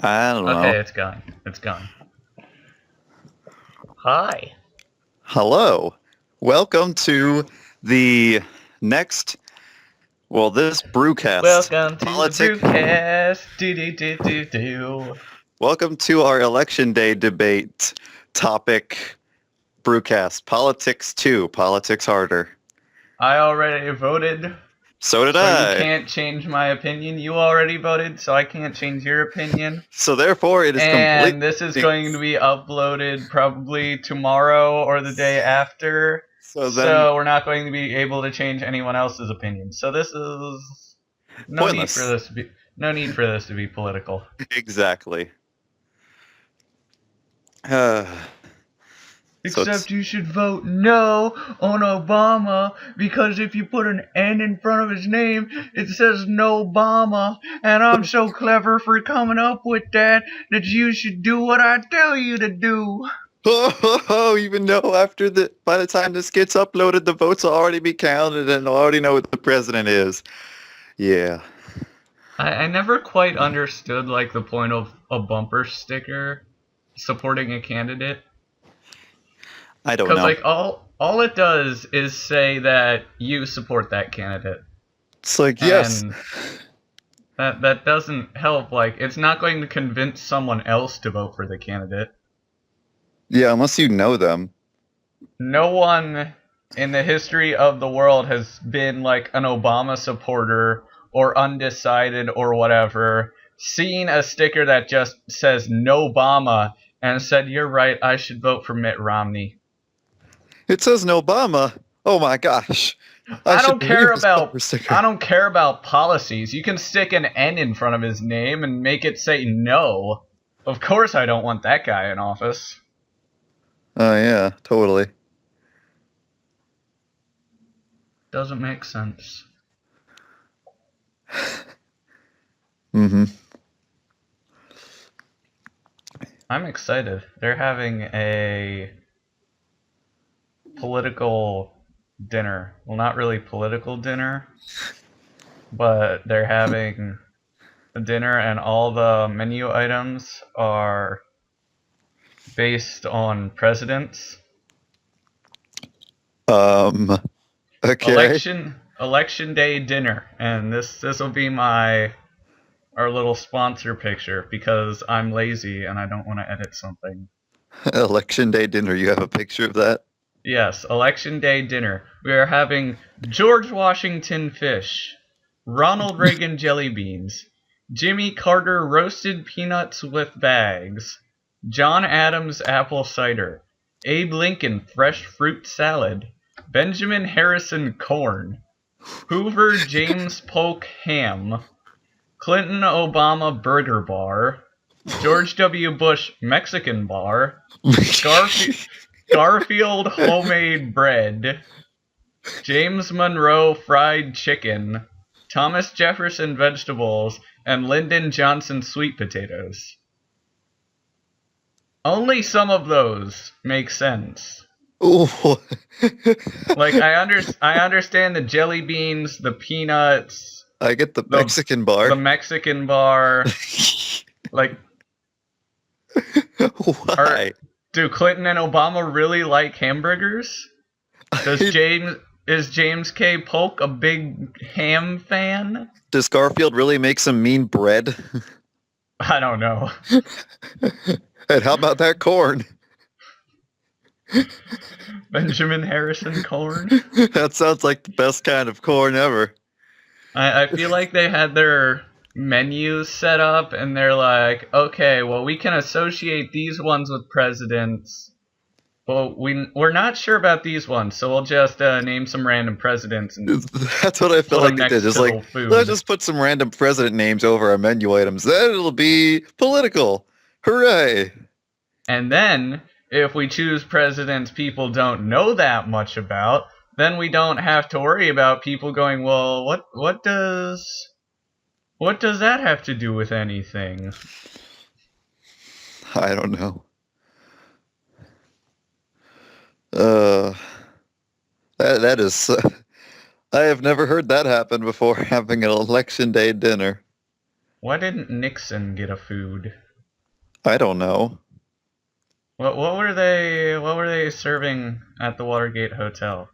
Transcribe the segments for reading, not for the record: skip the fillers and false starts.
I don't Okay, know. it's gone. It's gone. Hi. Hello. Welcome to the next, this Brucast Welcome to the politic. Brucast. Do do do do do. Welcome to our election day debate topic. Brucast Politics 2, Politics Harder. I already voted, So did so you I. can't change my opinion. You already voted, so I can't change your opinion. So therefore it is complete. And this is going to be uploaded probably tomorrow or the day after. So then So we're not going to be able to change anyone else's opinion. So this is no need pointless. for this to be political. Exactly. Except you should vote no on Obama, because if you put an N in front of his name, it says no Obama, and I'm so clever for coming up with that you should do what I tell you to do. Even though by the time this gets uploaded, the votes will already be counted and I'll already know what the president is. Yeah. I never quite understood the point of a bumper sticker supporting a candidate. I don't know. Because all it does is say that you support that candidate. It's like, yes. And that doesn't help. It's not going to convince someone else to vote for the candidate. Yeah, unless you know them. No one in the history of the world has been an Obama supporter or undecided or whatever, seen a sticker that just says no Obama and said, "You're right, I should vote for Mitt Romney." It says no Obama. Oh my gosh. I don't care about policies. You can stick an N in front of his name and make it say no. Of course I don't want that guy in office. Oh yeah, totally. Doesn't make sense. Mm-hmm. I'm excited. They're having a political dinner. Well, not really political dinner, but they're having a dinner and all the menu items are based on presidents. Okay. Election day dinner, and this will be our little sponsor picture because I'm lazy and I don't want to edit something. Election day dinner. You have a picture of that? Yes, election day dinner. We are having George Washington fish, Ronald Reagan jelly beans, Jimmy Carter roasted peanuts with bags, John Adams apple cider, Abe Lincoln fresh fruit salad, Benjamin Harrison corn, Hoover James Polk ham, Clinton Obama burger bar, George W. Bush Mexican bar, Garfield homemade bread, James Monroe fried chicken, Thomas Jefferson vegetables, and Lyndon Johnson sweet potatoes. Only some of those make sense. Ooh. I understand the jelly beans, the peanuts. I get the Mexican bar. The Mexican bar. Why? Do Clinton and Obama really like hamburgers? Is James K. Polk a big ham fan? Does Garfield really make some mean bread? I don't know. And how about that corn? Benjamin Harrison corn? That sounds like the best kind of corn ever. I feel like they had their menus set up and they're like, okay, well, we can associate these ones with presidents, but we're not sure about these ones, so we'll just name some random presidents. And that's what I felt like they did. Just let's just put some random president names over our menu items. Then it'll be political. Hooray! And then, if we choose presidents people don't know that much about, then we don't have to worry about people going, well, what does that have to do with anything? I don't know. That is... I have never heard that happen before, having an election day dinner. Why didn't Nixon get a food? I don't know. What were they serving at the Watergate Hotel?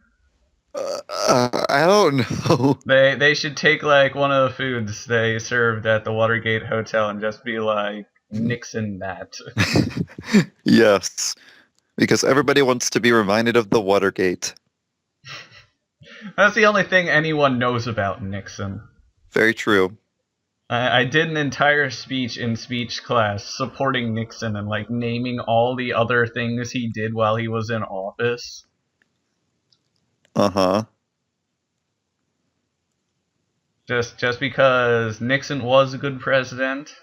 I don't know. They should take like one of the foods they served at the Watergate Hotel and just be like Nixon that. Yes, because everybody wants to be reminded of the Watergate. That's the only thing anyone knows about Nixon. Very true. I did an entire speech in speech class supporting Nixon and like naming all the other things he did while he was in office. Uh-huh. Just because Nixon was a good president,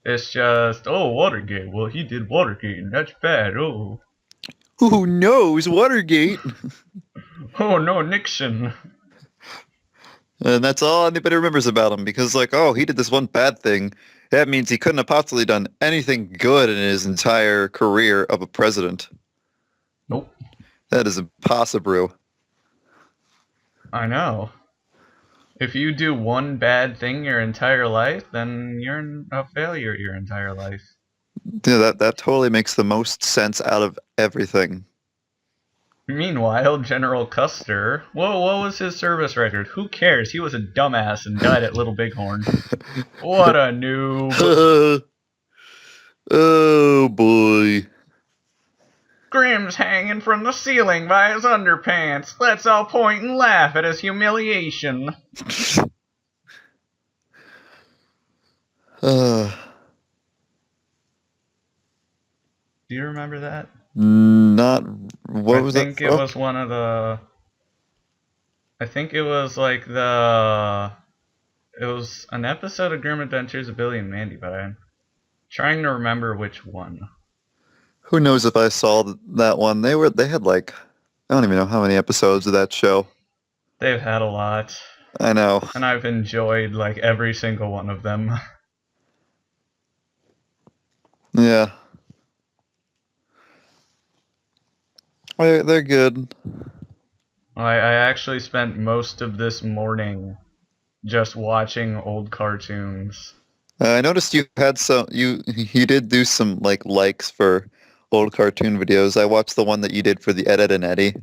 it's just, oh, Watergate. Well, he did Watergate, and that's bad. Oh, Who knows Watergate? oh no, Nixon. And that's all anybody remembers about him because, like, oh, he did this one bad thing. That means he couldn't have possibly done anything good in his entire career of a president. Nope. That is impossible. I know. If you do one bad thing your entire life, then you're a failure your entire life. Yeah, that totally makes the most sense out of everything. Meanwhile, General Custer, what was his service record? Who cares? He was a dumbass and died at Little Bighorn. What a noob. Oh boy. Grimm's hanging from the ceiling by his underpants. Let's all point and laugh at his humiliation. Uh, Do you remember that? Not what was that? I think it was one of the. I think it was like the. It was an episode of Grim Adventures of Billy and Mandy, but I'm trying to remember which one. Who knows if I saw that one? They had like I don't even know how many episodes of that show. They've had a lot. I know. And I've enjoyed like every single one of them. Yeah. They're good. I actually spent most of this morning just watching old cartoons. I noticed you had some. You did do some likes for old cartoon videos. I watched the one that you did for the Ed, Ed and Eddie.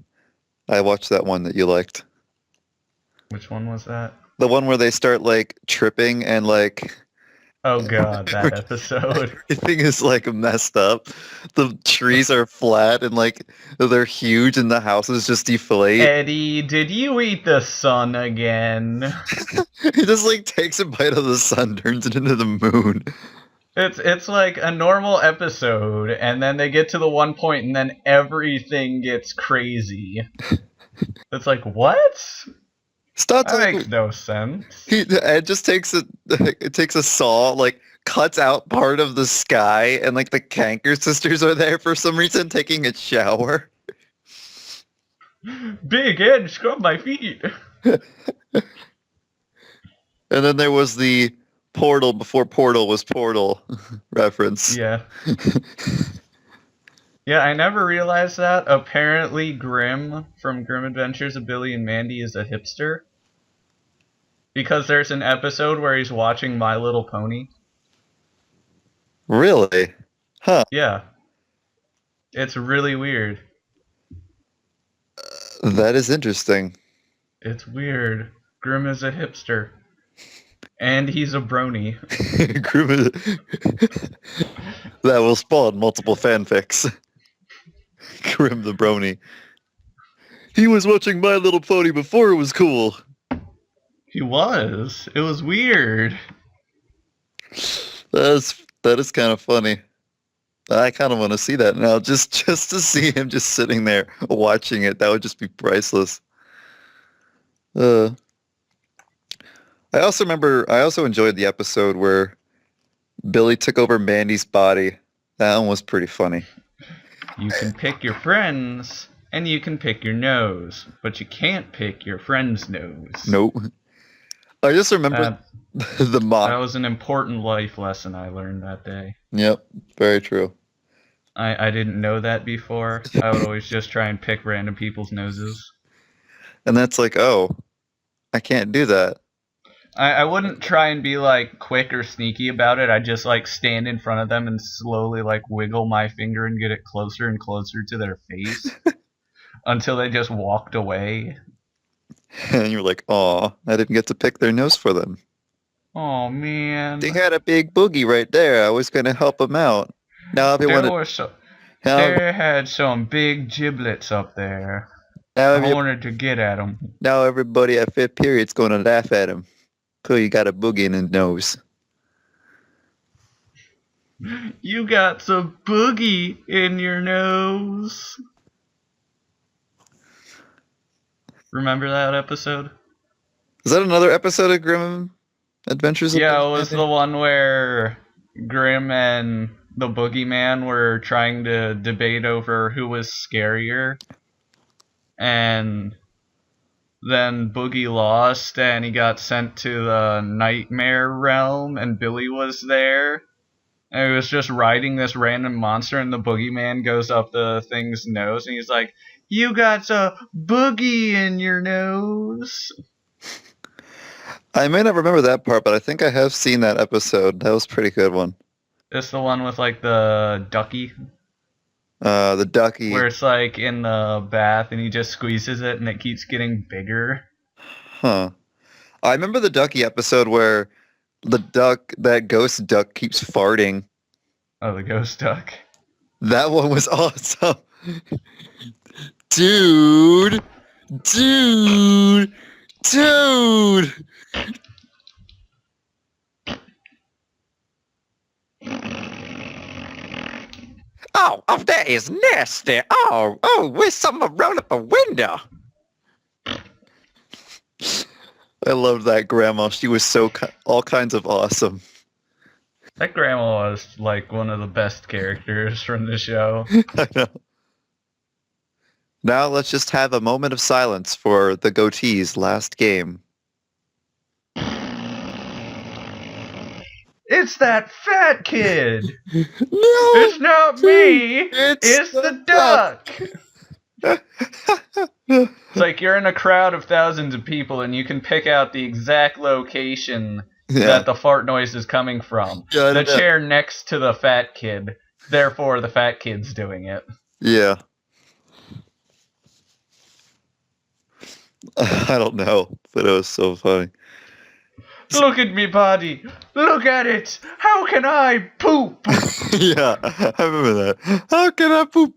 I watched that one that you liked. Which one was that? The one where they start like tripping and like. Oh god, that episode. Everything is like messed up. The trees are flat and like they're huge and the houses just deflate. Eddie, did you eat the sun again? He just like takes a bite of the sun, turns it into the moon. It's like a normal episode, and then they get to the one point, and then everything gets crazy. It's like, what? Stop That talking. makes no sense. Ed just takes a saw, like cuts out part of the sky, and like the Kanker sisters are there for some reason taking a shower. Big Ed, scrub my feet. And then there was the Portal before Portal was Portal reference. Yeah. Yeah, I never realized that. Apparently Grim from Grim Adventures of Billy and Mandy is a hipster. Because there's an episode where he's watching My Little Pony. Really? Huh. Yeah. It's really weird. That is interesting. It's weird. Grim is a hipster. And he's a brony. That will spawn multiple fanfics. Grim the Brony. He was watching My Little Pony before it was cool. He was. It was weird. That is kind of funny. I kind of want to see that now, just to see him just sitting there watching it. That would just be priceless. I also enjoyed the episode where Billy took over Mandy's body. That one was pretty funny. You can pick your friends, and you can pick your nose, but you can't pick your friend's nose. Nope. I just remember the mock. That was an important life lesson I learned that day. Yep, very true. I didn't know that before. I would always just try and pick random people's noses. And that's like, oh, I can't do that. I wouldn't try and be like quick or sneaky about it. I just like stand in front of them and slowly like wiggle my finger and get it closer and closer to their face until they just walked away. And you're like, "Aw, I didn't get to pick their nose for them. Oh They man, had a big boogie right there. I was gonna help them out. Now there everyone, were so now, they had some big giblets up there. now, I every, wanted to get at them. now everybody at fifth period's gonna laugh at him. Cause you got a boogie in his nose." You got some boogie in your nose. Remember that episode? Is that another episode of Grim Adventures of Yeah, Billy it was Mandy? the one where Grim and the boogeyman were trying to debate over who was scarier. And then Boogie lost and he got sent to the nightmare realm and Billy was there. And he was just riding this random monster and the boogeyman goes up the thing's nose and he's like, "You got a boogie in your nose." I may not remember that part, but I think I have seen that episode. That was a pretty good one. It's the one with like the ducky The ducky. where it's like in the bath and he just squeezes it and it keeps getting bigger. Huh. I remember the ducky episode where that ghost duck keeps farting. Oh, the ghost duck. That one was awesome. Dude! Dude! Dude! Oh, that is nasty. Wish someone rolled up a window. I loved that grandma. She was all kinds of awesome. That grandma was like one of the best characters from the show. I know. Now let's just have a moment of silence for the goatee's last game. It's that fat kid! No! It's not me! It's the duck! It's like you're in a crowd of thousands of people and you can pick out the exact location that the fart noise is coming from. Yeah, the chair next to the fat kid. Therefore, the fat kid's doing it. Yeah. I don't know, but it was so funny. Look at me body! Look at it! How can I poop? Yeah, I remember that. How can I poop?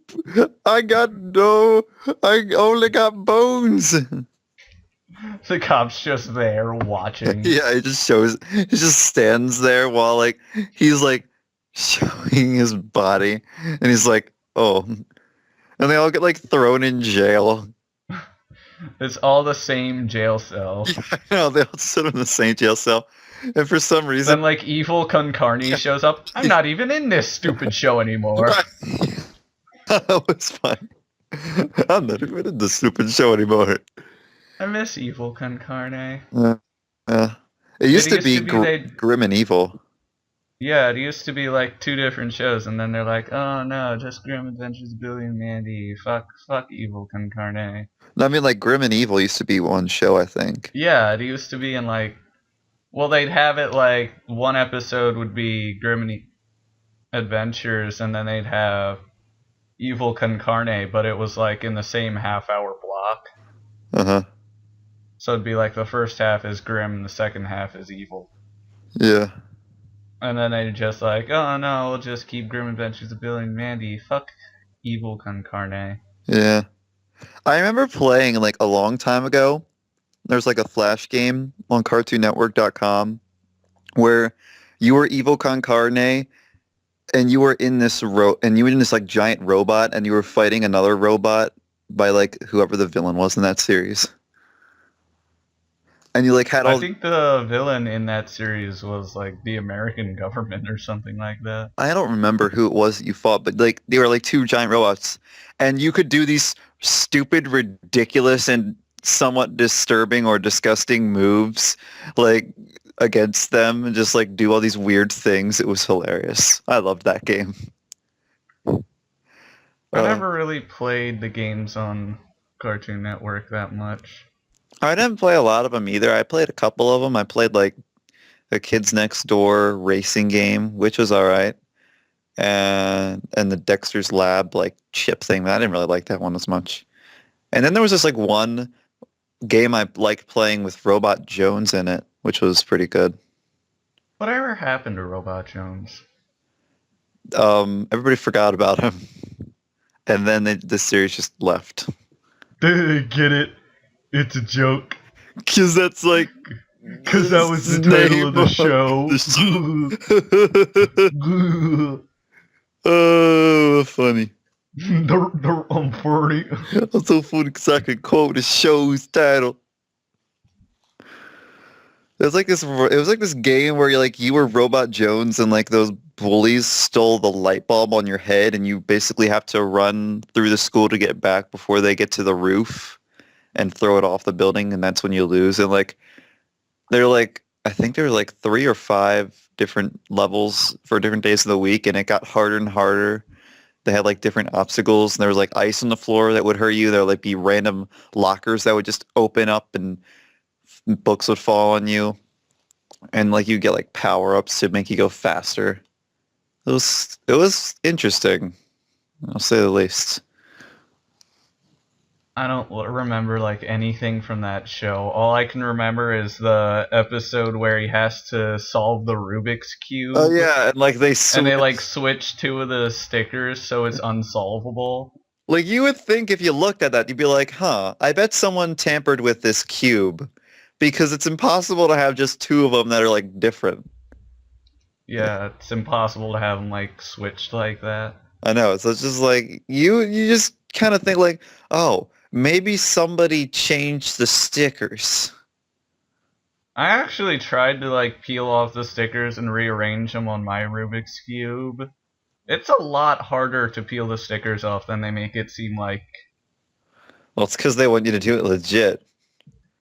I only got bones. The cop's just there watching. Yeah, he just stands there while like he's like showing his body, and he's like, "Oh," and they all get like thrown in jail. It's all the same jail cell. Yeah, I know, they all sit in the same jail cell, and for some reason, Then like evil Concarne shows up. I'm not even in this stupid show anymore. that was fun. I'm not even in the stupid show anymore. I miss evil Concarne. It used to be they'd- Grim and Evil. Yeah, it used to be like two different shows, and then they're like, "Oh no, just Grim Adventures of Billy and Mandy. Fuck evil Concarne." No, I mean, like Grim and Evil used to be one show, I think. Yeah, it used to be in like, well, they'd have it like one episode would be Grim and Adventures, and then they'd have Evil Concarne, but it was like in the same half-hour block. Uh-huh. So it'd be like the first half is Grim and the second half is Evil. Yeah. And then they'd just like, "Oh no, we'll just keep Grim Adventures of Billy and Mandy. Fuck Evil Concarne." Yeah. I remember playing like a long time ago. There's like a Flash game on CartoonNetwork.com where you were Evil Concarne and you were in this like giant robot and you were fighting another robot by like whoever the villain was in that series. And you like had all I think the villain in that series was like the American government or something like that. I don't remember who it was that you fought, but like they were like two giant robots, and you could do these stupid, ridiculous, and somewhat disturbing or disgusting moves, like against them, and just like do all these weird things. It was hilarious. I loved that game. I never really played the games on Cartoon Network that much. I didn't play a lot of them either. I played a couple of them. I played like a Kids Next Door racing game, which was all right, and the Dexter's Lab like chip thing. I didn't really like that one as much. And then there was this like one game I liked playing with Robot Jones in it, which was pretty good. Whatever happened to Robot Jones? Everybody forgot about him, and then the series just left. They didn't get it. It's a joke. Cause that's like, Cause that was the title of the show. Oh, funny. I'm funny. I'm so funny because I can quote the show's title. It was like this game where you were Robot Jones and like those bullies stole the light bulb on your head and you basically have to run through the school to get back before they get to the roof and throw it off the building, and that's when you lose. And like I think there were like 3 or 5 different levels for different days of the week, and it got harder and harder. They had like different obstacles, and there was like ice on the floor that would hurt you. There would like be random lockers that would just open up and books would fall on you. And like you get like power-ups to make you go faster. It was interesting, I'll say the least. I don't remember like anything from that show. All I can remember is the episode where he has to solve the Rubik's Cube. Oh yeah, and like they like switch 2 of the stickers so it's unsolvable. Like you would think if you looked at that, you'd be like, huh, I bet someone tampered with this cube. Because it's impossible to have just 2 of them that are like different. Yeah, it's impossible to have them like switched like that. I know. So it's just like you just kind of think like, oh, maybe somebody changed the stickers. I actually tried to like peel off the stickers and rearrange them on my Rubik's Cube. It's a lot harder to peel the stickers off than they make it seem like. Well, it's because they want you to do it legit.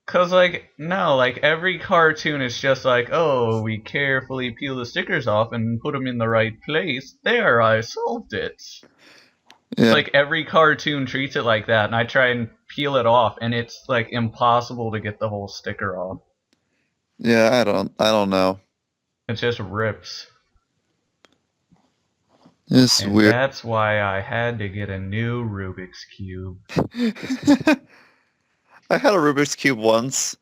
Cause like, no, like every cartoon is just like, oh, we carefully peel the stickers off and put them in the right place. There, I solved it. Yeah. Like every cartoon treats it like that, and I try and peel it off, and it's like impossible to get the whole sticker off. Yeah, I don't know. It just rips. It's and weird. That's why I had to get a new Rubik's Cube. I had a Rubik's Cube once.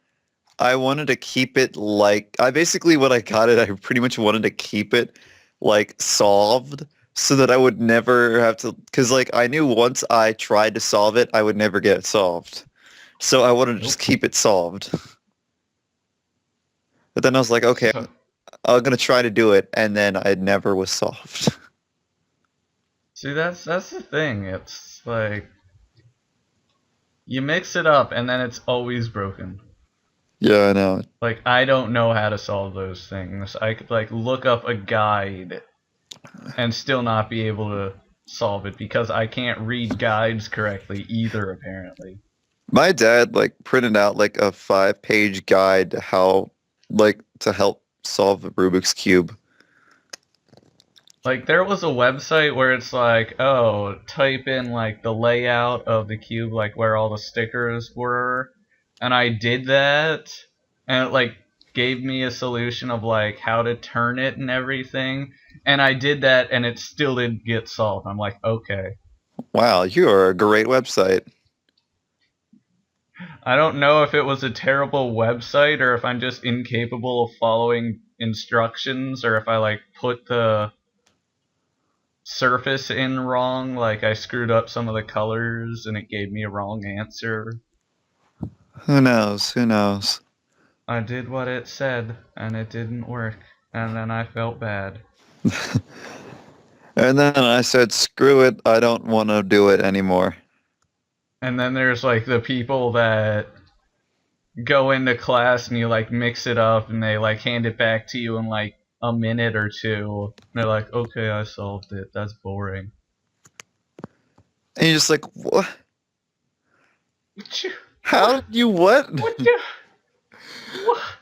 I wanted to keep it like I pretty much wanted to keep it like solved so that I would never have to, because like I knew once I tried to solve it, I would never get it solved. So I wanted to just keep it solved. But then I was like, okay, I'm gonna try to do it, and then I never was solved. See, that's the thing. It's like you mix it up, and then it's always broken. Yeah, I know. Like, I don't know how to solve those things. I could, like, look up a guide and still not be able to solve it because I can't read guides correctly either, apparently. My dad, like, printed out, like, a 5-page guide to how, like, to help solve the Rubik's Cube. Like, there was a website where it's like, oh, type in, like, the layout of the cube, like, where all the stickers were. And I did that, and it, like, gave me a solution of, like, how to turn it and everything. And I did that, and it still didn't get solved. I'm like, okay. Wow, you are a great website. I don't know if it was a terrible website, or if I'm just incapable of following instructions, or if I, like, put the surface in wrong, like I screwed up some of the colors and it gave me a wrong answer. Who knows? Who knows? I did what it said and it didn't work, and then I felt bad. And then I said, screw it, I don't want to do it anymore. And then there's like the people that go into class and you like mix it up and they like hand it back to you in like a minute or 2. And they're like, okay, I solved it. That's boring. And you're just like, what? How did you what? What?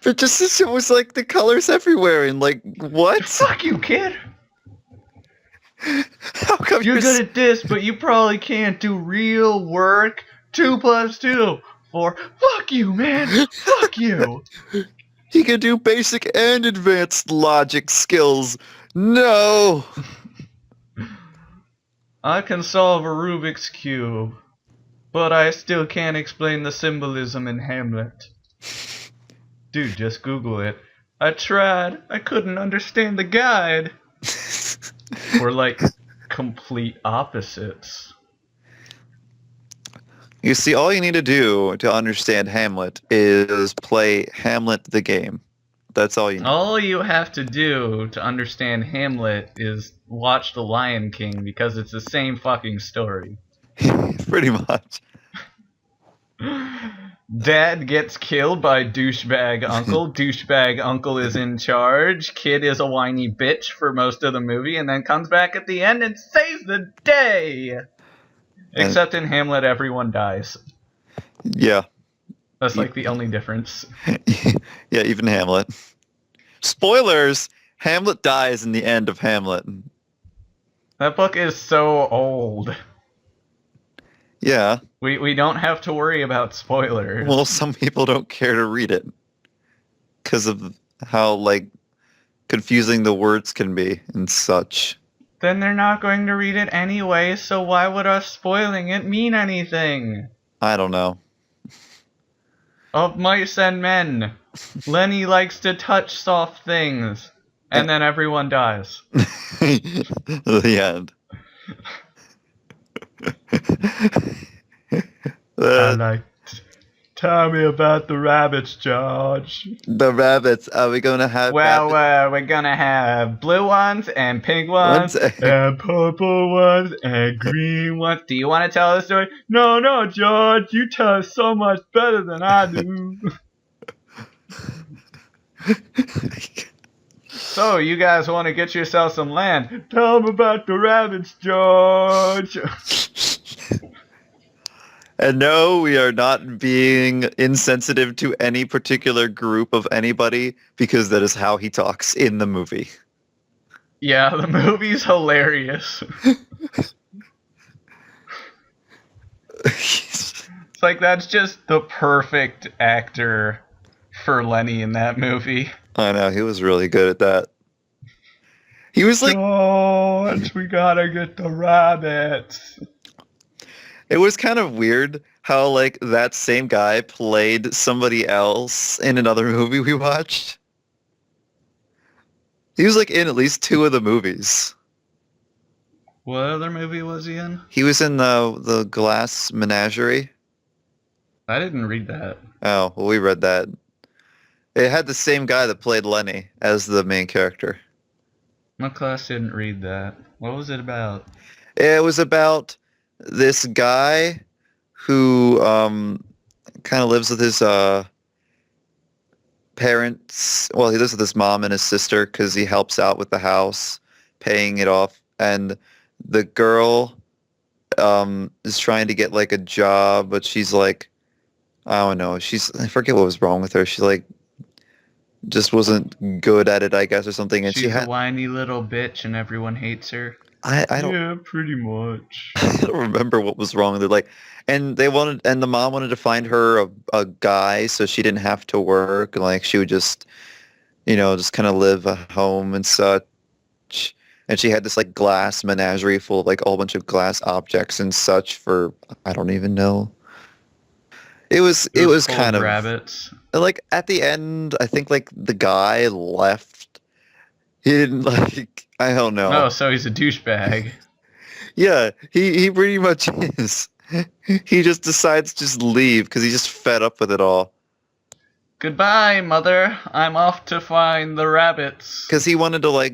But just it was like the colors everywhere and like what? Fuck you, kid. How come you're good at this, but you probably can't do real work? 2 + 2 4. Fuck Fuck you, man! Fuck you! He can do basic and advanced logic skills. No! I can solve a Rubik's Cube, but I still can't explain the symbolism in Hamlet. Dude, just Google it. I tried. I couldn't understand the guide. We're like complete opposites. You see, all you need to do to understand Hamlet is play Hamlet the game. That's all you need. All you have to do to understand Hamlet is watch The Lion King because it's the same fucking story. Pretty much. Dad gets killed by douchebag uncle. Douchebag uncle is in charge. Kid is a whiny bitch for most of the movie and then comes back at the end and saves the day. Except in Hamlet, everyone dies. Yeah. That's like the only difference. Yeah, even Hamlet. Spoilers! Hamlet dies in the end of Hamlet. That book is so old. Yeah. We don't have to worry about spoilers. Well, some people don't care to read it because of how, like, confusing the words can be and such. Then they're not going to read it anyway, so why would us spoiling it mean anything? I don't know. Of mice and men, Lenny likes to touch soft things, and then everyone dies. The end. Tell me about the rabbits, George. The rabbits. Are we gonna have? Well, we're gonna have blue ones and pink ones and purple ones and green ones. Do you want to tell the story? No, George. You tell it so much better than I do. So, you guys want to get yourself some land? Tell them about the rabbits, George. And no, we are not being insensitive to any particular group of anybody because that is how he talks in the movie. Yeah, the movie's hilarious. It's like that's just the perfect actor for Lenny in that movie. I know, he was really good at that. He was like, George, we gotta get the rabbits. it was kind of weird how, like, that same guy played somebody else in another movie we watched. He was, like, in at least 2 of the movies. What other movie was he in? He was in the Glass Menagerie. I didn't read that. Oh, well, we read that. It had the same guy that played Lenny as the main character. My class didn't read that. What was it about? It was about this guy who kind of lives with his parents. Well, he lives with his mom and his sister because he helps out with the house, paying it off. And the girl is trying to get like a job, but she's like, I don't know. I forget what was wrong with her. She like just wasn't good at it, I guess, or something. And She's a whiny little bitch, and everyone hates her. I don't. Yeah, pretty much. I don't remember what was wrong with it. Like, and the mom wanted to find her a guy so she didn't have to work. Like, she would just, just kind of live at home and such. And she had this like glass menagerie full of like a whole bunch of glass objects and such for I don't even know. It was kind of rabbits. Like at the end, I think like the guy left. He didn't like. I don't know. Oh, so he's a douchebag. Yeah, he pretty much is. He just decides to just leave because he's just fed up with it all. Goodbye, mother. I'm off to find the rabbits. Because he wanted to like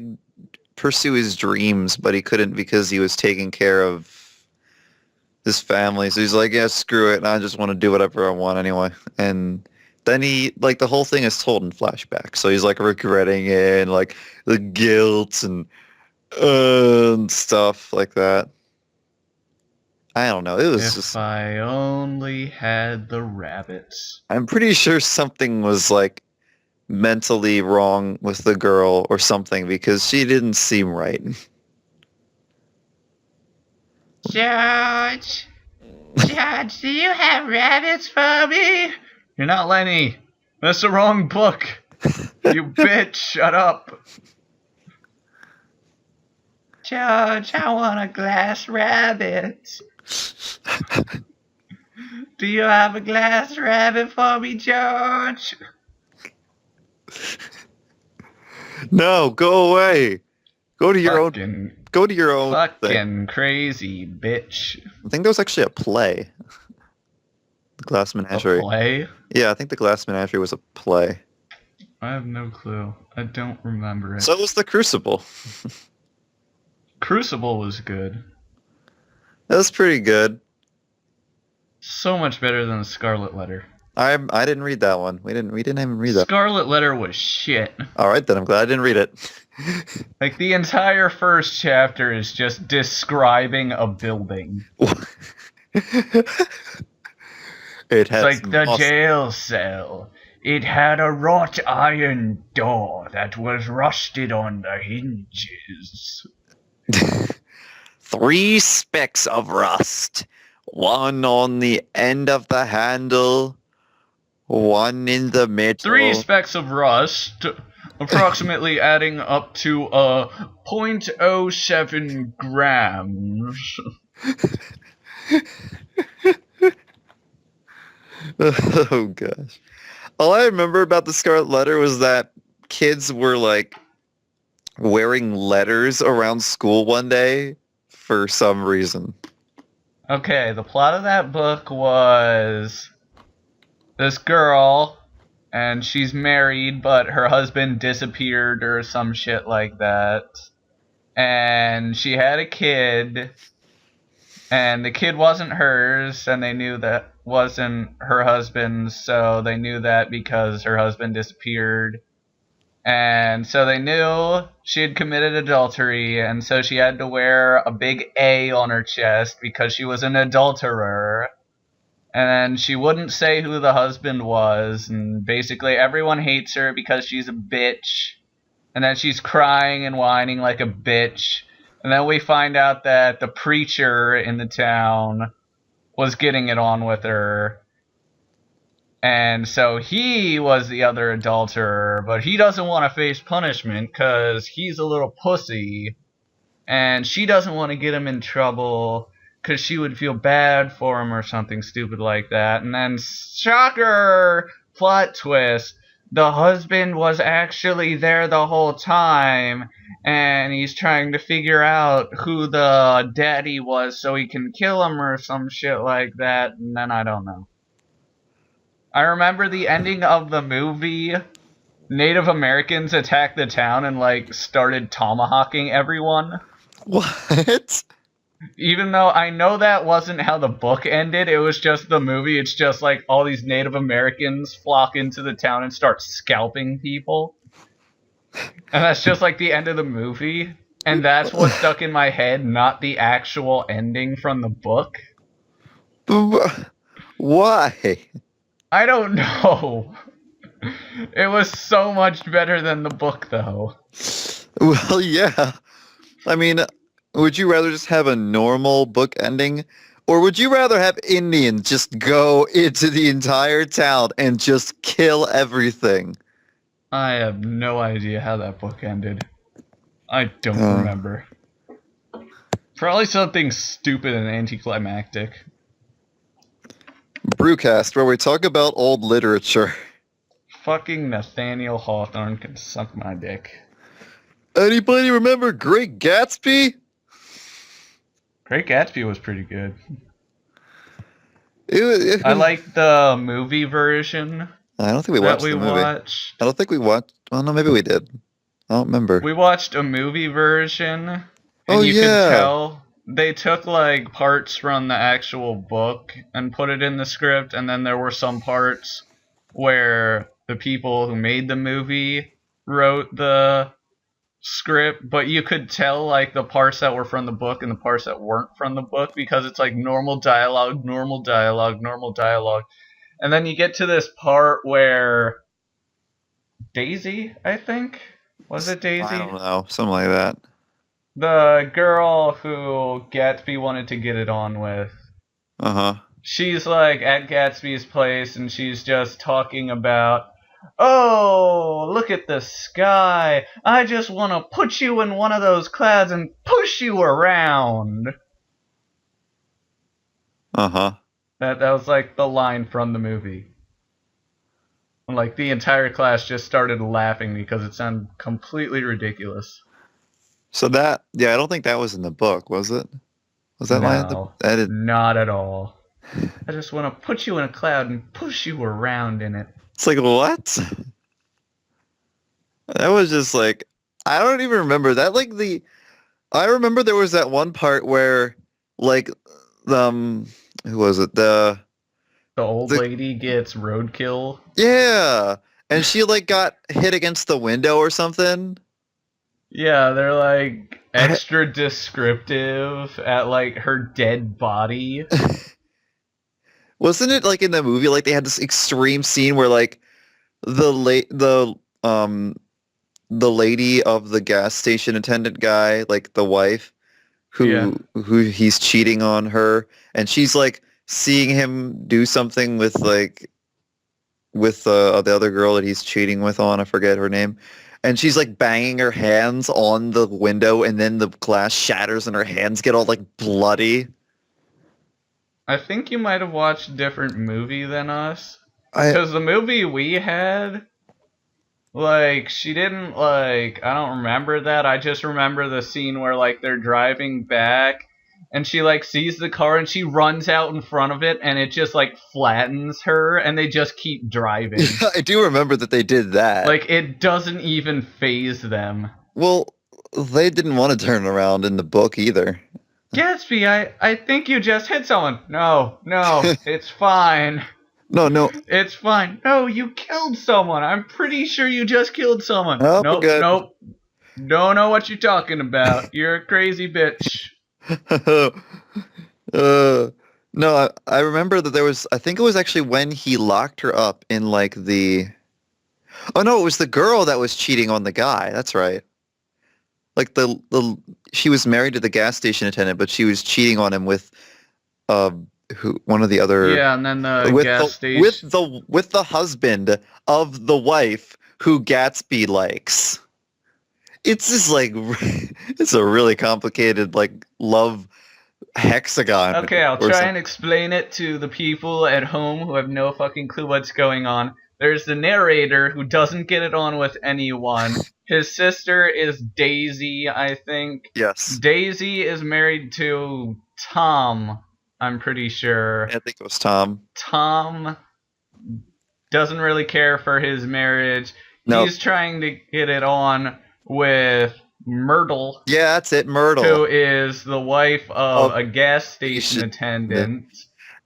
pursue his dreams, but he couldn't because he was taking care of his family. So he's like, yeah, screw it. I just want to do whatever I want anyway. And then he, like, the whole thing is told in flashback. So he's, like, regretting it and, like, the guilt and stuff like that. I don't know. It was If I only had the rabbits. I'm pretty sure something was, like, mentally wrong with the girl or something because she didn't seem right. George, do you have rabbits for me? You're not Lenny. That's the wrong book. You bitch, shut up. George, I want a glass rabbit. Do you have a glass rabbit for me, George? No, go away. Go to your own. Fucking, Go to your own thing. fucking crazy bitch. I think there was actually a play. The Glass A Menagerie. play? Yeah, I think the Glass Menagerie was a play. I have no clue. I don't remember it. So was the Crucible. Crucible was good. That was pretty good. So much better than the Scarlet Letter. I didn't read that one. We didn't even read that. Scarlet Letter was shit. All right, then I'm glad I didn't read it. Like, the entire first chapter is just describing a building. It has It's like the jail cell. It had a wrought iron door that was rusted on the hinges. 3 specks of rust. 1 on the end of the handle. 1 in the middle. 3 specks of rust, approximately adding up to 0.07 grams. Oh gosh. All I remember about the Scarlet Letter was that kids were like wearing letters around school one day for some reason. Okay, the plot of that book was this girl, and she's married, but her husband disappeared or some shit like that. And she had a kid, and the kid wasn't hers, and they knew that wasn't her husband's, so they knew that because her husband disappeared. And so they knew she had committed adultery, and so she had to wear a big A on her chest because she was an adulterer. And she wouldn't say who the husband was, and basically everyone hates her because she's a bitch. And then she's crying and whining like a bitch. And then we find out that the preacher in the town was getting it on with her. And so he was the other adulterer, but he doesn't want to face punishment because he's a little pussy. And she doesn't want to get him in trouble because she would feel bad for him or something stupid like that. And then, shocker, plot twist, the husband was actually there the whole time, and he's trying to figure out who the daddy was so he can kill him or some shit like that, and then I don't know. I remember the ending of the movie, Native Americans attacked the town and, like, started tomahawking everyone. What? Even though I know that wasn't how the book ended, it was just the movie. It's just like all these Native Americans flock into the town and start scalping people. And that's just like the end of the movie. And that's what stuck in my head, not the actual ending from the book. Why? I don't know. It was so much better than the book, though. Well, yeah. I mean, would you rather just have a normal book ending? Or would you rather have Indians just go into the entire town and just kill everything? I have no idea how that book ended. I don't remember. Probably something stupid and anticlimactic. Brucast, where we talk about old literature. Fucking Nathaniel Hawthorne can suck my dick. Anybody remember Great Gatsby? Great Gatsby was pretty good. I like the movie version. I don't think we watched the movie. Watched. I don't think we watched. Well, no, maybe we did. I don't remember. We watched a movie version, and you could tell they took like parts from the actual book and put it in the script, and then there were some parts where the people who made the movie wrote the script, but you could tell like the parts that were from the book and the parts that weren't from the book because it's like normal dialogue, normal dialogue, normal dialogue. And then you get to this part where Daisy, I think? Was it Daisy? I don't know. Something like that. The girl who Gatsby wanted to get it on with. Uh-huh. she's like at Gatsby's place and she's just talking about, oh, look at the sky. I just want to put you in one of those clouds and push you around. Uh-huh. That was like the line from the movie. And like the entire class just started laughing because it sounded completely ridiculous. So that, yeah, I don't think that was in the book, was it? Was that line in the, No, I did, not at all. I just want to put you in a cloud and push you around in it. it's like, what? That was just like, I don't even remember that. I remember there was that one part where, like, who was it? The old The- lady gets roadkill. Yeah, and she like got hit against the window or something. Yeah, they're like extra descriptive at like her dead body. Wasn't it like in the movie, like they had this extreme scene where like um the lady of the gas station attendant guy, like the wife, Yeah. who he's cheating on her, and she's like seeing him do something with the other girl that he's cheating with on, I forget her name. And she's like banging her hands on the window, and then the glass shatters and her hands get all like bloody. I think you might have watched a different movie than us. I Because the movie we had, like, she didn't, like, I don't remember that. I just remember the scene where, like, they're driving back, and she, like, sees the car, and she runs out in front of it, and it just, like, flattens her, and they just keep driving. I do remember that they did that. Like, it doesn't even phase them. Well, they didn't want to turn around in the book either. Gatsby, I think you just hit someone. No, it's fine. No. It's fine. No, you killed someone. I'm pretty sure you just killed someone. Nope, Nope, good. nope. Don't know what you're talking about. You're a crazy bitch. No, I remember that there was, I think it was actually when he locked her up in like oh no, it was the girl that was cheating on the guy. That's right. Like she was married to the gas station attendant, but she was cheating on him with one of the other Yeah, and then the with gas the, station. with the husband of the wife who Gatsby likes. It's just like it's a really complicated like love hexagon. Okay, I'll or try something. and explain it to the people at home who have no fucking clue what's going on. There's the narrator who doesn't get it on with anyone. His sister is Daisy, I think. Yes, Daisy is married to Tom, I'm pretty sure. I think it was Tom. Tom doesn't really care for his marriage. No. He's trying to get it on with Myrtle, Yeah, that's it, Myrtle. who is the wife of Of a gas station station attendant.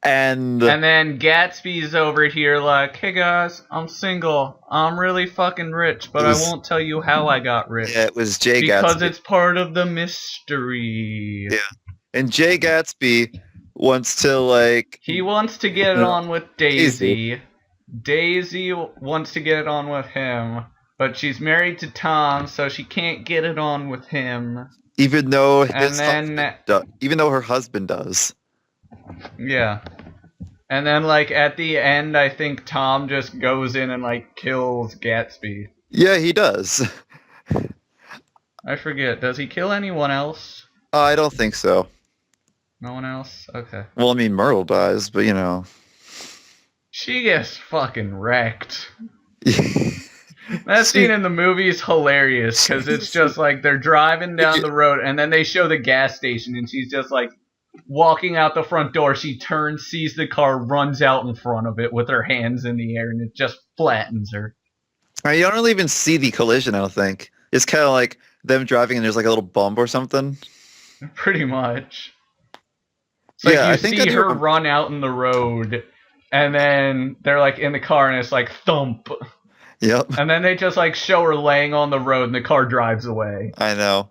And And then Gatsby's over here like, hey guys, I'm single. I'm really fucking rich, but It was- I won't tell you how I got rich. yeah, it was Jay because Gatsby. it's part of the mystery. Yeah. And Jay Gatsby wants to like He wants to get it No. on with Daisy. Daisy wants to get it on with him, but she's married to Tom, so she can't get it on with him. even though even though her husband does. Yeah. And then, like, at the end, I think Tom just goes in and, like, kills Gatsby. Yeah, he does. I forget. Does he kill anyone else? I don't think so. No one else? Okay. Well, I mean, Myrtle dies, but you know. She gets fucking wrecked. That scene in the movie is hilarious because it's just like they're driving down the road and then they show the gas station and she's just like walking out the front door. She turns, sees the car, runs out in front of it with her hands in the air and it just flattens her. You don't really even see the collision, I don't think. It's kind of like them driving and there's like a little bump or something. Pretty much. It's like Yeah, you I think see I do her remember. run out in the road and then they're like in the car and it's like thump. Yep, And then they just like show her laying on the road and the car drives away. I know.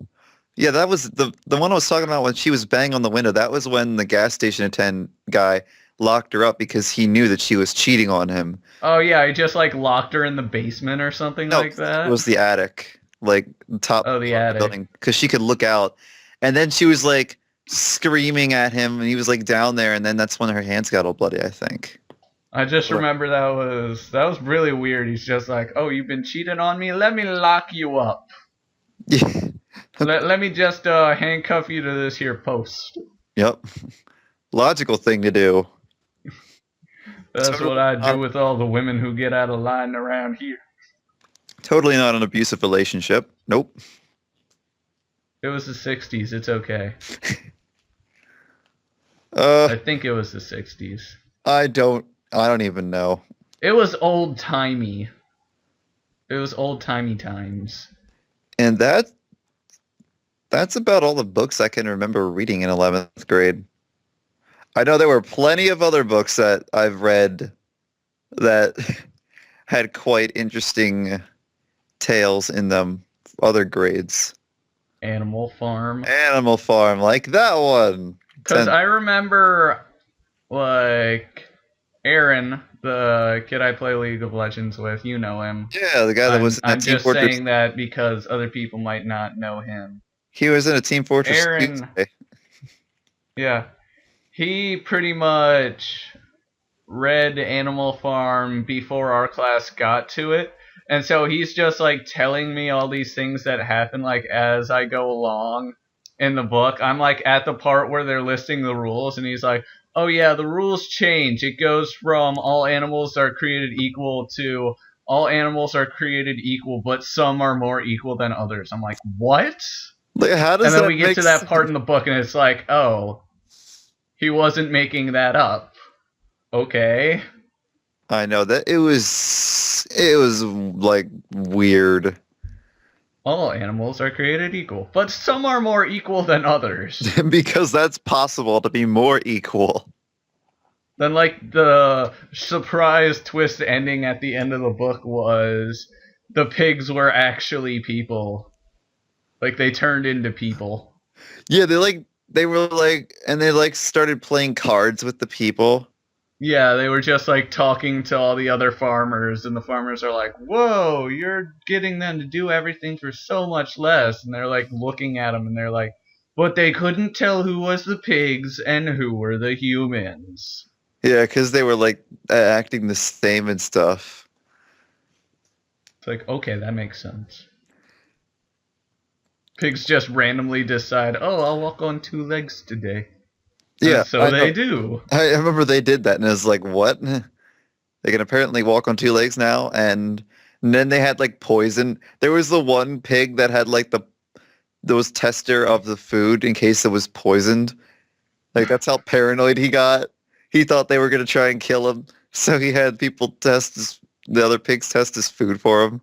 Yeah, that was the one I was talking about when she was banging on the window. That was when the gas station attendant guy locked her up because he knew that she was cheating on him. Oh yeah, he just like locked her in the basement or something No, like that. it was the attic, like top Oh, the of attic. building, because she could look out. And then she was like screaming at him, and he was like down there, and then that's when her hands got all bloody, I think. I just remember that was really weird. He's just like, "Oh, you've been cheating on me? Let me lock you up. Yeah. Let me just handcuff you to this here post." Yep. Logical thing to do. That's Totally what I not- do with all the women who get out of line around here. Totally not an abusive relationship. Nope. It was the 60s. It's okay. I think it was the 60s. I don't even know. It was old-timey. It was old-timey times. And that's about all the books I can remember reading in 11th grade. I know there were plenty of other books that I've read that had quite interesting tales in them, other grades. Animal Farm. Animal Farm, like that one. Because I remember, like, Aaron, the kid I play League of Legends with, you know him. Yeah, the guy that was in I'm that Team just Fortress. saying that because other people might not know him. He was in a Team Fortress Aaron. Tuesday. Yeah. He pretty much read Animal Farm before our class got to it. And so he's just like telling me all these things that happen like as I go along in the book. I'm like at the part where they're listing the rules and he's like, "Oh yeah, the rules change. It goes from all animals are created equal to all animals are created equal, but some are more equal than others." I'm like, "What?" Like, how does And then that we get make to that sense? part in the book and it's like, "Oh, he wasn't making that up." Okay. I know that it was like weird. All animals are created equal, but some are more equal than others. Because that's possible to be more equal. Then, like, the surprise twist ending at the end of the book was the pigs were actually people. Like, they turned into people. Yeah, they were like, and they like started playing cards with the people. Yeah, they were just, like, talking to all the other farmers, and the farmers are like, "Whoa, you're getting them to do everything for so much less." And they're, like, looking at them, and they're like, "But they couldn't tell who was the pigs and who were the humans." Yeah, because they were like acting the same and stuff. It's like, okay, that makes sense. Pigs just randomly decide, "Oh, I'll walk on two legs today." Yeah, And so they do. I remember they did that, and it was like, what? They can apparently walk on two legs now, and then they had like poison. There was the one pig that had like those tester of the food in case it was poisoned. Like that's how paranoid he got. He thought they were gonna try and kill him, so he had people the other pigs test his food for him.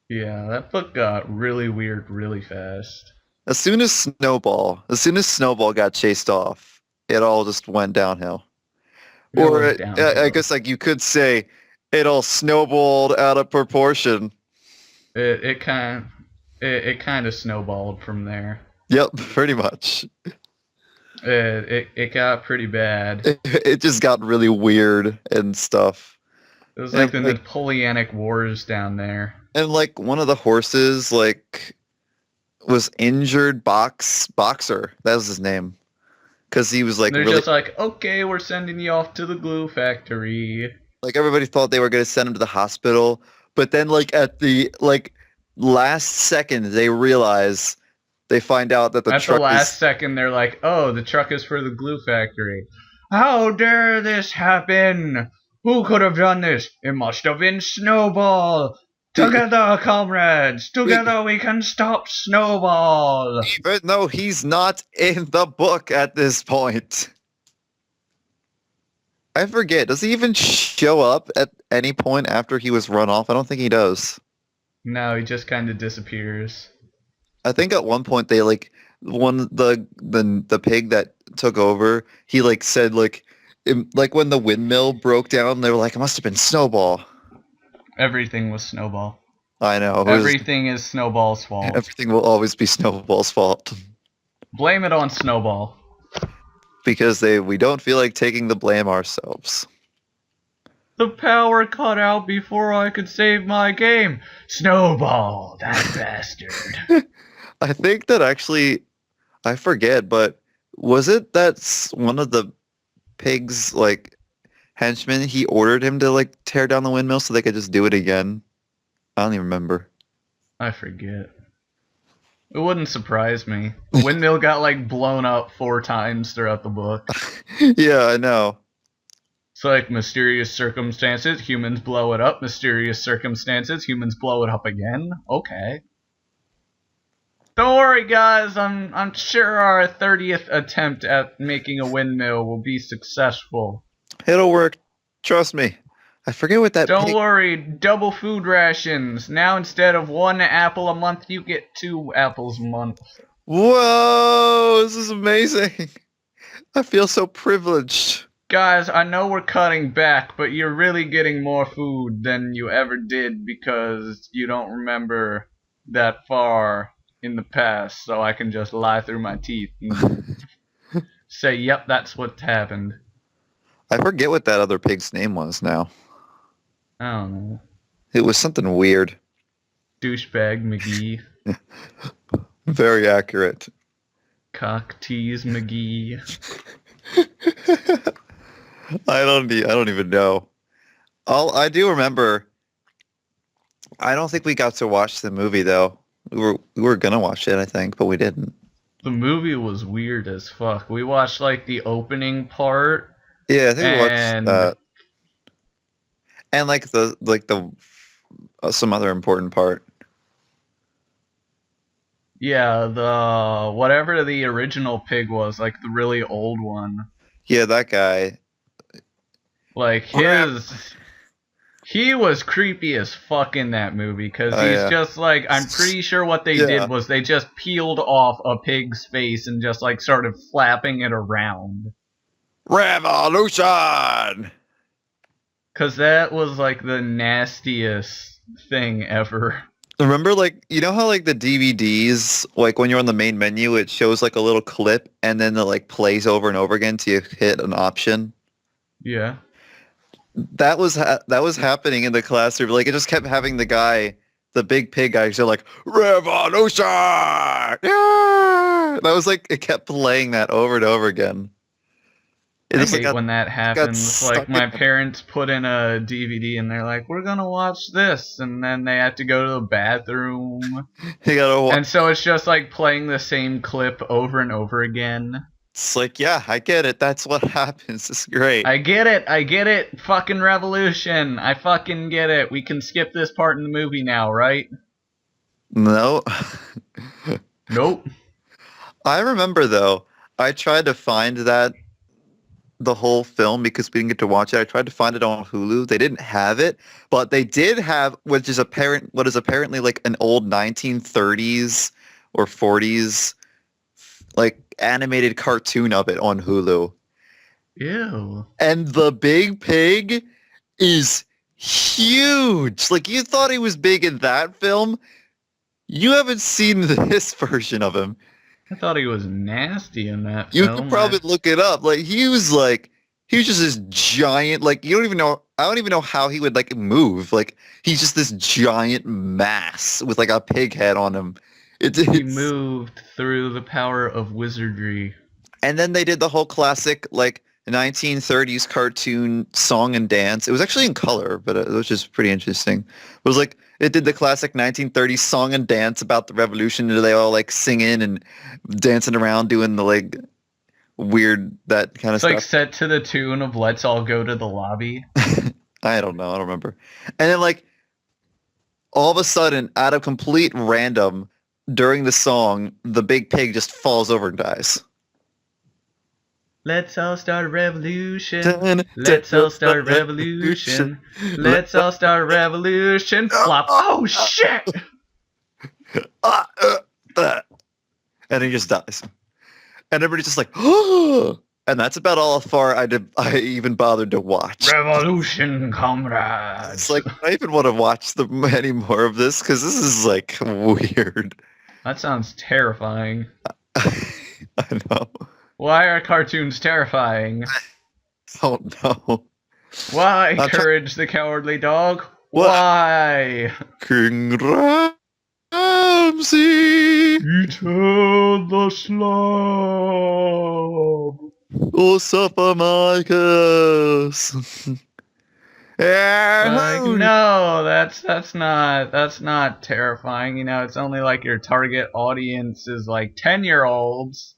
Yeah, that book got really weird really fast. As soon as Snowball got chased off, it all just went downhill. It Or went downhill. I guess like you could say it all snowballed out of proportion. It kind of snowballed from there. Yep, pretty much. It got pretty bad. It just got really weird and stuff. It was like And, the Napoleonic Wars down there. And like one of the horses like was injured. Boxer, that was his name, because he was like They're really just like, "Okay, we're sending you off to the glue factory." like everybody thought they were going to send him to the hospital, but then like at the like last second they find out that the At truck the last second, they're like, "Oh, the truck is for the glue factory." How dare this happen? Who could have done this? It must have been Snowball. Together, comrades. Together we can stop Snowball. But no, he's not in the book at this point. I forget. Does he even show up at any point after he was run off? I don't think he does. No, he just kind of disappears. I think at one point they like the pig that took over. He like said like when the windmill broke down, they were like, it must have been Snowball. Everything was Snowball. I know. Everything is Snowball's fault. Everything will always be Snowball's fault Blame it on Snowball. because we don't feel like taking the blame ourselves. The power cut out before I could save my game. Snowball, that bastard. I think that actually, I forget, but was it that one of the pig's like henchmen? He ordered him to like tear down the windmill so they could just do it again. I don't even remember. I forget. It wouldn't surprise me. The windmill got like blown up 4 times throughout the book. Yeah, I know. It's like mysterious circumstances, humans blow it up. Mysterious circumstances, humans blow it up again. Okay. Don't worry, guys. I'm sure our 30th attempt at making a windmill will be successful. It'll work. Trust me. I forget what that Don't pig... worry, double food rations. Now instead of 1 apple a month, you get 2 apples a month. Whoa, this is amazing. I feel so privileged. Guys, I know we're cutting back, but you're really getting more food than you ever did because you don't remember that far in the past, so I can just lie through my teeth and say, yep, that's what happened. I forget what that other pig's name was now. I don't know. It was something weird. Douchebag McGee. Very accurate. Cock tease McGee. I don't even know. I do remember. I don't think we got to watch the movie though. We were gonna watch it, I think, but we didn't. The movie was weird as fuck. We watched like the opening part. Yeah, I think we watched that. And like the some other important part. Yeah, the whatever the original pig was, like the really old one. Yeah, that guy. Like he was creepy as fuck in that movie because he's just like, I'm pretty sure what they did was they just peeled off a pig's face and just like started flapping it around. Revolution! Because that was like the nastiest thing ever. Remember, like, you know how like the DVDs, like when you're on the main menu, it shows like a little clip and then it like plays over and over again till you hit an option? Yeah. That was happening in the classroom. Like it just kept having the guy, the big pig guy, so like revolution. Yeah! That was like it kept playing that over and over again. I hate when that happens. Like my parents put in a DVD and they're like, "We're gonna watch this," and then they have to go to the bathroom. And so it's just like playing the same clip over and over again. It's like, yeah, I get it. That's what happens. It's great. I get it. Fucking revolution. I fucking get it. We can skip this part in the movie now, right? No. Nope. I remember, though, I tried to find the whole film because we didn't get to watch it. I tried to find it on Hulu. They didn't have it, but they did have what is apparently like an old 1930s or 40s like animated cartoon of it on Hulu. Ew. And the big pig is huge. Like you thought he was big in that film. You haven't seen this version of him. I thought he was nasty in that film. You film. could probably look it up. Like he was just this giant, like I don't even know how he would like move. Like he's just this giant mass with like a pig head on him. He moved through the power of wizardry. And then they did the whole classic like 1930s cartoon song and dance. It was actually in color, but it was just pretty interesting. It was like it did the classic 1930s song and dance about the revolution, and they all like singing and dancing around doing the like weird that kind of stuff. It's like set to the tune of "Let's All Go to the Lobby." I don't know. I don't remember. And then like all of a sudden, out of complete random, during the song, the big pig just falls over and dies. Let's all start a revolution. Let's all start a revolution. Let's all start a revolution. Flop. Oh, shit! And he just dies. And everybody's just like, oh! And that's about all far I even bothered to watch. Revolution, comrades. It's like, I even want to watch any more of this because this is like weird. That sounds terrifying. I know. Why are cartoons terrifying? I don't know. Why Courage the Cowardly Dog? Why? Congrats! MC! Eat the slob! What's up, Marcus? Like, no, that's not terrifying. You know, it's only like your target audience is like 10-year-olds.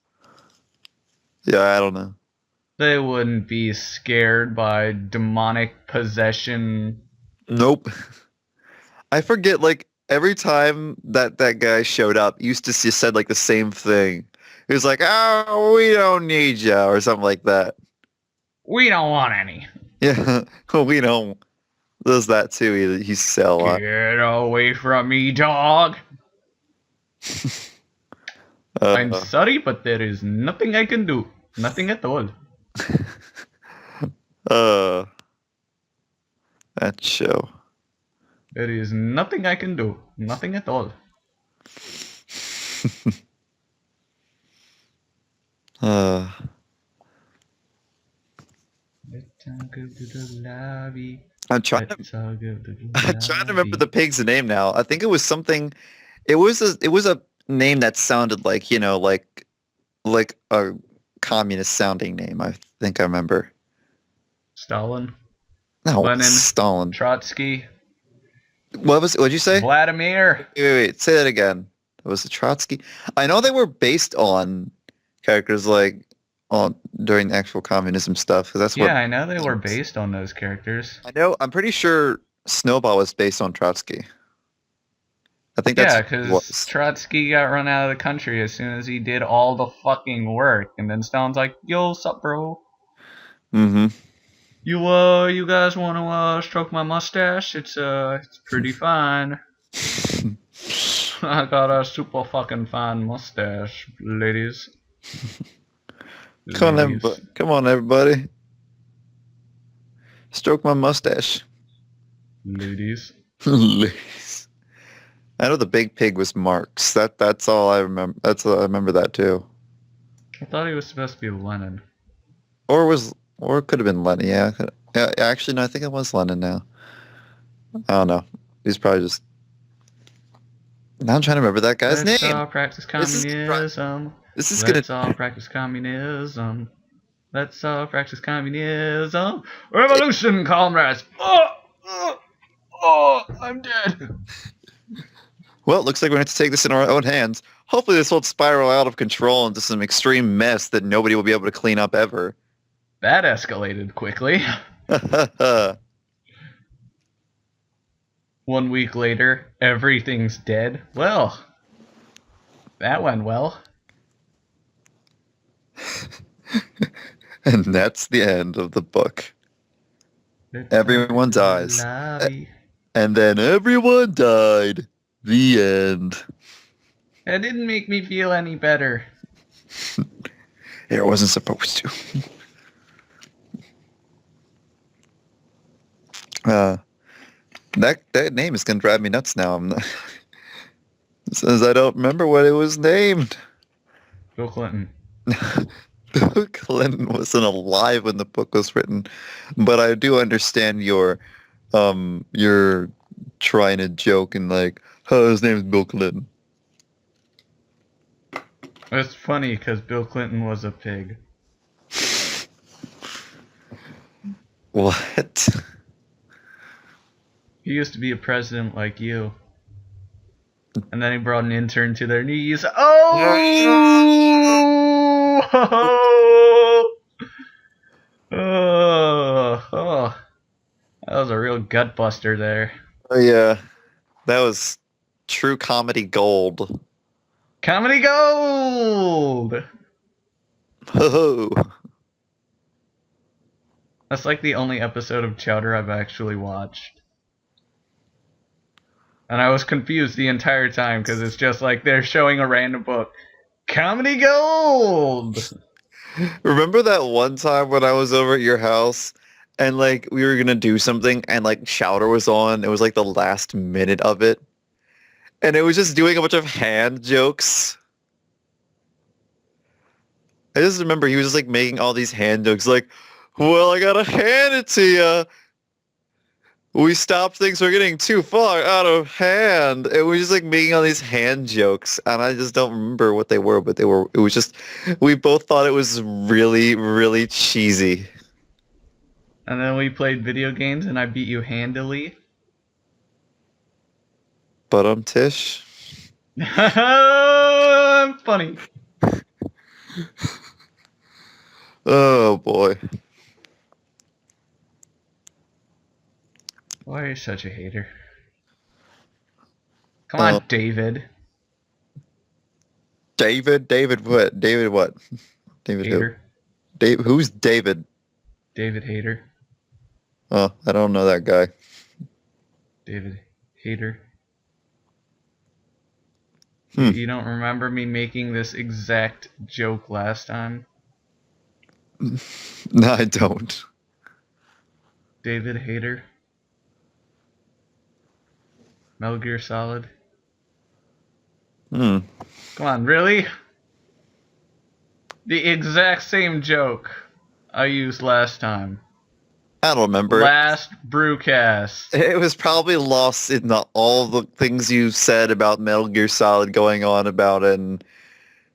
Yeah, I don't know. They wouldn't be scared by demonic possession. Nope. I forget, like, every time that guy showed up, he used to said, like, the same thing. He was like, oh, we don't need you, or something like that. We don't want any. Yeah, we don't. Does that too. He used to say a lot. Get away from me, dog. I'm sorry, but there is nothing I can do. Nothing at all. That show. There is nothing I can do. Nothing at all. Let's all go to the lobby. I'm trying Let's all go to the I'm trying to remember lobby. the pig's name now. I think it was something. It was a name that sounded like, you know, like a communist sounding name. I think I remember. Stalin. No, Lenin. Stalin. Trotsky. What'd you say? Vladimir. Wait. Say that again. Was it Trotsky? I know they were based on characters like on during the actual communism stuff, because that's what. Yeah, I know they were based on those characters. I know. I'm pretty sure Snowball was based on Trotsky. I think that's Yeah, what it because was. Trotsky got run out of the country as soon as he did all the fucking work, and then Stalin's like, "Yo, sup, bro? Mm-hmm. You guys want to stroke my mustache? It's pretty fine. I got a super fucking fine mustache, ladies. Come Ladies. on, everybody. Stroke my mustache. Ladies. Ladies. I know the big pig was Marx. That's all I remember. I remember that too. I thought he was supposed to be Lenin. Or it could have been Lenin. Yeah. Yeah. Actually, no. I think it was Lenin now. I don't know. He's probably just. Now I'm trying to remember that guy's Let's name. all practice communism. This is Let's gonna. all practice communism. Let's all practice communism. Revolution, comrades! Oh, I'm dead. Well, it looks like we're going to take this in our own hands. Hopefully, this won't spiral out of control into some extreme mess that nobody will be able to clean up ever. That escalated quickly. 1 week later, everything's dead. Well, that went well. And that's the end of the book. Everyone dies. Lobby. And then everyone died. The end. That didn't make me feel any better. It wasn't supposed to. That name is gonna drive me nuts now. Since I don't remember what it was named. Bill Clinton. Bill Clinton wasn't alive when the book was written, but I do understand your trying to joke and like, oh, his name's Bill Clinton. It's funny because Bill Clinton was a pig. What? He used to be a president like you. And then he brought an intern to their knees. Oh! Oh. That was a real gut buster there. Oh yeah, that was true comedy gold. Comedy gold! Oh. That's like the only episode of Chowder I've actually watched. And I was confused the entire time because it's just like they're showing a random book. Comedy gold! Remember that one time when I was over at your house and like we were gonna do something and like Chowder was on? It was like the last minute of it. And it was just doing a bunch of hand jokes. I just remember he was just like making all these hand jokes like, well, I gotta hand it to you. we stopped things from getting too far out of hand. And we just like making all these hand jokes, and I just don't remember what they were, but it was just, we both thought it was really, really cheesy. And then we played video games, and I beat you handily. But Tish. Funny. Oh boy. Why are you such a hater? Come on, David. David what? David what? David Hater. who? Dave, who's David? David Hater. Oh, I don't know that guy. David Hater. Hmm. You don't remember me making this exact joke last time? No, I don't. David Hater. Metal Gear Solid. Hmm. Come on, really? The exact same joke I used last time. I don't remember. Last Brucast. It was probably lost in all the things you said about Metal Gear Solid going on about it, and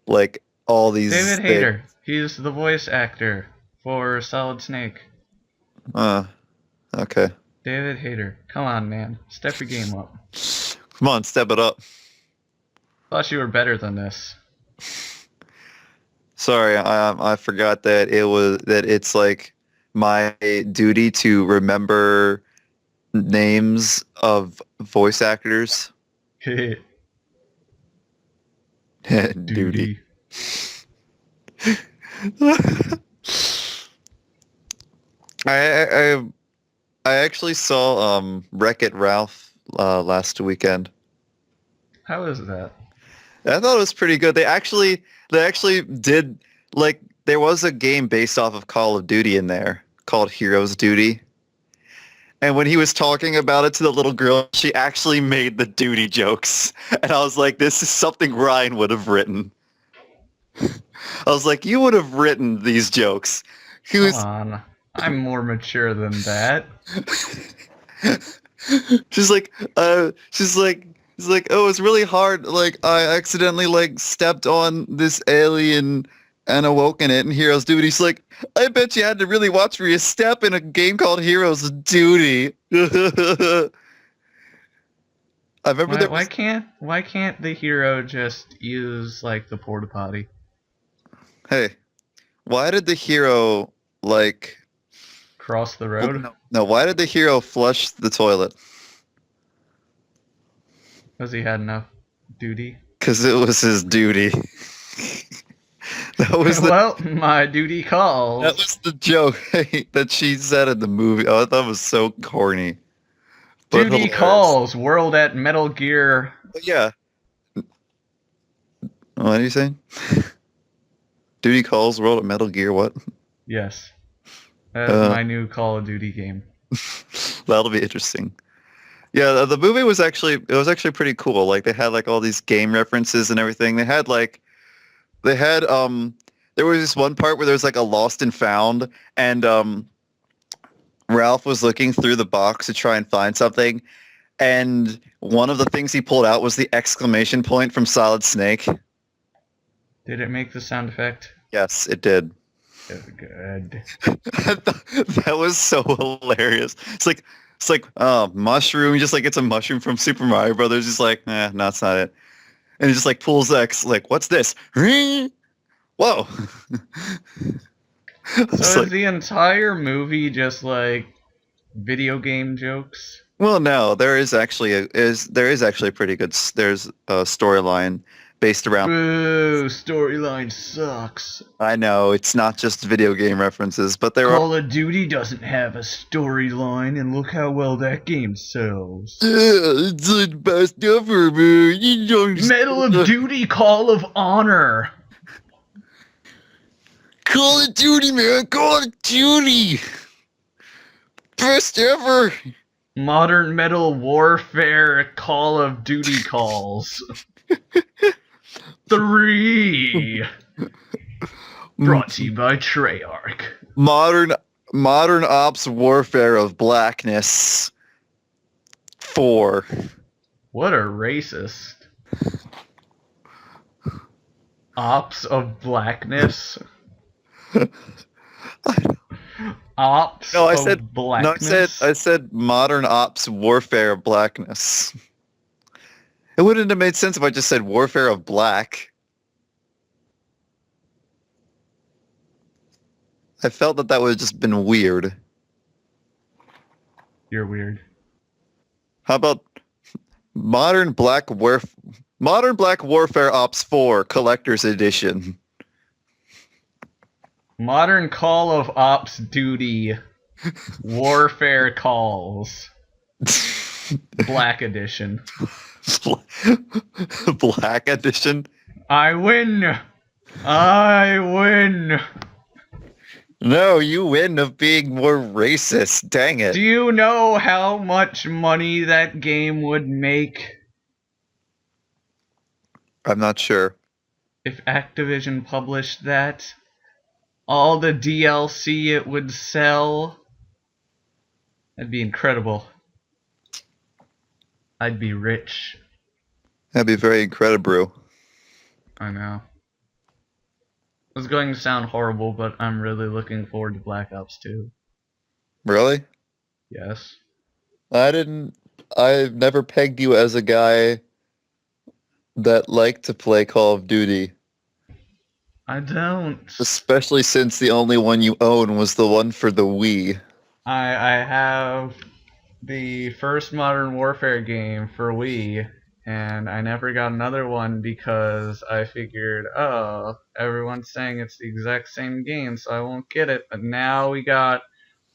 like all these David Hater. He's the voice actor for Solid Snake. Okay. David Hater. Come on, man. Step your game up. Come on, step it up. Thought you were better than this. Sorry, I forgot that it's like my duty to remember names of voice actors. Duty. I actually saw Wreck-It Ralph last weekend. How is that? I thought it was pretty good. They actually did, like, there was a game based off of Call of Duty in there called Heroes Duty. And when he was talking about it to the little girl, she actually made the duty jokes. And I was like, this is something Ryan would have written. I was like, you would have written these jokes. Come on. I'm more mature than that. She's like, oh, it's really hard. Like, I accidentally, like, stepped on this alien and awoken it in Heroes Duty. She's like, I bet you had to really watch where you step in a game called Heroes Duty. I remember why can't the hero just use, like, the porta potty? Hey, why did the hero, like... Cross the road? No, why did the hero flush the toilet? Because he had enough duty. Because it was his duty. Well, my duty calls. That was the joke that she said in the movie. Oh, I thought it was so corny. But duty hilarious. calls. World at Metal Gear. Yeah. What are you saying? Duty calls. World at Metal Gear. What? Yes. That's my new Call of Duty game. That'll be interesting. Yeah, the movie was actually pretty cool. Like, they had like all these game references and everything. There was this one part where there was like a lost and found, and Ralph was looking through the box to try and find something, and one of the things he pulled out was the exclamation point from Solid Snake. Did it make the sound effect? Yes, it did. Good. That was so hilarious. It's like mushroom. Just like it's a mushroom from Super Mario Brothers. Just like, no, that's not it. And he just like pulls X. Like, what's this? Whoa. So is the entire movie just like video game jokes? Well, no. There is actually a pretty good. There's a storyline based around. Boo! Storyline sucks. I know it's not just video game references, but there Call of Duty doesn't have a storyline, and look how well that game sells. It's the best ever, man. You don't. Medal of Duty, Call of Honor. Call of Duty, man. Call of Duty. Best ever. Modern Metal Warfare, Call of Duty calls. 3. Brought to you by Treyarch. Modern Ops Warfare of Blackness. 4. What a racist. Ops of blackness. Ops No, of blackness. I said modern ops warfare of blackness. It wouldn't have made sense if I just said warfare of black. I felt that would have just been weird. You're weird. How about modern black warfare ops 4 collector's edition? Modern Call of Ops Duty Warfare Calls. Black Edition. Black edition? I win! I win! No, you win of being more racist. Dang it. Do you know how much money that game would make I'm not sure. if Activision published that? All the DLC it would sell? That'd be incredible. I'd be rich. That'd be very incredible. I know. It's going to sound horrible, but I'm really looking forward to Black Ops 2. Really? Yes. I've never pegged you as a guy that liked to play Call of Duty. I don't. Especially since the only one you own was the one for the Wii. I have the first Modern Warfare game for Wii, and I never got another one because I figured, oh, everyone's saying it's the exact same game, so I won't get it. But now we got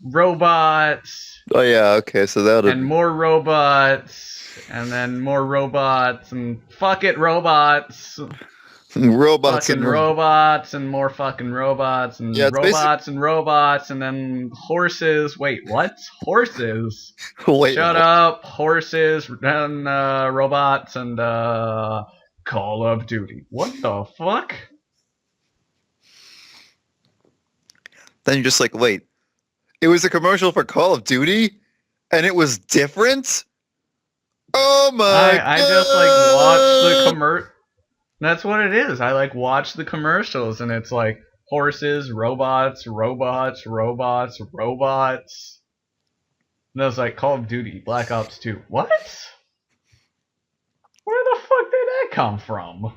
robots, Oh yeah, okay, so that would and more robots, and then more robots, and fuck it, robots. robots Fucking and robots, and more fucking robots, and Yeah, it's robots, and robots, and then horses. Wait, what? Horses? Wait, Shut up, horses, and robots, and Call of Duty. What the fuck? Then you're just like, wait, it was a commercial for Call of Duty, and it was different. Oh my! I just like watch the commercial. That's what it is. I like watch the commercials, and it's like horses, robots, robots, robots, robots. And I was like, Call of Duty, Black Ops 2. What? Where the fuck did that come from?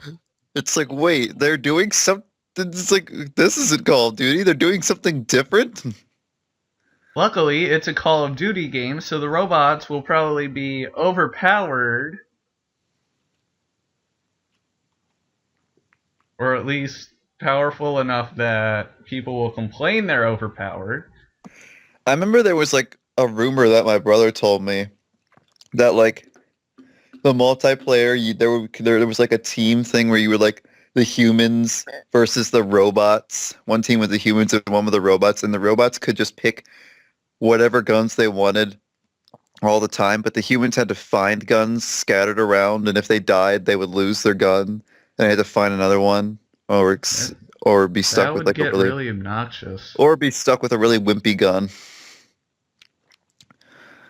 It's like, wait, they're doing something. It's like, this isn't Call of Duty. They're doing something different. Luckily, it's a Call of Duty game, so the robots will probably be overpowered. Or at least powerful enough that people will complain they're overpowered. I remember there was like a rumor that my brother told me that like the multiplayer, there was like a team thing where you were like the humans versus the robots. One team with the humans and one with the robots, and the robots could just pick whatever guns they wanted all the time, but the humans had to find guns scattered around, and if they died, they would lose their gun. They had to find another one, or be stuck with like a really obnoxious. or be stuck with a really wimpy gun.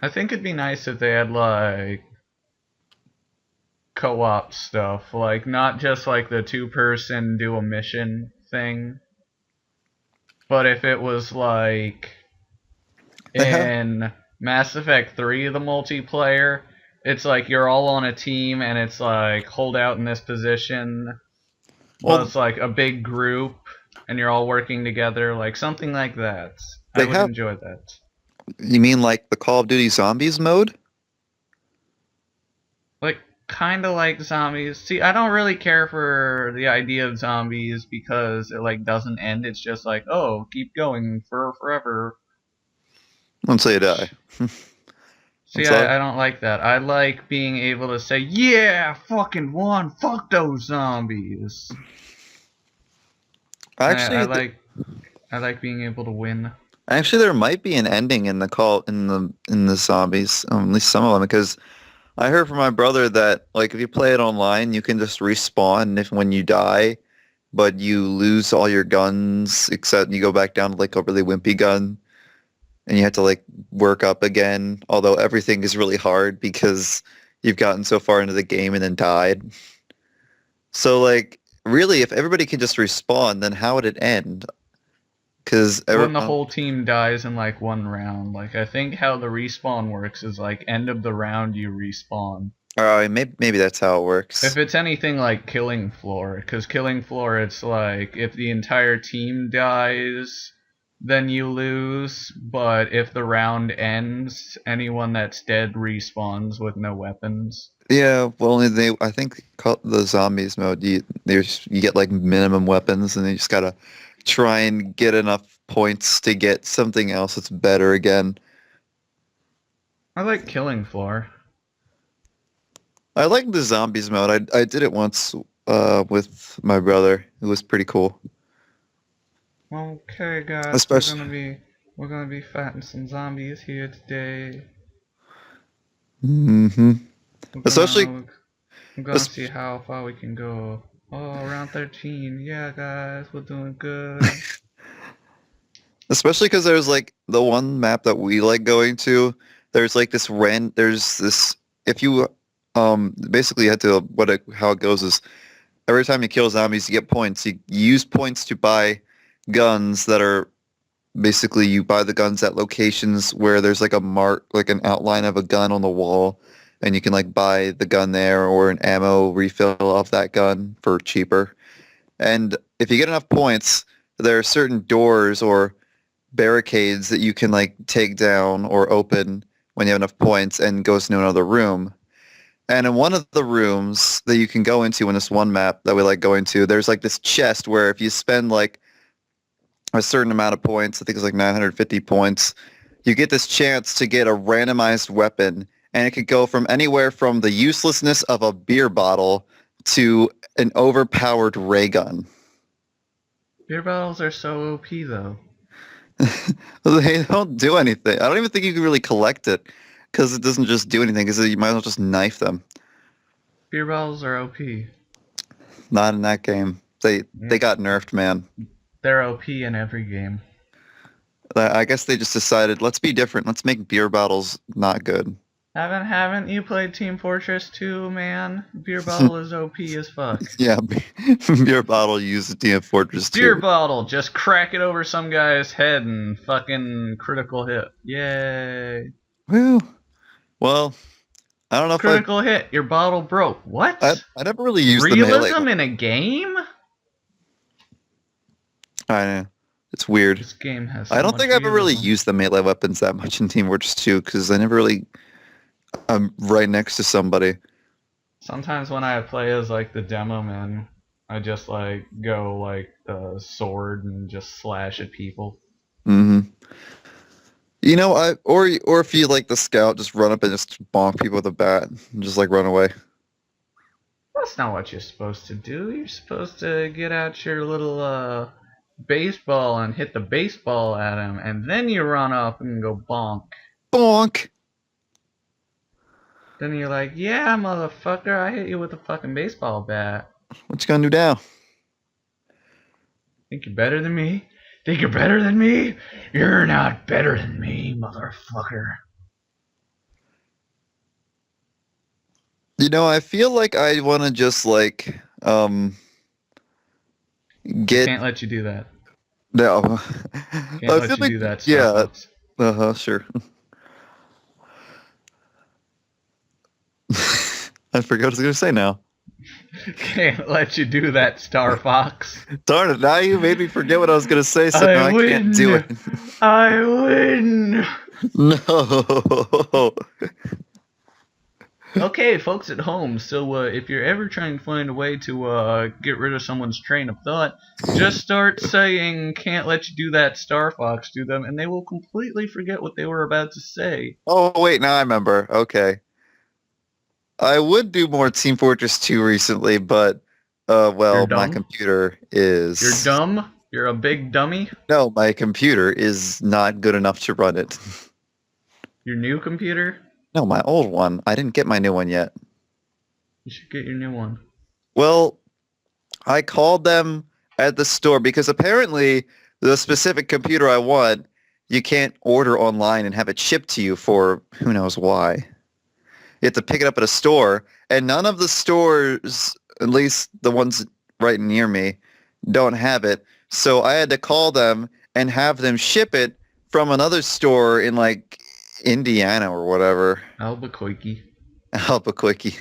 I think it'd be nice if they had like co-op stuff, like not just like the two-person do a mission thing, but if it was like in Mass Effect 3, the multiplayer. It's like you're all on a team, and it's like hold out in this position. Well, it's like a big group, and you're all working together, like something like that. I would enjoy that. You mean like the Call of Duty Zombies mode? Like, kind of like zombies. See, I don't really care for the idea of zombies because it like doesn't end. It's just like, oh, keep going for forever. Until you die. See, I don't like that. I like being able to say, yeah, fucking won, fuck those zombies. Actually, I like being able to win. Actually, there might be an ending in the zombies, at least some of them, because I heard from my brother that like if you play it online, you can just respawn when you die, but you lose all your guns except you go back down to like a really wimpy gun. and you have to like work up again, although everything is really hard because you've gotten so far into the game and then died. So like really if everybody can just respawn, then how would it end? Because When the whole team dies in like one round. Like I think how the respawn works is like end of the round you respawn. maybe that's how it works. If it's anything like Killing Floor, because Killing Floor, it's like if the entire team dies, then you lose. But if the round ends, anyone that's dead respawns with no weapons. Yeah, well, I think the zombies mode, you get like minimum weapons, and you just gotta try and get enough points to get something else that's better again. I like Killing Floor. I like the zombies mode. I did it once with my brother. It was pretty cool. Okay, guys, Especially, we're gonna be fighting some zombies here today. hmm especially, We're gonna see how far we can go. Oh, round 13. Yeah, guys, we're doing good. especially because there's like the one map that we like going to. There's like there's this if you basically had to how it goes is every time you kill zombies you get points. You use points to buy guns that are basically you buy the guns at locations where there's like a mark, like an outline of a gun on the wall, and you can like buy the gun there or an ammo refill of that gun for cheaper. And if you get enough points, there are certain doors or barricades that you can like take down or open when you have enough points and goes into another room. And in one of the rooms that you can go into in this one map that we like going to, there's like this chest where if you spend like a certain amount of points, I think it's like 950 points, you get this chance to get a randomized weapon, and it could go from anywhere from the uselessness of a beer bottle to an overpowered ray gun. Beer bottles are so OP, though. They don't do anything. I don't even think you can really collect it because it doesn't just do anything, because you might as well just knife them. Beer bottles are OP. Not in that game. They got nerfed, man. They're OP in every game. I guess they just decided, let's be different. Let's make beer bottles not good. Haven't you played Team Fortress 2, man? Beer bottle is OP as fuck. Yeah, beer bottle used Team Fortress 2. Beer bottle, just crack it over some guy's head and fucking critical hit. Yay. Woo. Well, I don't know critical hit, your bottle broke. What? I never really used realism in a game? I know. It's weird. This game has I don't think I ever really used the melee weapons that much in Team Fortress 2 because I never really... I'm right next to somebody. Sometimes when I play as like the demo man, I just like go like the sword and just slash at people. Mm-hmm. You know, or if you like the scout, just run up and just bonk people with a bat and just like run away. That's not what you're supposed to do. You're supposed to get out your little baseball and hit the baseball at him, and then you run up and go bonk. Bonk! Then you're like, yeah, motherfucker, I hit you with a fucking baseball bat. What you gonna do now? Think you're better than me? Think you're better than me? You're not better than me, motherfucker. You know, I feel like I want to just like get. I can't let you do that. No. Can't let you do that. Yeah. Sure. I forgot what I was gonna say now. Can't let you do that, Star Fox. Darn it! Now you made me forget what I was gonna say, so now I can't do it. I win. No. Okay, folks at home, so if you're ever trying to find a way to get rid of someone's train of thought, just start saying, can't let you do that, Star Fox, to them, and they will completely forget what they were about to say. Oh, wait, now I remember. Okay. I would do more Team Fortress 2 recently, but, well, my computer is... You're dumb? You're a big dummy? No, my computer is not good enough to run it. Your new computer? No, my old one. I didn't get my new one yet. You should get your new one. Well, I called them at the store because apparently the specific computer I want you can't order online and have it shipped to you for who knows why. You have to pick it up at a store, and none of the stores, at least the ones right near me, don't have it. So I had to call them and have them ship it from another store in like Indiana or whatever. Albuquerque. Albuquerque.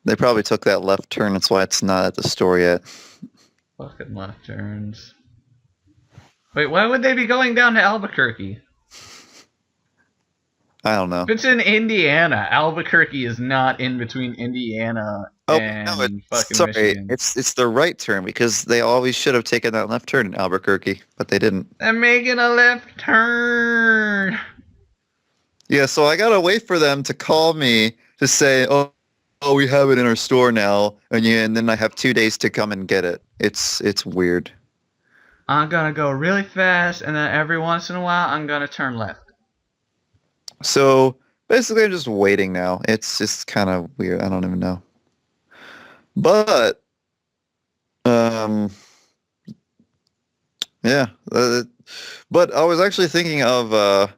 They probably took that left turn. That's why it's not at the store yet. Fucking left turns. Wait, why would they be going down to Albuquerque? I don't know. If it's in Indiana, Albuquerque is not in between Indiana and fucking Michigan. It's the right turn because they always should have taken that left turn in Albuquerque, but they didn't. They're making a left turn. Yeah, so I gotta wait for them to call me to say, oh, we have it in our store now, and then I have 2 days to come and get it. It's weird. I'm gonna go really fast, and then every once in a while, I'm gonna turn left. So basically, I'm just waiting now. It's just kind of weird. I don't even know. But, yeah. But I was actually thinking of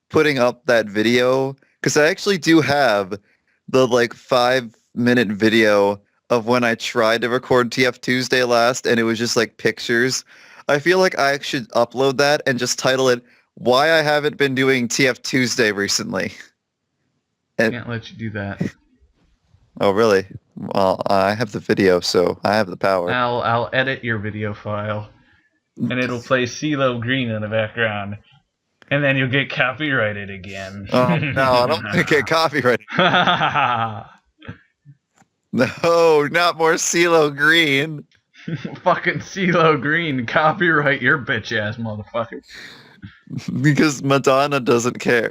putting up that video because I actually do have the like 5-minute video of when I tried to record TF Tuesday last, and it was just like pictures. I feel like I should upload that and just title it "Why I Haven't Been Doing TF Tuesday Recently." I can't let you do that. Oh, really? Well, I have the video, so I have the power. I'll edit your video file, and it'll play CeeLo Green in the background, and then you'll get copyrighted again. Oh, no, I don't want to get copyrighted. No, not more CeeLo Green. Fucking CeeLo Green, copyright your bitch ass motherfucker. Because Madonna doesn't care.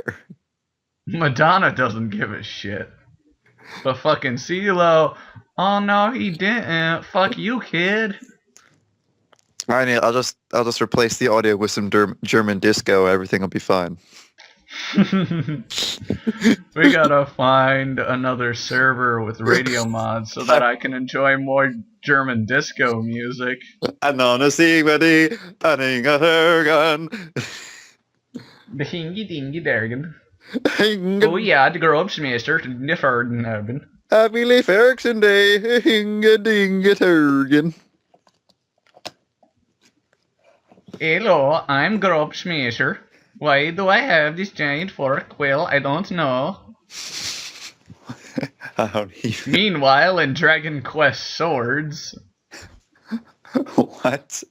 Madonna doesn't give a shit. But fucking CeeLo, oh no, he didn't. Fuck you, kid. I'll just replace the audio with some German disco. Everything will be fine. We gotta find another server with radio mods so that I can enjoy more German disco music. The hingy dingy dergen. Oh yeah, the grobsmeester, the Ferdinand. Happy Leif Erikson Day, hinga dinga turgen. Hello, I'm Grobsmeester. Why do I have this giant fork? Well, I don't know. I don't even... Meanwhile, in Dragon Quest Swords... What?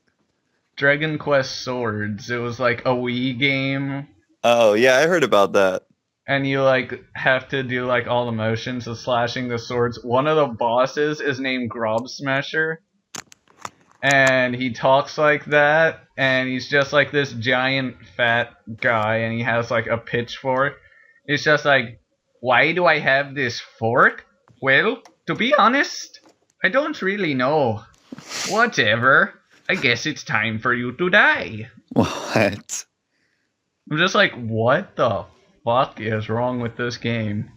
Dragon Quest Swords. It was like a Wii game. Oh, yeah, I heard about that. And you like have to do like all the motions of slashing the swords. One of the bosses is named Grobsmasher. And he talks like that, and he's just like this giant fat guy, and he has like a pitchfork. It's just like, why do I have this fork? Well, to be honest, I don't really know. Whatever. I guess it's time for you to die. What? I'm just like, what the fuck is wrong with this game?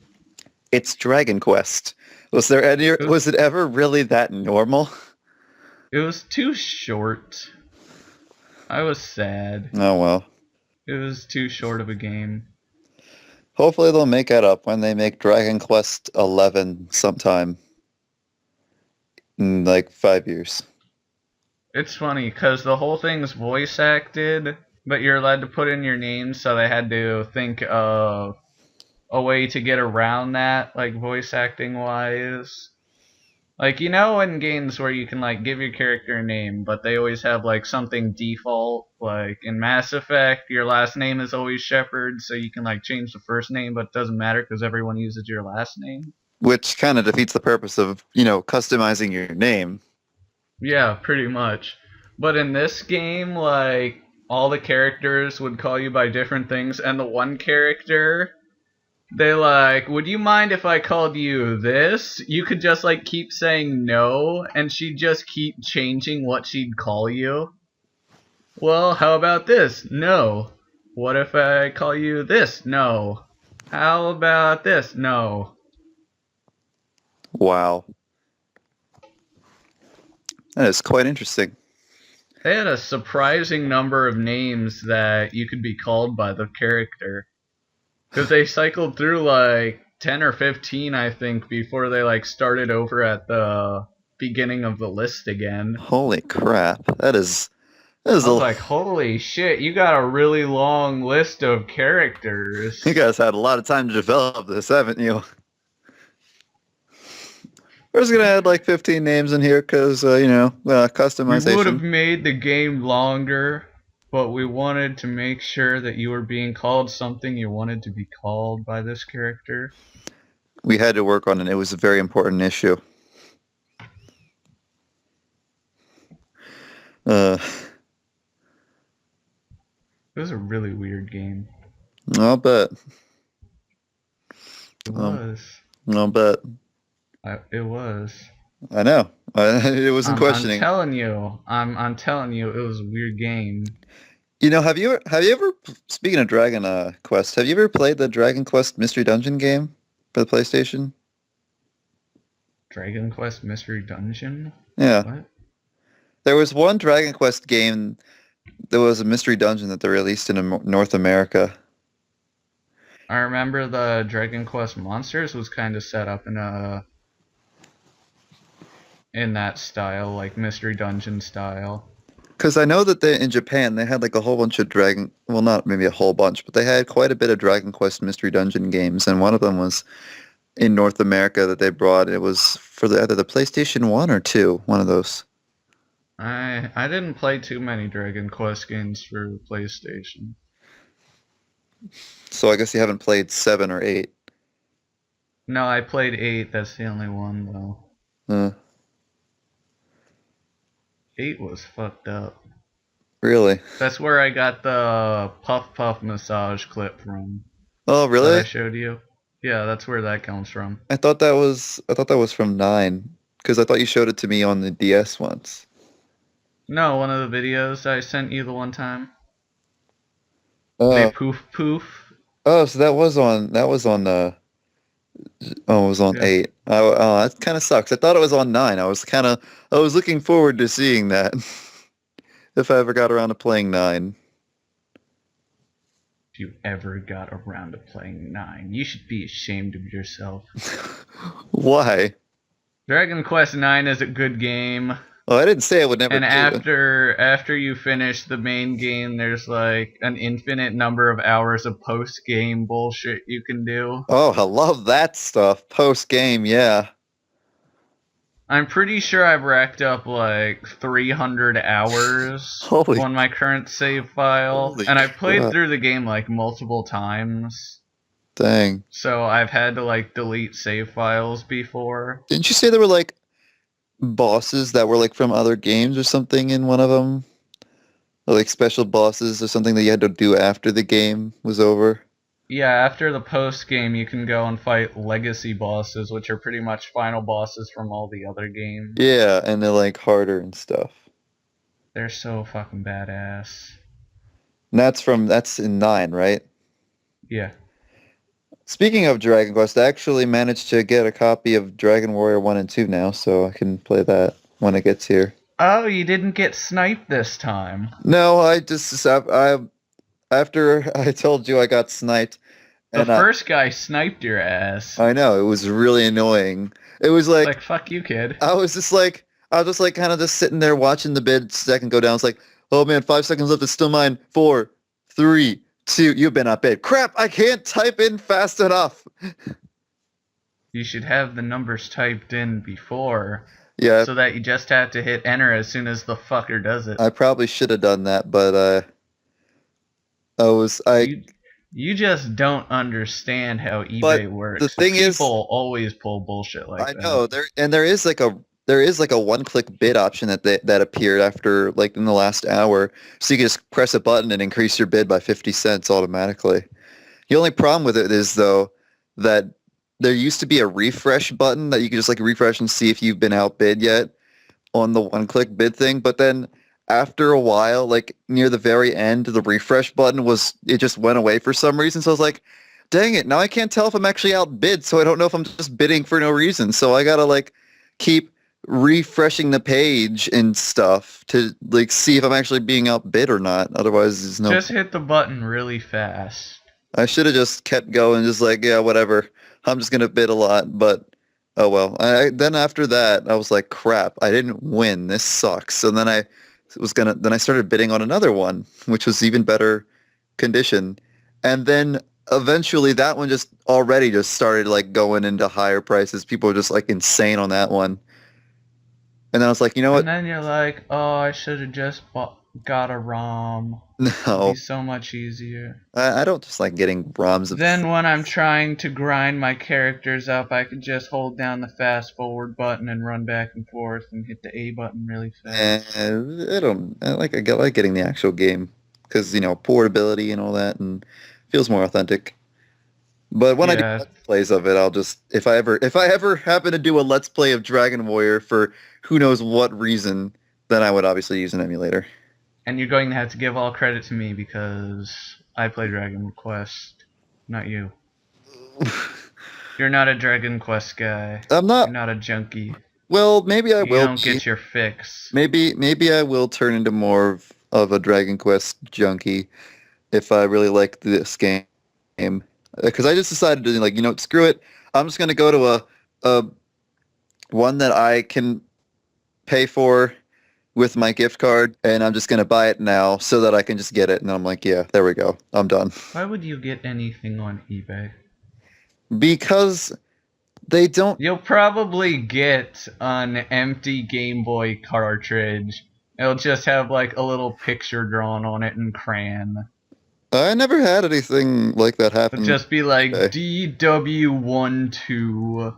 It's Dragon Quest. Was it ever really that normal? It was too short. I was sad. Oh well. It was too short of a game. Hopefully they'll make that up when they make Dragon Quest 11 sometime. In like 5 years. It's funny, because the whole thing's voice acted, but you're allowed to put in your name, so they had to think of a way to get around that, like voice acting wise. Like, you know, in games where you can, like, give your character a name, but they always have, like, something default. Like, in Mass Effect, your last name is always Shepard, so you can, like, change the first name, but it doesn't matter because everyone uses your last name. Which kind of defeats the purpose of, customizing your name. Yeah, pretty much. But in this game, like, all the characters would call you by different things, and the one character... They like, would you mind if I called you this? You could just like keep saying no, and she'd just keep changing what she'd call you. Well, how about this? No. What if I call you this? No. How about this? No. Wow. That is quite interesting. They had a surprising number of names that you could be called by the character. Because they cycled through like 10 or 15, I think, before they like started over at the beginning of the list again. Holy crap. That is I was like, holy shit, you got a really long list of characters. you guys had a lot of time to develop this, haven't you? We're just gonna add like 15 names in here because, customization. We would have made the game longer, but we wanted to make sure that you were being called something you wanted to be called by this character. We had to work on it. It was a very important issue. It was a really weird game. I'll bet. It was. I'll bet. It was. I know. It wasn't questioning. I'm telling you, it was a weird game. Have you ever, speaking of Dragon Quest, have you ever played the Dragon Quest Mystery Dungeon game for the PlayStation? Dragon Quest Mystery Dungeon? Yeah. What? There was one Dragon Quest game that was a mystery dungeon that they released in North America. I remember the Dragon Quest Monsters was kind of set up in that style, like mystery dungeon style. Because I know that in Japan they had like a whole bunch of well, not maybe a whole bunch, but they had quite a bit of Dragon Quest Mystery Dungeon games, and one of them was in North America that they brought. It was for either the PlayStation 1 or 2, one of those. I didn't play too many Dragon Quest games for PlayStation. So I guess you haven't played 7 or 8. No, I played 8. That's the only one though. 8 was fucked up. Really? That's where I got the Puff Puff massage clip from. Oh, really? That I showed you. Yeah, that's where that comes from. I thought that was from 9, because I thought you showed it to me on the DS once. No, one of the videos I sent you the one time. Oh, Poof Poof. oh, so that was on it was on Yeah. 8. Oh, that kind of sucks. I thought it was on 9. I was looking forward to seeing that if I ever got around to playing 9. If you ever got around to playing 9, you should be ashamed of yourself. Why? Dragon Quest 9 is a good game. Oh, I didn't say I would never And do it. after you finish the main game, there's like an infinite number of hours of post-game bullshit you can do. Oh, I love that stuff. Post-game, yeah. I'm pretty sure I've racked up like 300 hours Holy- on my current save file. Holy And I've played crap. through the game like multiple times. Dang. So I've had to like delete save files before. Didn't you say there were like bosses that were like from other games or something in one of them? Or, like special bosses or something that you had to do after the game was over? Yeah, after the post game, you can go and fight legacy bosses, which are pretty much final bosses from all the other games. Yeah, and they're like harder and stuff. They're so fucking badass. And that's in 9, right? Yeah. Speaking of Dragon Quest, I actually managed to get a copy of Dragon Warrior 1 and 2 now, so I can play that when it gets here. Oh, you didn't get sniped this time. No, after I told you I got sniped. The first guy sniped your ass. I know, it was really annoying. It was like fuck you, kid. I was just like kind of just sitting there watching the bid second go down. It's like, oh man, 5 seconds left. It's still mine. 4, 3, 2. You've been outbid. Crap! I can't type in fast enough. You should have the numbers typed in before. Yeah. So that you just have to hit enter as soon as the fucker does it. I probably should have done that, but You just don't understand how eBay But works. the thing is- people always pull bullshit like I that. know there is like a one-click bid option that appeared after like in the last hour, so you can just press a button and increase your bid by 50 cents automatically. The only problem with it is though that there used to be a refresh button that you could just like refresh and see if you've been outbid yet on the one-click bid thing, but then after a while, like near the very end, the refresh button just went away for some reason. So I was like, dang it, now I can't tell if I'm actually outbid, so I don't know if I'm just bidding for no reason. So I gotta like keep refreshing the page and stuff to like see if I'm actually being outbid or not. Otherwise, there's no. Just hit the button really fast. I should have just kept going, just like, yeah, whatever. I'm just gonna bid a lot, but oh well. Then after that, I was like, crap, I didn't win. This sucks. So then then I started bidding on another one, which was even better condition, and then eventually that one just already just started like going into higher prices. People were just like insane on that one, and then I was like, you know And what? then you're like, oh, I should have just got a ROM. It'd be No, so much easier. I don't just like getting ROMs of. Then when I'm trying to grind my characters up, I can just hold down the fast forward button and run back and forth and hit the A button really fast. I don't. I like getting the actual game because portability and all that, and feels more authentic. But when I do Yeah, let's plays of it, I'll just if I ever happen to do a let's play of Dragon Warrior for who knows what reason, then I would obviously use an emulator. and you're going to have to give all credit to me because I play Dragon Quest, not you. You're not a Dragon Quest guy. I'm You're not. not a junkie. Well, maybe I You will don't be. get your fix. Maybe I will turn into more of a Dragon Quest junkie if I really like this game. Because I just decided to like screw it. I'm just gonna go to a one that I can pay for with my gift card, and I'm just gonna buy it now so that I can just get it. And I'm like, yeah, there we go. I'm done. Why would you get anything on eBay? Because they don't. You'll probably get an empty Game Boy cartridge. It'll just have like a little picture drawn on it in crayon. I never had anything like that happen. It'll just be like Okay. DW12.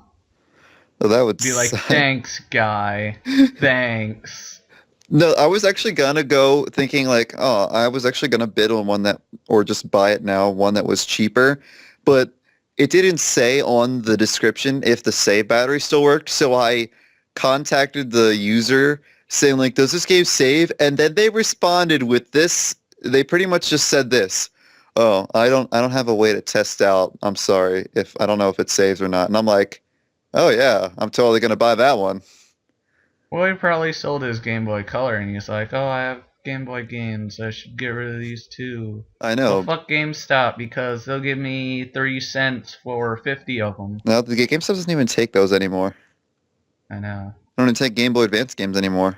So that would Be like, suck. thanks, guy. Thanks. No, I was actually gonna go thinking like, oh, I was actually gonna bid on one that, or just buy it now, one that was cheaper, but it didn't say on the description if the save battery still worked. So I contacted the user saying like, does this game save? And then they responded with this. They pretty much just said this. Oh, I don't have a way to test out. I'm sorry if I don't know if it saves or not. And I'm like, oh yeah, I'm totally gonna buy that one. Well, he probably sold his Game Boy Color and he's like, oh, I have Game Boy games. I should get rid of these too. I Well, know. fuck GameStop because they'll give me 30 cents for 50 of them. Now the GameStop doesn't even take those anymore. I know. I don't even take Game Boy Advance games anymore.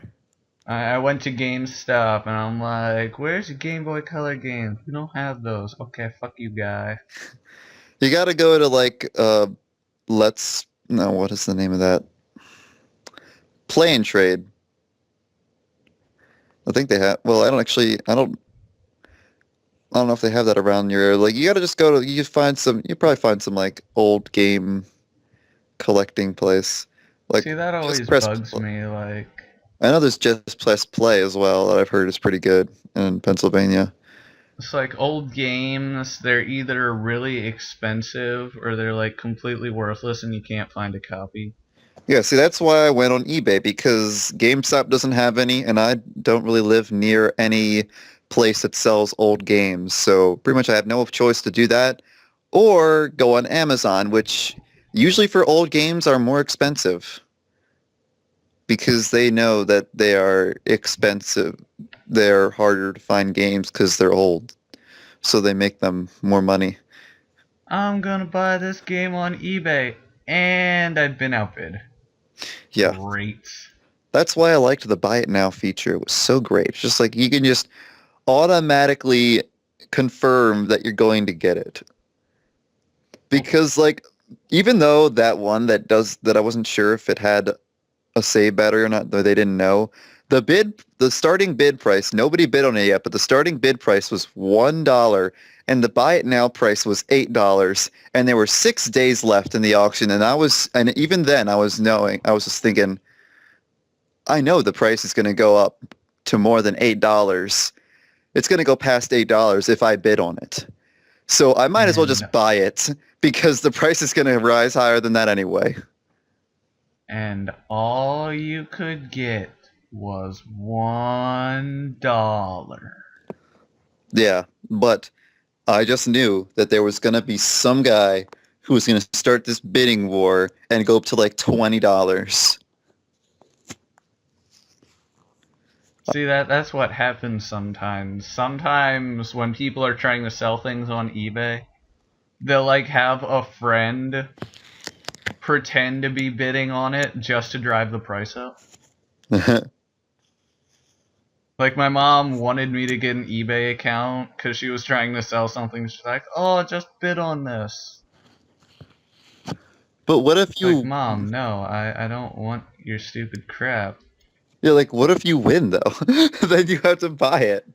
I went to GameStop and I'm like, where's your Game Boy Color games? We don't have those. Okay, fuck you, guy. You gotta go to like let's no, what is the name of that? Play and Trade. I think they have well, I don't know if they have that around your area. Like you gotta just go to you probably find some like old game collecting place. Like See, that just always press bugs me. Like, I know there's just press play as well that I've heard is pretty good in Pennsylvania. it's like old games, they're either really expensive or they're like completely worthless and you can't find a copy. Yeah, see, that's why I went on eBay because GameStop doesn't have any, and I don't really live near any place that sells old games. So pretty much I have no choice to do that or go on Amazon, which usually for old games are more expensive because they know that they are expensive. They're harder to find games because they're old. So they make them more money. I'm gonna buy this game on eBay and I've been outbid. Yeah. Great. That's why I liked the buy it now feature. It was so great. It's just like you can just automatically confirm that you're going to get it. Because like even though that one that I wasn't sure if it had a save battery or not, though they didn't know, the starting bid price, nobody bid on it yet, but the starting bid price was $1 and the buy it now price was $8 and there were 6 days left in the auction and even then I was just thinking I know the price is going to go up to more than $8. It's going to go past $8 if I bid on it. So I might as well just buy it because the price is going to rise higher than that anyway. And all you could get was $1. Yeah, but I just knew that there was going to be some guy who was going to start this bidding war and go up to like $20. See, that's what happens sometimes. Sometimes when people are trying to sell things on eBay, they'll like have a friend pretend to be bidding on it just to drive the price up. Like my mom wanted me to get an eBay account because she was trying to sell something. She's like, "Oh, just bid on this." But what if Like, you, Mom, no, I don't want your stupid crap. you're like, what if you win though? Then you have to buy it.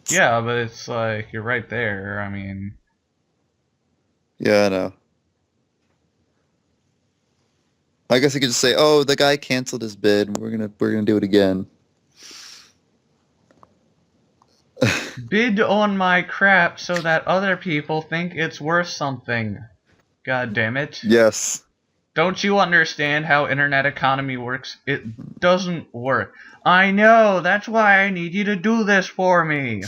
Yeah, but it's like you're right there. I mean, Yeah, I know. I guess you could just say, "Oh, the guy canceled his bid. We're gonna do it again." bid on my crap so that other people think it's worth something. God damn it. Yes. Don't you understand how internet economy works? It doesn't work. I know, that's why I need you to do this for me.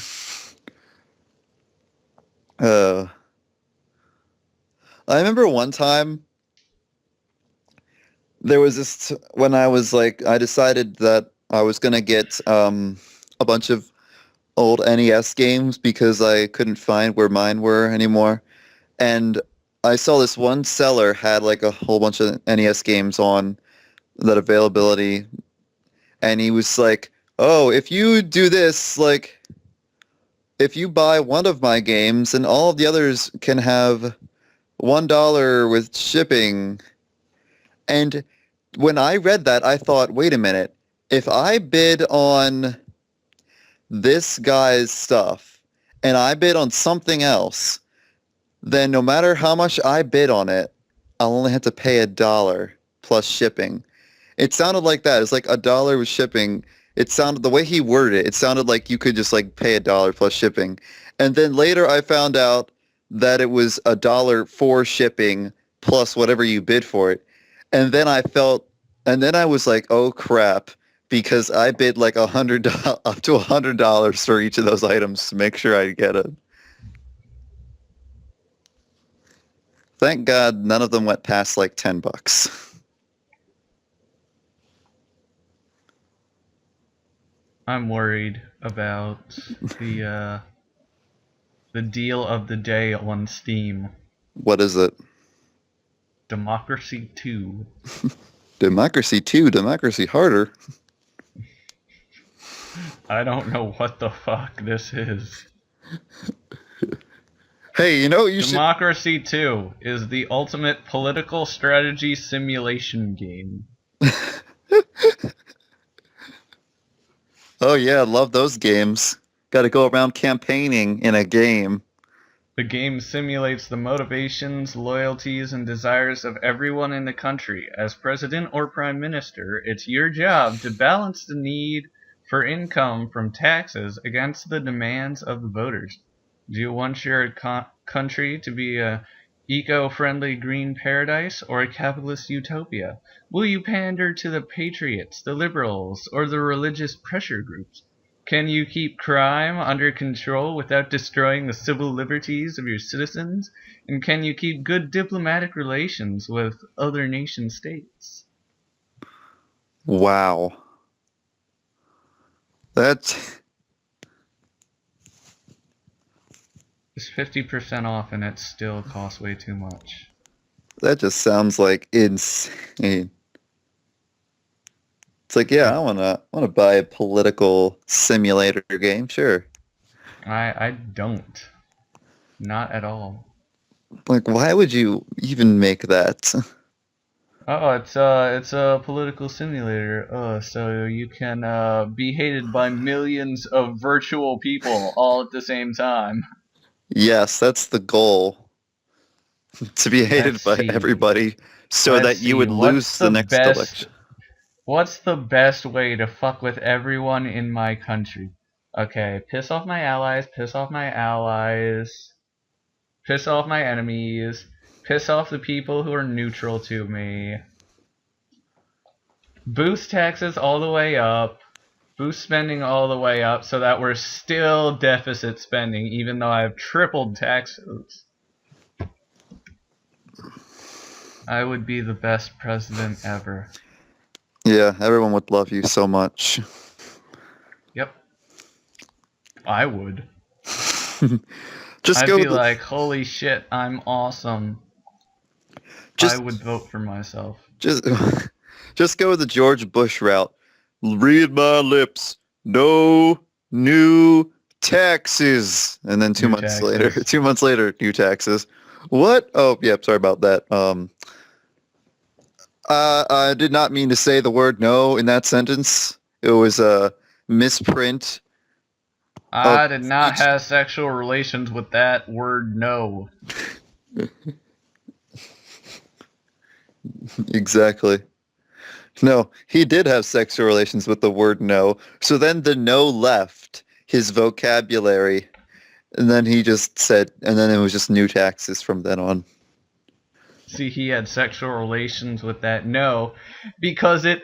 Uh, I remember one time there was this when I was like, I decided that I was gonna get a bunch of old NES games because I couldn't find where mine were anymore. And I saw this one seller had like a whole bunch of NES games on that availability, and he was like, "Oh, if you do this, like, if you buy one of my games, and all of the others can have $1 with shipping." And when I read that, I thought, wait a minute, if I bid on this guy's stuff and I bid on something else, then no matter how much I bid on it, I'll only have to pay $1 plus shipping. It sounded like that. It's like $1 with shipping. It sounded the way he worded it. It sounded like you could just like pay $1 plus shipping. And then later I found out that it was $1 for shipping plus whatever you bid for it. And then and then I was like, oh crap, because I bid like $100 up to $100 for each of those items to make sure I get it. Thank God none of them went past like $10. I'm worried about the deal of the day on Steam. What is it? Democracy 2. Democracy 2, Democracy Harder. I don't know what the fuck this is. Hey, you know you should. Democracy 2 is the ultimate political strategy simulation game. Oh yeah, love those games. Got to go around campaigning in a game. The game simulates the motivations, loyalties, and desires of everyone in the country. As president or prime minister, it's your job to balance the need for income from taxes against the demands of the voters. Do you want your country to be a eco-friendly green paradise or a capitalist utopia? Will you pander to the patriots, the liberals, or the religious pressure groups? Can you keep crime under control without destroying the civil liberties of your citizens? And can you keep good diplomatic relations with other nation states? Wow. That's It's 50% off and it still costs way too much. that just sounds like insane. It's like, yeah, I wanna buy a political simulator game, sure. I don't. Not at all. Like, why would you even make that? Oh, it's a political simulator. So you can be hated by millions of virtual people all at the same time. Yes, that's the goal. To be hated Let's by see. everybody so Let's that you would see. lose the next election. What's the best way to fuck with everyone in my country? Okay, piss off my allies, piss off my allies, piss off my enemies, piss off the people who are neutral to me. Boost taxes all the way up. Boost spending all the way up so that we're still deficit spending even though I've tripled taxes. I would be the best president ever. Yeah, everyone would love you so much. Yep. I would. Just I'd go be with the, like, holy shit, I'm awesome. I just would vote for myself. just just go with the George Bush route. Read my lips. No new taxes. And then New taxes. 2 months later, new taxes. What? Oh, yeah, sorry about that. I did not mean to say the word no in that sentence. It was a misprint of I did not speech. have sexual relations with that word no. Exactly. No, he did have sexual relations with the word no. So then the no left his vocabulary, and then he just said, and then it was just new taxes from then on. See, he had sexual relations with that no because it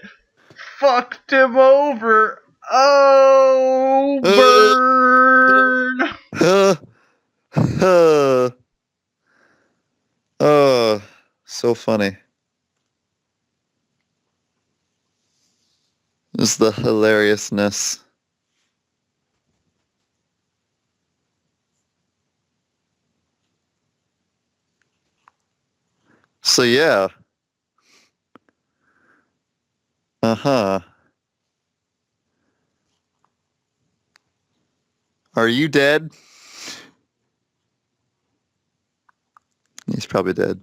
fucked him over. Oh, burn! Uh, uh, so funny. Just the hilariousness. So yeah. Uh-huh. Are you dead? He's probably dead.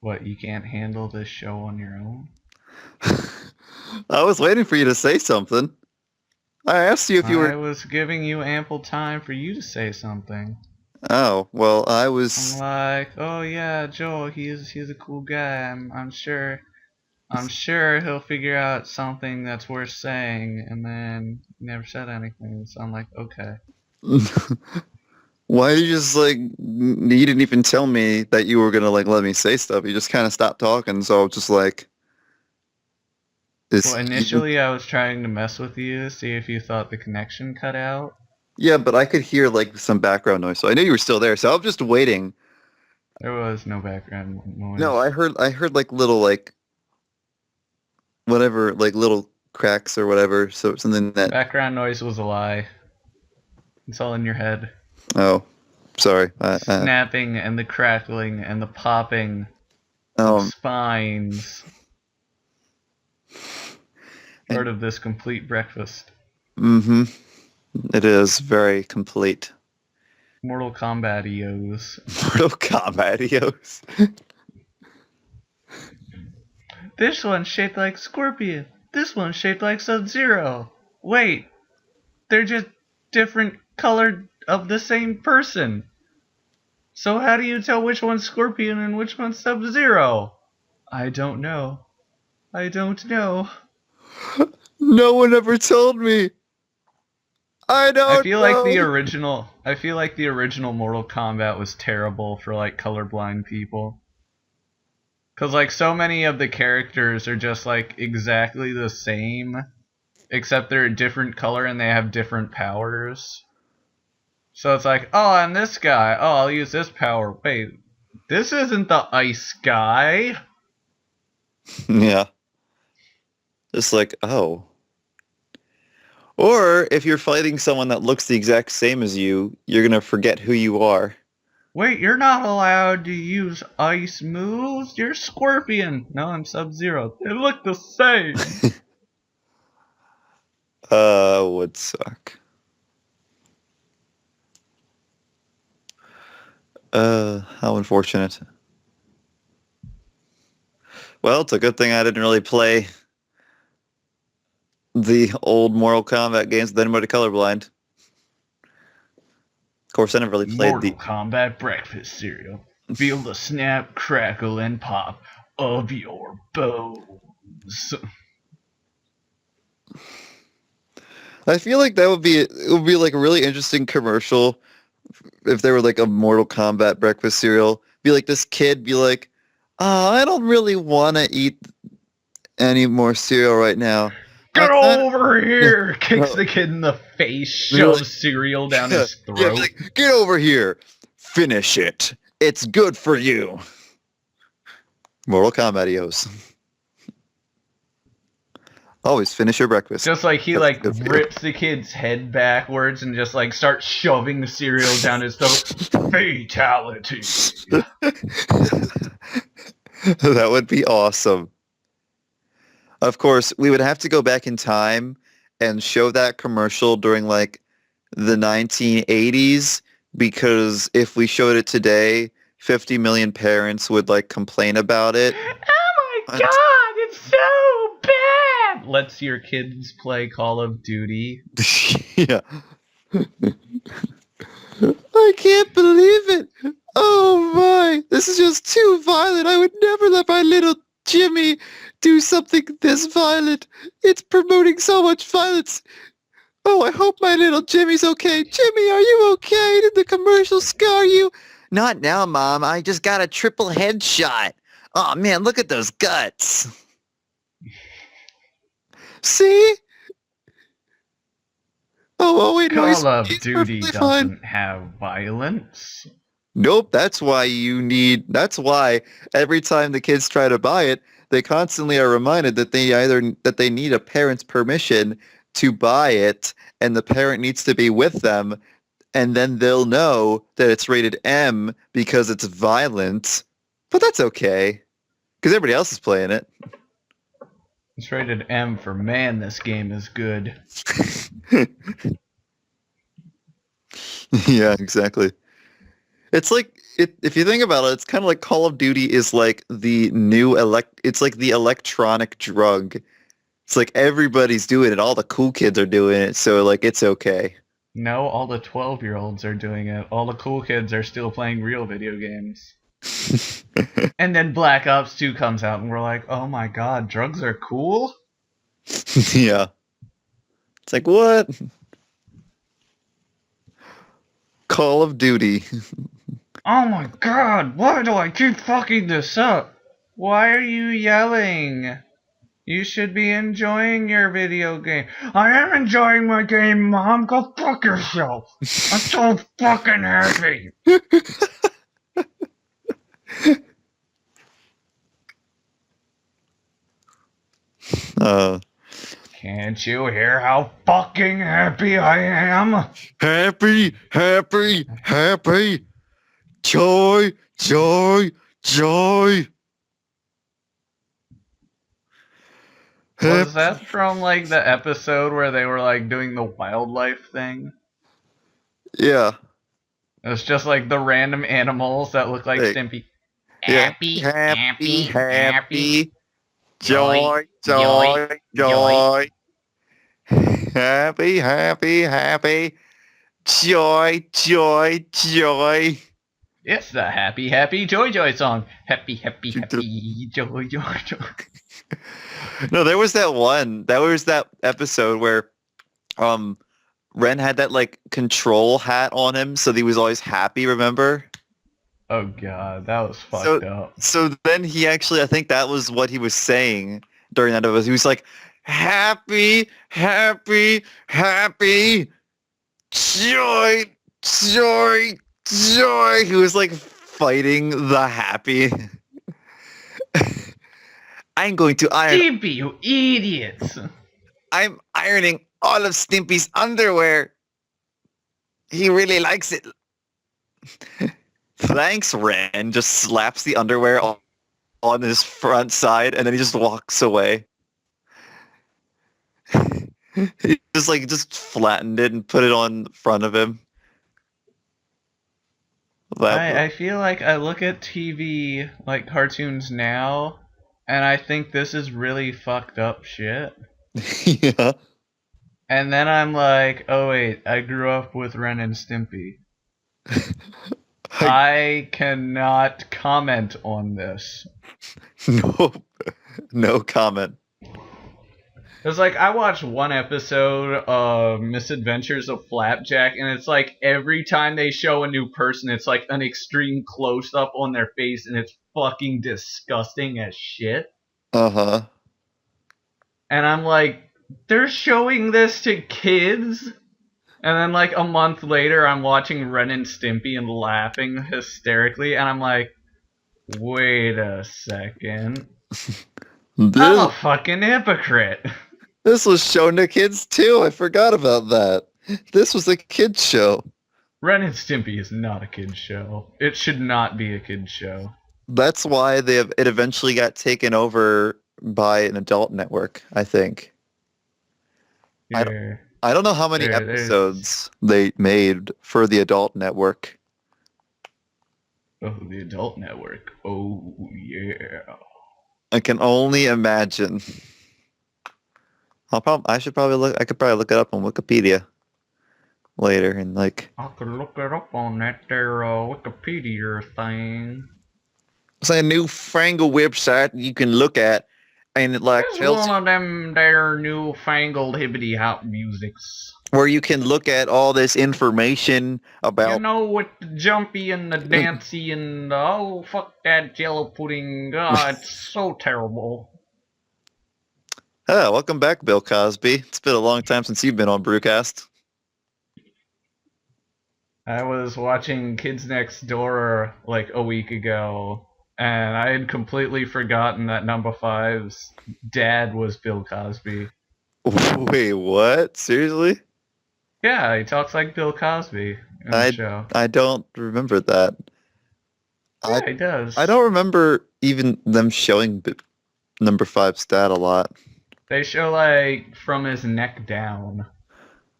What, you can't handle this show on your own? I was waiting for you to say something. I asked you if you I were... was giving you ample time for you to say something. Oh, well, I I'm was... like, oh yeah, Joel, he's a cool guy. I'm sure he'll figure out something that's worth saying, and then he never said anything. So I'm like, okay. Why did you just like you didn't even tell me that you were gonna like let me say stuff. You just kind of stopped talking, so I was just like, Well, is he... initially I was trying to mess with you, see if you thought the connection cut out. Yeah, but I could hear like some background noise, so I knew you were still there. So I was just waiting. There was no background No, noise. I heard like little like whatever like little cracks or whatever. So something that... Background noise was a lie. It's all in your head. Oh, sorry. Snapping and the crackling and the popping of Um. spines. Part And, of this complete breakfast. mm-hmm. It is very complete. Mortal Kombat EOs. Mortal Kombat EOS. This one's shaped like Scorpion. This one's shaped like Sub-Zero. Wait, they're just different colored of the same person. So how do you tell which one's Scorpion and which one's Sub-Zero? I don't know. I don't know. No one ever told me. I don't know. I feel like the original Mortal Kombat was terrible for like colorblind people. Cause like so many of the characters are just like exactly the same, except they're a different color and they have different powers. So it's like, oh, I'm this guy. Oh, I'll use this power. Wait, this isn't the ice guy. Yeah. Just like, oh. Or if you're fighting someone that looks the exact same as you, you're gonna forget who you are. Wait, you're not allowed to use ice moves. You're Scorpion. No, I'm Sub-Zero. They look the same. Would suck. How unfortunate. Well, it's a good thing I didn't really play the old Mortal Kombat games with anybody colorblind. Of course, I never really played Mortal Kombat breakfast cereal. Feel the snap, crackle, and pop of your bones. I feel like it would be like a really interesting commercial if there were like a Mortal Kombat breakfast cereal. Be like this kid, be like, oh, I don't really want to eat any more cereal right now. I Get kind over of, here! Kicks no, the kid in the face, be like, shoves cereal down yeah, his yeah, be throat. like, get over here, finish it. It's good for you. Mortal Kombat-ios. Always finish your breakfast. Just like he 'Cause it's like good for you. rips the kid's head backwards and just like starts shoving the cereal down his throat. Fatality. That would be awesome. Of course, we would have to go back in time and show that commercial during like the 1980s because if we showed it today, 50 million parents would like complain about it. Oh my god, it's so bad! Lets your kids play Call of Duty. Yeah. I can't believe it. Oh my, this is just too violent. I would never let my little Jimmy do something this violent. It's promoting so much violence. Oh, I hope my little Jimmy's okay. Jimmy, are you okay? Did the commercial scar you? Not now, Mom. I just got a triple headshot. Oh man, look at those guts. See? Oh wait, no, Call of he's Duty perfectly fine. doesn't have violence. Nope, that's why every time the kids try to buy it, they constantly are reminded that they need a parent's permission to buy it, and the parent needs to be with them, and then they'll know that it's rated M because it's violent. But that's okay, because everybody else is playing it. It's rated M for man, this game is good. Yeah, exactly. It's like if you think about it, it's kind of like Call of Duty is like the new it's like the electronic drug. It's like everybody's doing it, all the cool kids are doing it, so like it's okay. No, all the 12-year-olds are doing it. All the cool kids are still playing real video games. And then Black Ops 2 comes out and we're like, oh my god, drugs are cool? Yeah. It's like, what? Call of Duty. Oh my god, why do I keep fucking this up? Why are you yelling? You should be enjoying your video game. I am enjoying my game, Mom. Go fuck yourself. I'm so fucking happy. Can't you hear how fucking happy I am? Happy, happy, happy. Joy, joy, joy. Was that from like the episode where they were like doing the wildlife thing? Yeah. It was just like the random animals that look like Hey. Stimpy. Yeah. Happy, Happy, happy, happy. happy. Joy, joy, joy. Happy, happy, happy. Joy, joy, joy. It's the Happy, Happy Joy Joy song. Happy, happy, happy, joy, joy, joy. No, there was that episode where Ren had that like control hat on him so that he was always happy, remember? Oh god, that was fucked up. So then he actually, I think that was what he was saying during that episode. He was like, happy, happy, happy, joy, joy, joy. He was like fighting the happy. I'm going to iron. Stimpy, you idiots! I'm ironing all of Stimpy's underwear. He really likes it. Thanks, Ren. Just slaps the underwear on his front side, and then he just walks away. He just flattened it and put it on front of him. I feel like I look at TV, like cartoons now, and I think this is really fucked up shit. Yeah. And then I'm like, oh wait, I grew up with Ren and Stimpy. I cannot comment on this. No comment. It's like I watched one episode of Misadventures of Flapjack, and it's like every time they show a new person, it's like an extreme close up on their face, and it's fucking disgusting as shit. Uh-huh. And I'm like, they're showing this to kids? And then like a month later, I'm watching Ren and Stimpy and laughing hysterically, and I'm like, wait a second. I'm a This, fucking hypocrite. this was shown to kids too. I forgot about that. This was a kids show. Ren and Stimpy is not a kid's show. It should not be a kid's show. That's why it eventually got taken over by an adult network, I think. Yeah. I don't know how many episodes they made for the adult network. Oh, the adult network. Oh, yeah. I can only imagine. I could probably look it up on Wikipedia later and like. I could look it up on that there Wikipedia thing. It's a new fangled website you can look at, and it like It's tells one of them there newfangled hibbity hop musics. where you can look at all this information about. You know, with the jumpy and the dancy and the, oh, fuck that jello pudding. God, it's so terrible. Oh, welcome back, Bill Cosby. It's been a long time since you've been on Brucast. I was watching Kids Next Door like a week ago, and I had completely forgotten that number 5's dad was Bill Cosby. Wait, what? Seriously? Yeah, he talks like Bill Cosby in the show. I don't remember that. Yeah, he does. I don't remember even them showing number 5's dad a lot. They show like from his neck down.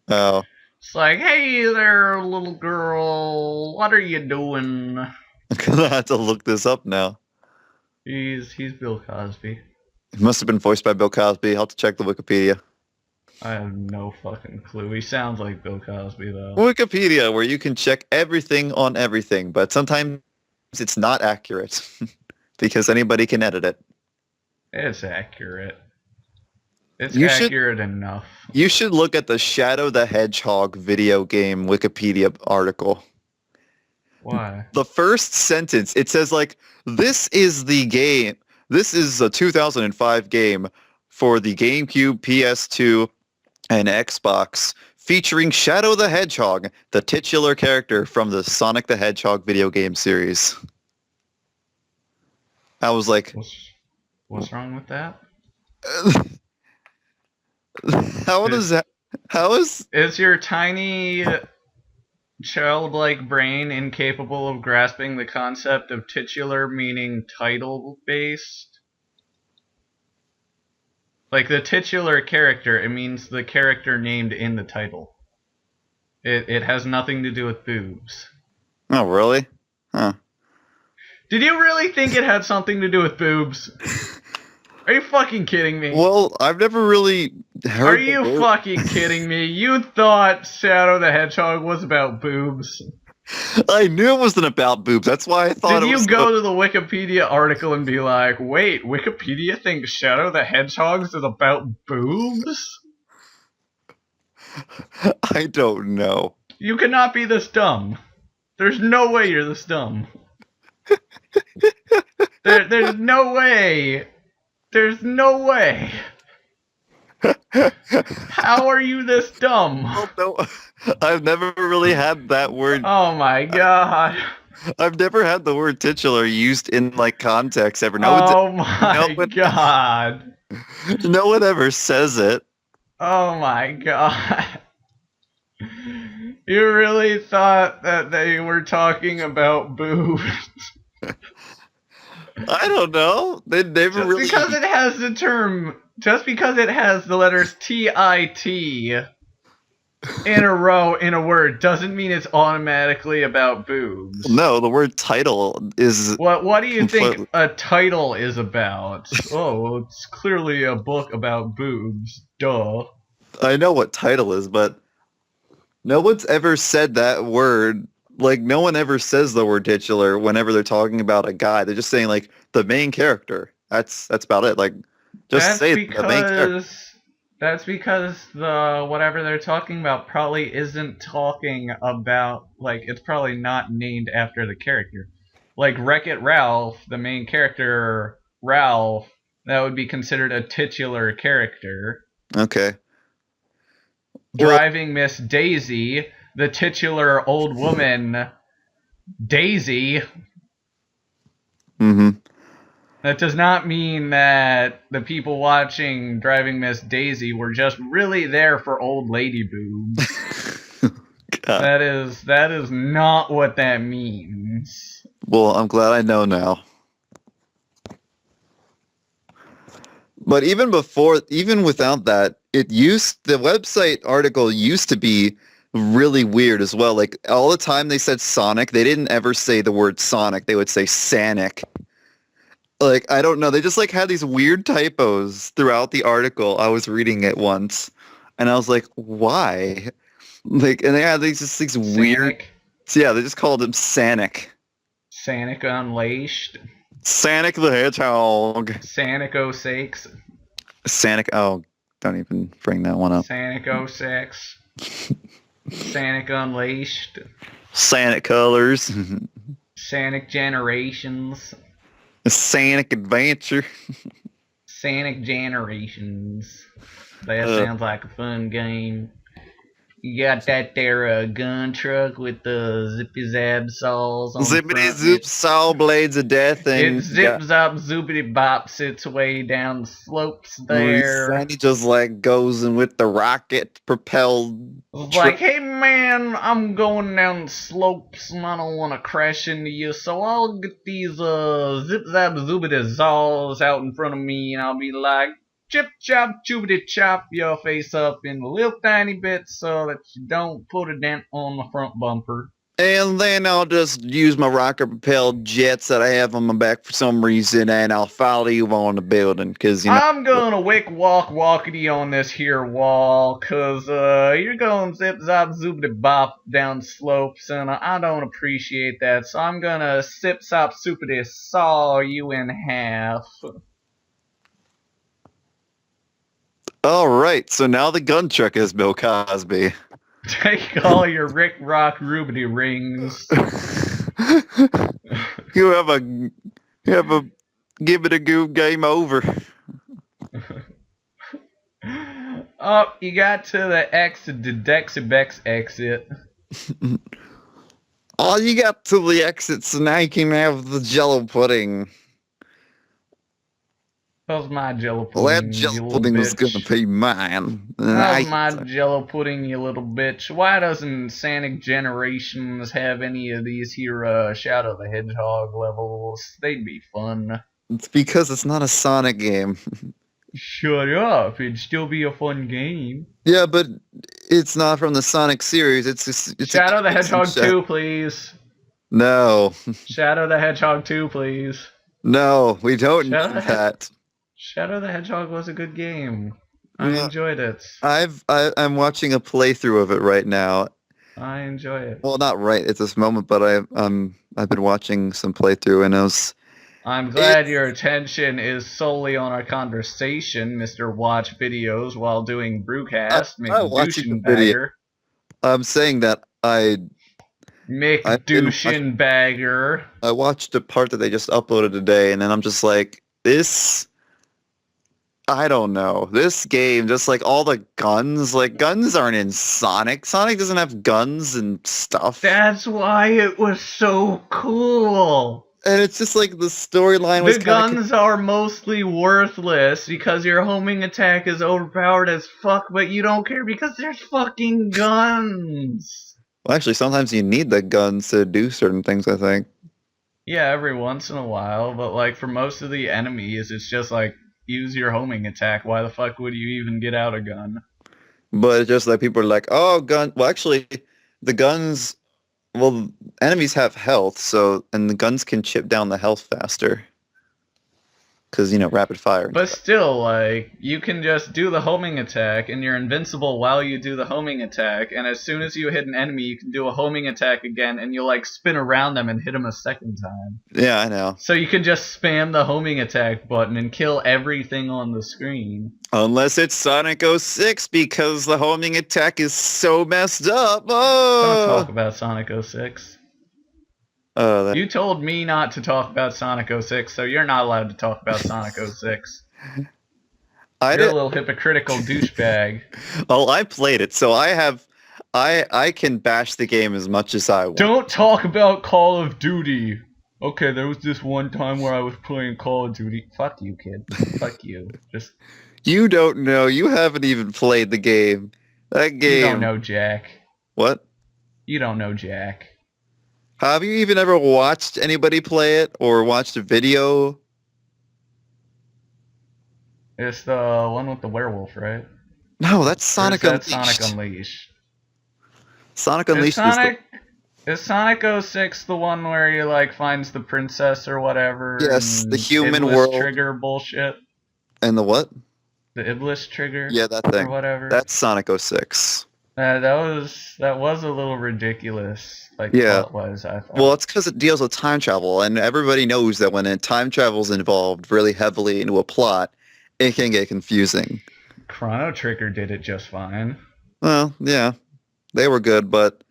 Oh. It's like, hey there, little girl, what are you doing? I'm gonna have to look this up now. He's Bill Cosby. It must have been voiced by Bill Cosby. I'll have to check the Wikipedia. I have no fucking clue. He sounds like Bill Cosby though. Wikipedia, where you can check everything on everything, but sometimes it's not accurate because anybody can edit it. It's accurate. It's accurate enough. You should look at the Shadow the Hedgehog video game Wikipedia article. Why? The first sentence, it says like, this is the game. This is a 2005 game for the GameCube, PS2, and Xbox featuring Shadow the Hedgehog, the titular character from the Sonic the Hedgehog video game series. I was like, what's wrong with that? Is your tiny childlike brain incapable of grasping the concept of titular meaning title based? Like the titular character, it means the character named in the title. It has nothing to do with boobs. Oh, really? Huh. Did you really think it had something to do with boobs? Are you fucking kidding me? Well, I've never really heard. Are you fucking kidding me? You thought Shadow the Hedgehog was about boobs? I knew it wasn't about boobs. That's why I thought Did it was. Did you go to the Wikipedia article and be like, wait, Wikipedia thinks Shadow the Hedgehog is about boobs? I don't know. You cannot be this dumb. There's no way you're this dumb. There's no way. There's no way. How are you this dumb? Oh, no. I've never really had that word. Oh my god. I've never had the word titular used in like context ever. Oh my god. No one ever says it. Oh my god. You really thought that they were talking about boobs? I don't know. They never really. Because it has the term, just because it has the letters T-I-T in a row in a word doesn't mean it's automatically about boobs. No, the word title is. What do you think a title is about? Oh, it's clearly a book about boobs. Duh. I know what title is, but no one's ever said that word. Like, no one ever says the word titular whenever they're talking about a guy. They're just saying, like, the main character. That's about it. Like, just say the main character. That's because the whatever they're talking about probably isn't talking about, like, it's probably not named after the character. Like Wreck-It Ralph, the main character Ralph, that would be considered a titular character. Okay. Well, Driving Miss Daisy, the titular old woman Daisy. mm-hmm. That does not mean that the people watching Driving Miss Daisy were just really there for old lady boobs. God. That is not what that means. Well, I'm glad I know now. But even without that, the website article used to be really weird as well. Like all the time they said Sonic, they didn't ever say the word Sonic. They would say Sanic. Like, I don't know. They just like had these weird typos throughout the article. I was reading it once and I was like, why? Like, and they had these weird, Sanic. yeah, they just called him Sanic. Sanic Unleashed. Sanic the Hedgehog. Sanic 06. Sanic, oh, don't even bring that one up. Sanic 06. Sanic Unleashed. Sanic Colors. Sanic Generations. Sanic Adventure. Sanic Generations. That sounds like a fun game. You got that there gun truck with the zippy zab saws on Zippity the front. zoop saw blades of death and It zip zop zoopity bops its way down the slopes there. Sandy just like goes in with the rocket propelled. It's like, hey man, I'm going down the slopes and I don't want to crash into you, so I'll get these zip zap zoopity saws out in front of me and I'll be like, chip chop choopity chop your face up in little tiny bits so that you don't put a dent on the front bumper. And then I'll just use my rocket propelled jets that I have on my back for some reason, and I'll follow you on the building, because, you know. I'm gonna wick walk walkity on this here wall, cause you're going zip zop zoopity bop down slopes, and I don't appreciate that, so I'm gonna sip sop soupity saw you in half. Alright, so now the gun truck is Bill Cosby. Take all your Rick Rock Rubity rings. you have a give it a go game over. Oh, you got to the exit, the Dexibex exit. Oh, you got to the exit, so now you can have the Jello pudding. How's my Jello pudding? Well, that Jello pudding was gonna be mine. How's my Jello pudding, you little bitch? Why doesn't Sanic Generations have any of these here Shadow the Hedgehog levels? They'd be fun. It's because it's not a Sonic game. Shut up! It'd still be a fun game. Yeah, but it's not from the Sonic series. It's Shadow the Hedgehog 2, please. No. Shadow the Hedgehog 2, please. No, we don't need that. Shadow the Hedgehog was a good game. I enjoyed it. I'm watching a playthrough of it right now. I enjoy it. Well, not right at this moment, but I've been watching some playthrough, and I'm glad your attention is solely on our conversation, Mr. Watch Videos, while doing Brucast. McDouchenbagger. I'm saying that McDouchenbagger. I watched the part that they just uploaded today, and then I'm just like, this. I don't know. This game, just like all the guns, like guns aren't in Sonic. Sonic doesn't have guns and stuff. That's why it was so cool. And it's just like the storyline was the guns are mostly worthless because your homing attack is overpowered as fuck, but you don't care because there's fucking guns. Well, actually, sometimes you need the guns to do certain things, I think. Yeah, every once in a while, but like for most of the enemies, it's just like, use your homing attack. Why the fuck would you even get out a gun? But it's just like people are like, oh, gun. Well, actually, the guns. Well, enemies have health, and the guns can chip down the health faster. because rapid fire. But still, like, you can just do the homing attack, and you're invincible while you do the homing attack, and as soon as you hit an enemy, you can do a homing attack again, and you'll, like, spin around them and hit them a second time. Yeah, I know. So you can just spam the homing attack button and kill everything on the screen. Unless it's Sonic 06, because the homing attack is so messed up. Oh! Don't talk about Sonic 06. You told me not to talk about Sonic 06, so you're not allowed to talk about Sonic 06. You're a little hypocritical douchebag. Well, I played it, so I can bash the game as much as I want. Don't talk about Call of Duty. Okay, there was this one time where I was playing Call of Duty. Fuck you, kid. Fuck you. Just. You don't know. You haven't even played the game. That game. You don't know Jack. What? You don't know Jack. Have you even ever watched anybody play it or watched a video? It's the one with the werewolf, right? No, that's Sonic Unleashed. Sonic Unleashed. Sonic Unleashed is Sonic 06 the one where he like finds the princess or whatever? Yes, the human Iblis world trigger bullshit. And the what? The Iblis trigger. Yeah, that thing. Or whatever. That's Sonic 06. That was a little ridiculous. Like, yeah. plot-wise, I thought. Well, it's because it deals with time travel, and everybody knows that when time travel is involved really heavily into a plot, it can get confusing. Chrono Trigger did it just fine. Well, yeah, they were good, but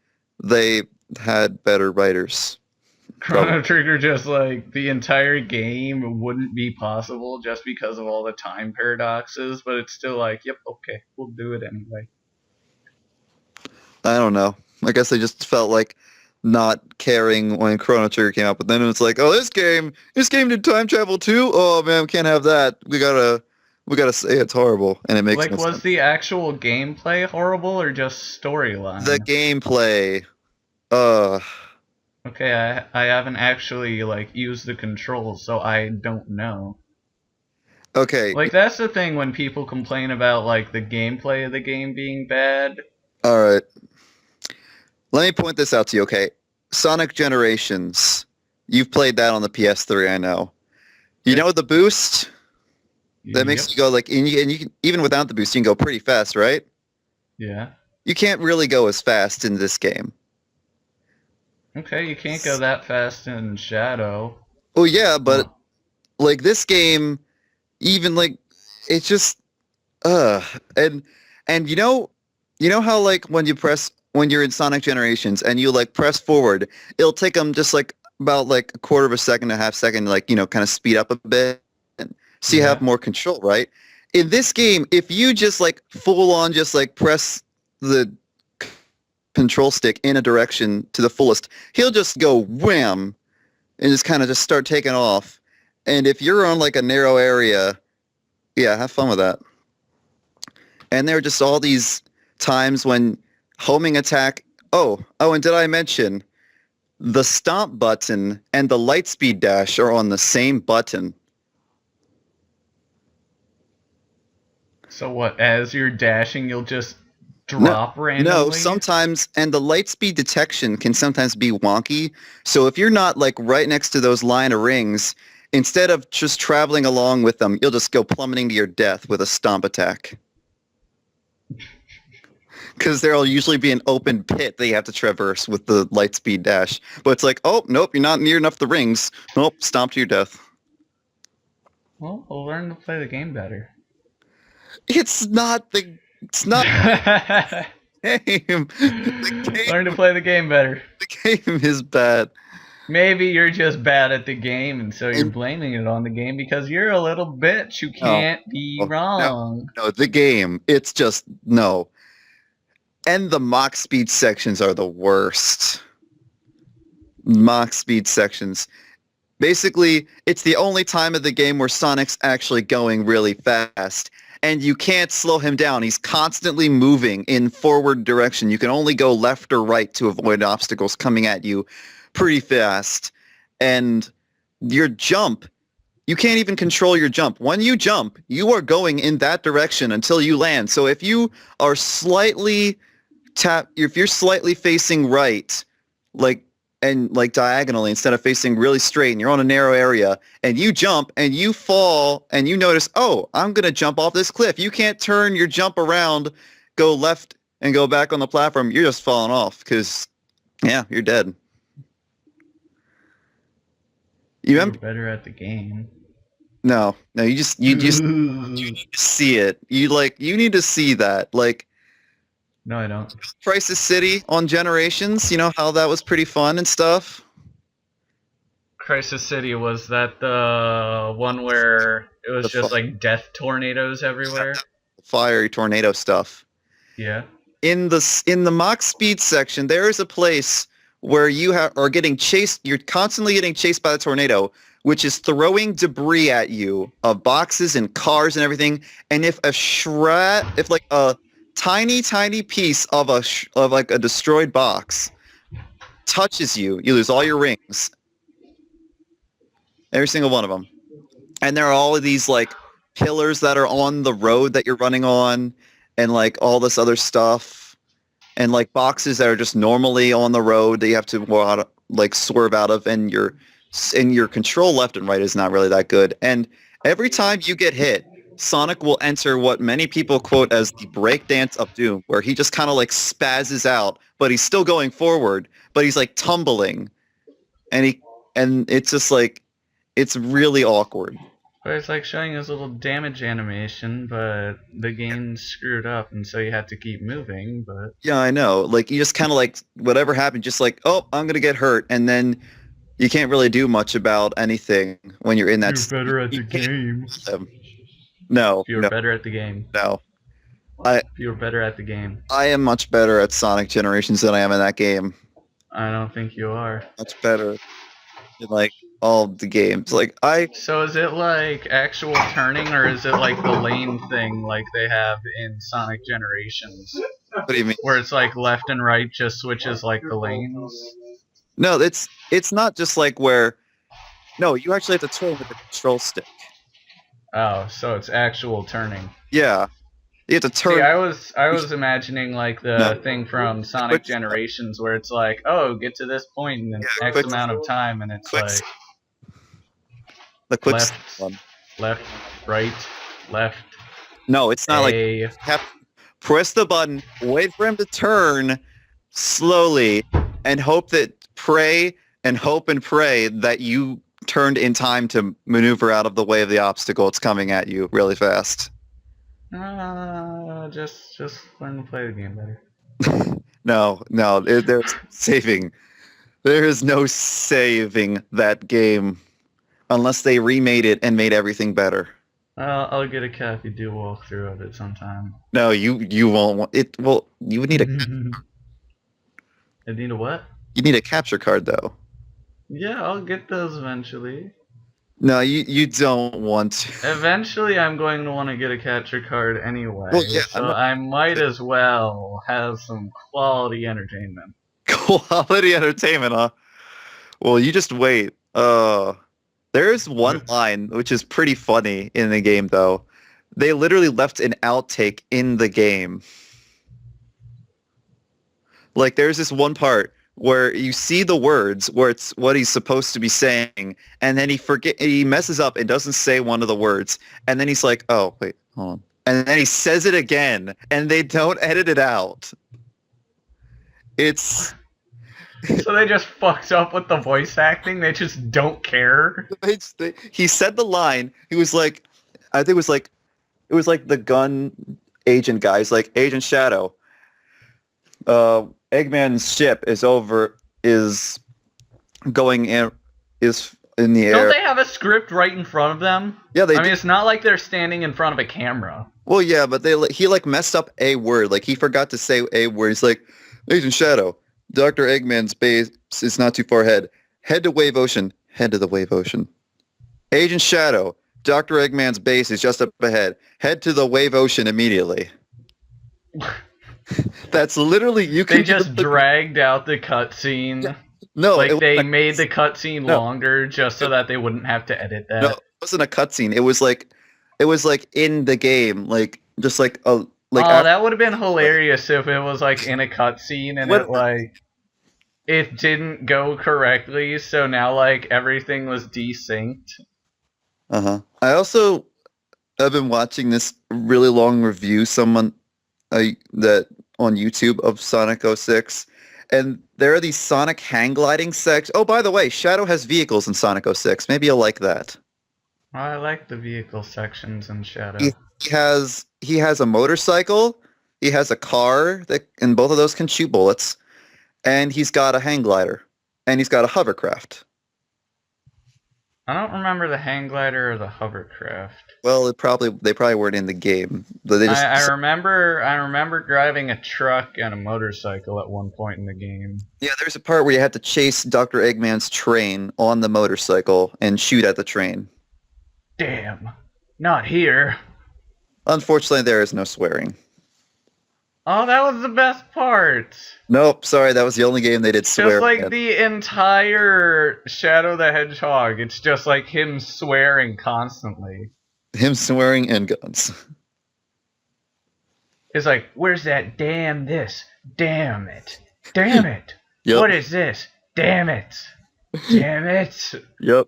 they had better writers. Chrono Trigger, just like the entire game wouldn't be possible just because of all the time paradoxes, but it's still like, yep, okay, we'll do it anyway. I don't know. I guess they just felt like not caring when Chrono Trigger came out, but then it's like, oh, this game did time travel too? Oh man, we can't have that. We gotta say it's horrible, and it makes like, no was sense. the actual gameplay horrible or just storyline? The gameplay, Okay, I haven't actually like used the controls, so I don't know. Okay. Like, that's the thing when people complain about like the gameplay of the game being bad. All right. Let me point this out to you, okay? Sonic Generations. You've played that on the PS3, I know. You know the boost? That makes you go like, and you can, even without the boost, you can go pretty fast, right? Yeah. You can't really go as fast in this game. Okay, you can't go that fast in Shadow. Oh yeah, but like this game, even like it's just and you know how like when you're in Sonic Generations and you like press forward, it'll take them just like about like a quarter of a second, a half second, like kind of speed up a bit, so you have more control, right? In this game, if you just like full on just like press the control stick in a direction to the fullest, he'll just go wham and just kind of just start taking off. And if you're on like a narrow area, yeah, have fun with that. And there are just all these times when homing attack. Oh, and did I mention the stomp button and the light speed dash are on the same button? So what, as you're dashing, you'll just drop randomly? No, sometimes, and the light speed detection can sometimes be wonky. So if you're not like right next to those line of rings, instead of just traveling along with them, you'll just go plummeting to your death with a stomp attack. Because there'll usually be an open pit that you have to traverse with the light speed dash. But it's like, oh, nope, you're not near enough the rings. Nope, stomp to your death. Well, we'll learn to play the game better. It's not the game. Learn to play the game better. The game is bad. Maybe you're just bad at the game, and so you're blaming it on the game because you're a little bitch who can't be wrong. No, the game. It's just, no. And the Mach speed sections are the worst. Mach speed sections. Basically, it's the only time of the game where Sonic's actually going really fast. And you can't slow him down. He's constantly moving in forward direction. You can only go left or right to avoid obstacles coming at you pretty fast. And your jump, you can't even control your jump. When you jump, you are going in that direction until you land. So if you are slightly if you're slightly facing right, like and like diagonally instead of facing really straight, and you're on a narrow area, and you jump and you fall and you notice, oh, I'm gonna jump off this cliff. You can't turn your jump around, go left and go back on the platform. You're just falling off because, yeah, you're dead. You're better at the game. No, you just you need to see it. You need to see that. Like, no, I don't. Crisis City on Generations, you know how that was pretty fun and stuff? Crisis City, was that the one where it was just like death tornadoes everywhere? Fiery tornado stuff. Yeah. In the Mach Speed section, there is a place where you are getting chased. You're constantly getting chased by the tornado, which is throwing debris at you of boxes and cars and everything. And if like a tiny piece of like a destroyed box touches you, you lose all your rings. Every single one of them. And there are all of these like pillars that are on the road that you're running on, and like all this other stuff, and like boxes that are just normally on the road that you have to like swerve out of, and your control left and right is not really that good. And every time you get hit, Sonic will enter what many people quote as the breakdance of doom, where he just kind of like spazzes out, but he's still going forward, but he's like tumbling, and it's just like, it's really awkward. But it's like showing his little damage animation, but the game's screwed up, and so you have to keep moving. But yeah, I know. Like, you just kind of like, whatever happened, just like, oh, I'm gonna get hurt, and then you can't really do much about anything when you're in that. You're better at the game. No. You're better at the game. No. You're better at the game. I am much better at Sonic Generations than I am in that game. I don't think you are. Much better in like all the games. So is it like actual turning, or is it like the lane thing like they have in Sonic Generations? What do you mean? Where it's like left and right just switches like the lanes? No, it's not just like where. No, you actually have to turn with the control stick. Oh, so it's actual turning. Yeah. You have to turn. See, I was imagining like the thing from Sonic Generations where it's like, oh, get to this point in X amount of time, and it's like the quick left, right, left. No, it's not like you have to press the button, wait for him to turn slowly, and hope and pray that you turned in time to maneuver out of the way of the obstacle it's coming at you really fast. Just learn to play the game better. No, there's saving. There is no saving that game unless they remade it and made everything better. I'll get a Kathy do a walkthrough of it sometime. No, you won't want it. Well, you would need a. I need a what? You need a capture card, though. Yeah, I'll get those eventually. No, you don't want to. Eventually, I'm going to want to get a capture card anyway. Well, yeah, so I might as well have some quality entertainment. Quality entertainment, huh? Well, you just wait. There's one line which is pretty funny in the game, though. They literally left an outtake in the game. Like, there's this one part where you see the words where it's what he's supposed to be saying, and then he messes up and doesn't say one of the words, and then he's like, oh, wait, hold on. And then he says it again, and they don't edit it out. It's... So they just fucked up with the voice acting? They just don't care? He said the line, he was like, I think it was like the gun agent guy. He's like, Agent Shadow, Eggman's ship is going in the air. Don't they have a script right in front of them? Yeah, they do. I mean, it's not like they're standing in front of a camera. Well, yeah, but he like messed up a word. Like, he forgot to say a word. He's like, Agent Shadow, Dr. Eggman's base is not too far ahead. Head to Wave Ocean. Head to the Wave Ocean. Agent Shadow, Dr. Eggman's base is just up ahead. Head to the Wave Ocean immediately. That's literally, you can... They just dragged out the cutscene. Yeah. No, like they made the cutscene longer just so that they wouldn't have to edit that. No, it wasn't a cutscene. It was like in the game, like just like a like. Oh, that would have been hilarious if it was like in a cutscene and it didn't go correctly, so now like everything was desynced. I also have been watching this really long review someone that on YouTube of Sonic 06, and there are these Sonic hang gliding sections. Oh, by the way, Shadow has vehicles in Sonic 06. Maybe you'll like that. I like the vehicle sections in Shadow. He has a motorcycle, he has a car that, and both of those can shoot bullets, and he's got a hang glider, and he's got a hovercraft. I don't remember the hang glider or the hovercraft. Well, they probably weren't in the game. But I remember driving a truck and a motorcycle at one point in the game. yeah, there's a part where you have to chase Dr. Eggman's train on the motorcycle and shoot at the train. Damn. Not here. Unfortunately, there is no swearing. Oh, that was the best part. Nope, sorry, that was the only game they did swear. Just like in. the entire Shadow the Hedgehog, it's just like him swearing constantly. Him swearing and guns. It's like, where's that damn this? Damn it. Damn it. Yep. What is this? Damn it. Damn it. It's Yep.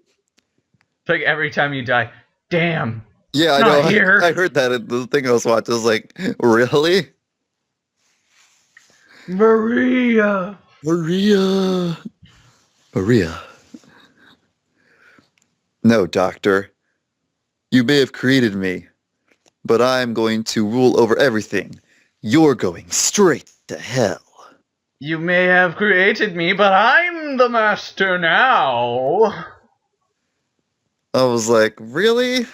like every time you die, damn. Yeah, I Not know. here. I heard that in the thing I was watching. I was like, really? Maria. Maria. Maria. No, Doctor. You may have created me, but I'm going to rule over everything. You're going straight to hell. You may have created me, but I'm the master now. I was like, really?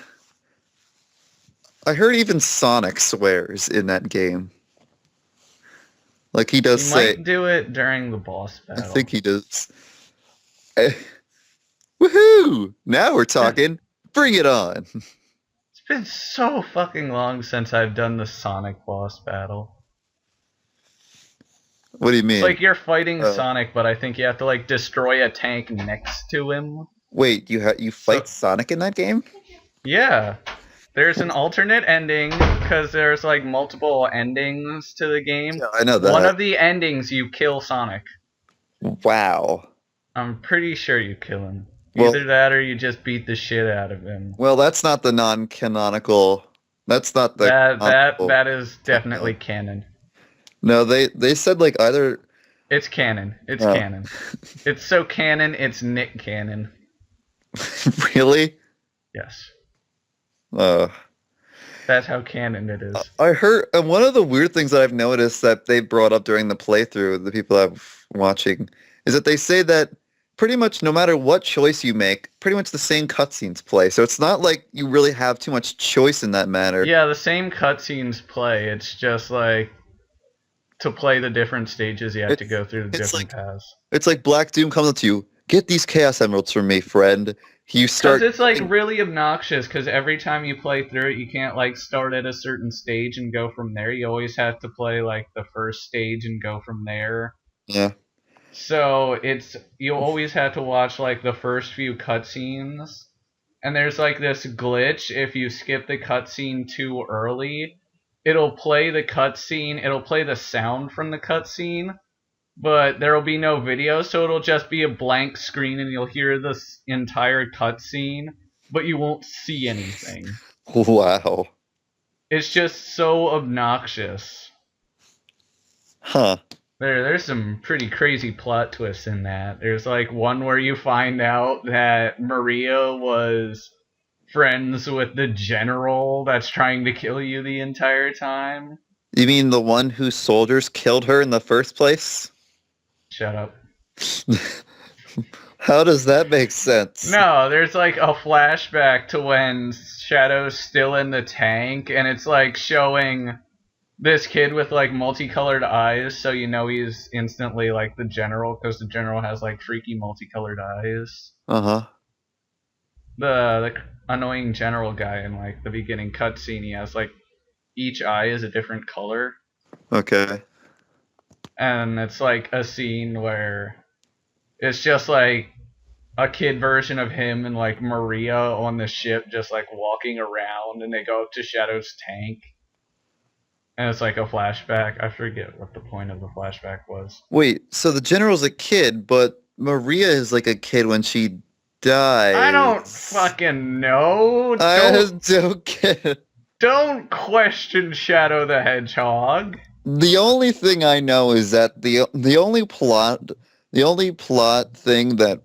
I heard even Sonic swears in that game. Like he does You say. might do it during the boss I battle. think he does. Woohoo! Now we're talking. Bring it on. It's been so fucking long since I've done the Sonic boss battle. What do you mean? It's like you're fighting Oh. Sonic, but I think you have to like destroy a tank next to him. Wait, you fight Sonic in that game? Yeah. There's an alternate ending, because there's like multiple endings to the game. Yeah, I know that. One of the endings, you kill Sonic. Wow. I'm pretty sure you kill him. Well- Either that or you just beat the shit out of him. Well, that's not the non-canonical. That's not the. canonical- That is definitely canon. No, they said like either. It's canon. It's Oh. canon. It's so canon, it's Nick Cannon. Really? Yes. Uh, That's how canon it is. I heard, and one of the weird things that I've noticed that they brought up during the playthrough, the people I'm watching, is that they say that pretty much no matter what choice you make, pretty much the same cutscenes play. So it's not like you really have too much choice in that matter. Yeah, the same cutscenes play. It's just like to play the different stages, you have to go through the it's different paths. It's like Black Doom comes up to you, get these Chaos Emeralds from me, friend. You start. Because it's like really obnoxious. Because every time you play through it, you can't like start at a certain stage and go from there. You always have to play like the first stage and go from there. Yeah. So you always have to watch like the first few cutscenes, and there's like this glitch. If you skip the cutscene too early, it'll play the cutscene. It'll play the sound from the cutscene, but there will be no video, so it'll just be a blank screen, and you'll hear this entire cutscene, but you won't see anything. Wow. It's just so obnoxious. Huh. There's some pretty crazy plot twists in that. There's like one where you find out that Maria was friends with the general that's trying to kill you the entire time. You mean the one whose soldiers killed her in the first place? Shut up. How does that make sense? No, there's like a flashback to when Shadow's still in the tank, and it's like showing this kid with like multicolored eyes, so you know he's instantly like the general, because the general has like freaky multicolored eyes. Uh-huh. The annoying general guy in like the beginning cutscene, he has like each eye is a different color, Okay. and it's like a scene where it's just like a kid version of him and like Maria on the ship just like walking around, and they go up to Shadow's tank. And it's like a flashback. I forget what the point of the flashback was. Wait, so the general's a kid, but Maria is like a kid when she I don't dies. fucking know. I don't get. Don't question Shadow the Hedgehog. The only thing I know is that the only plot thing that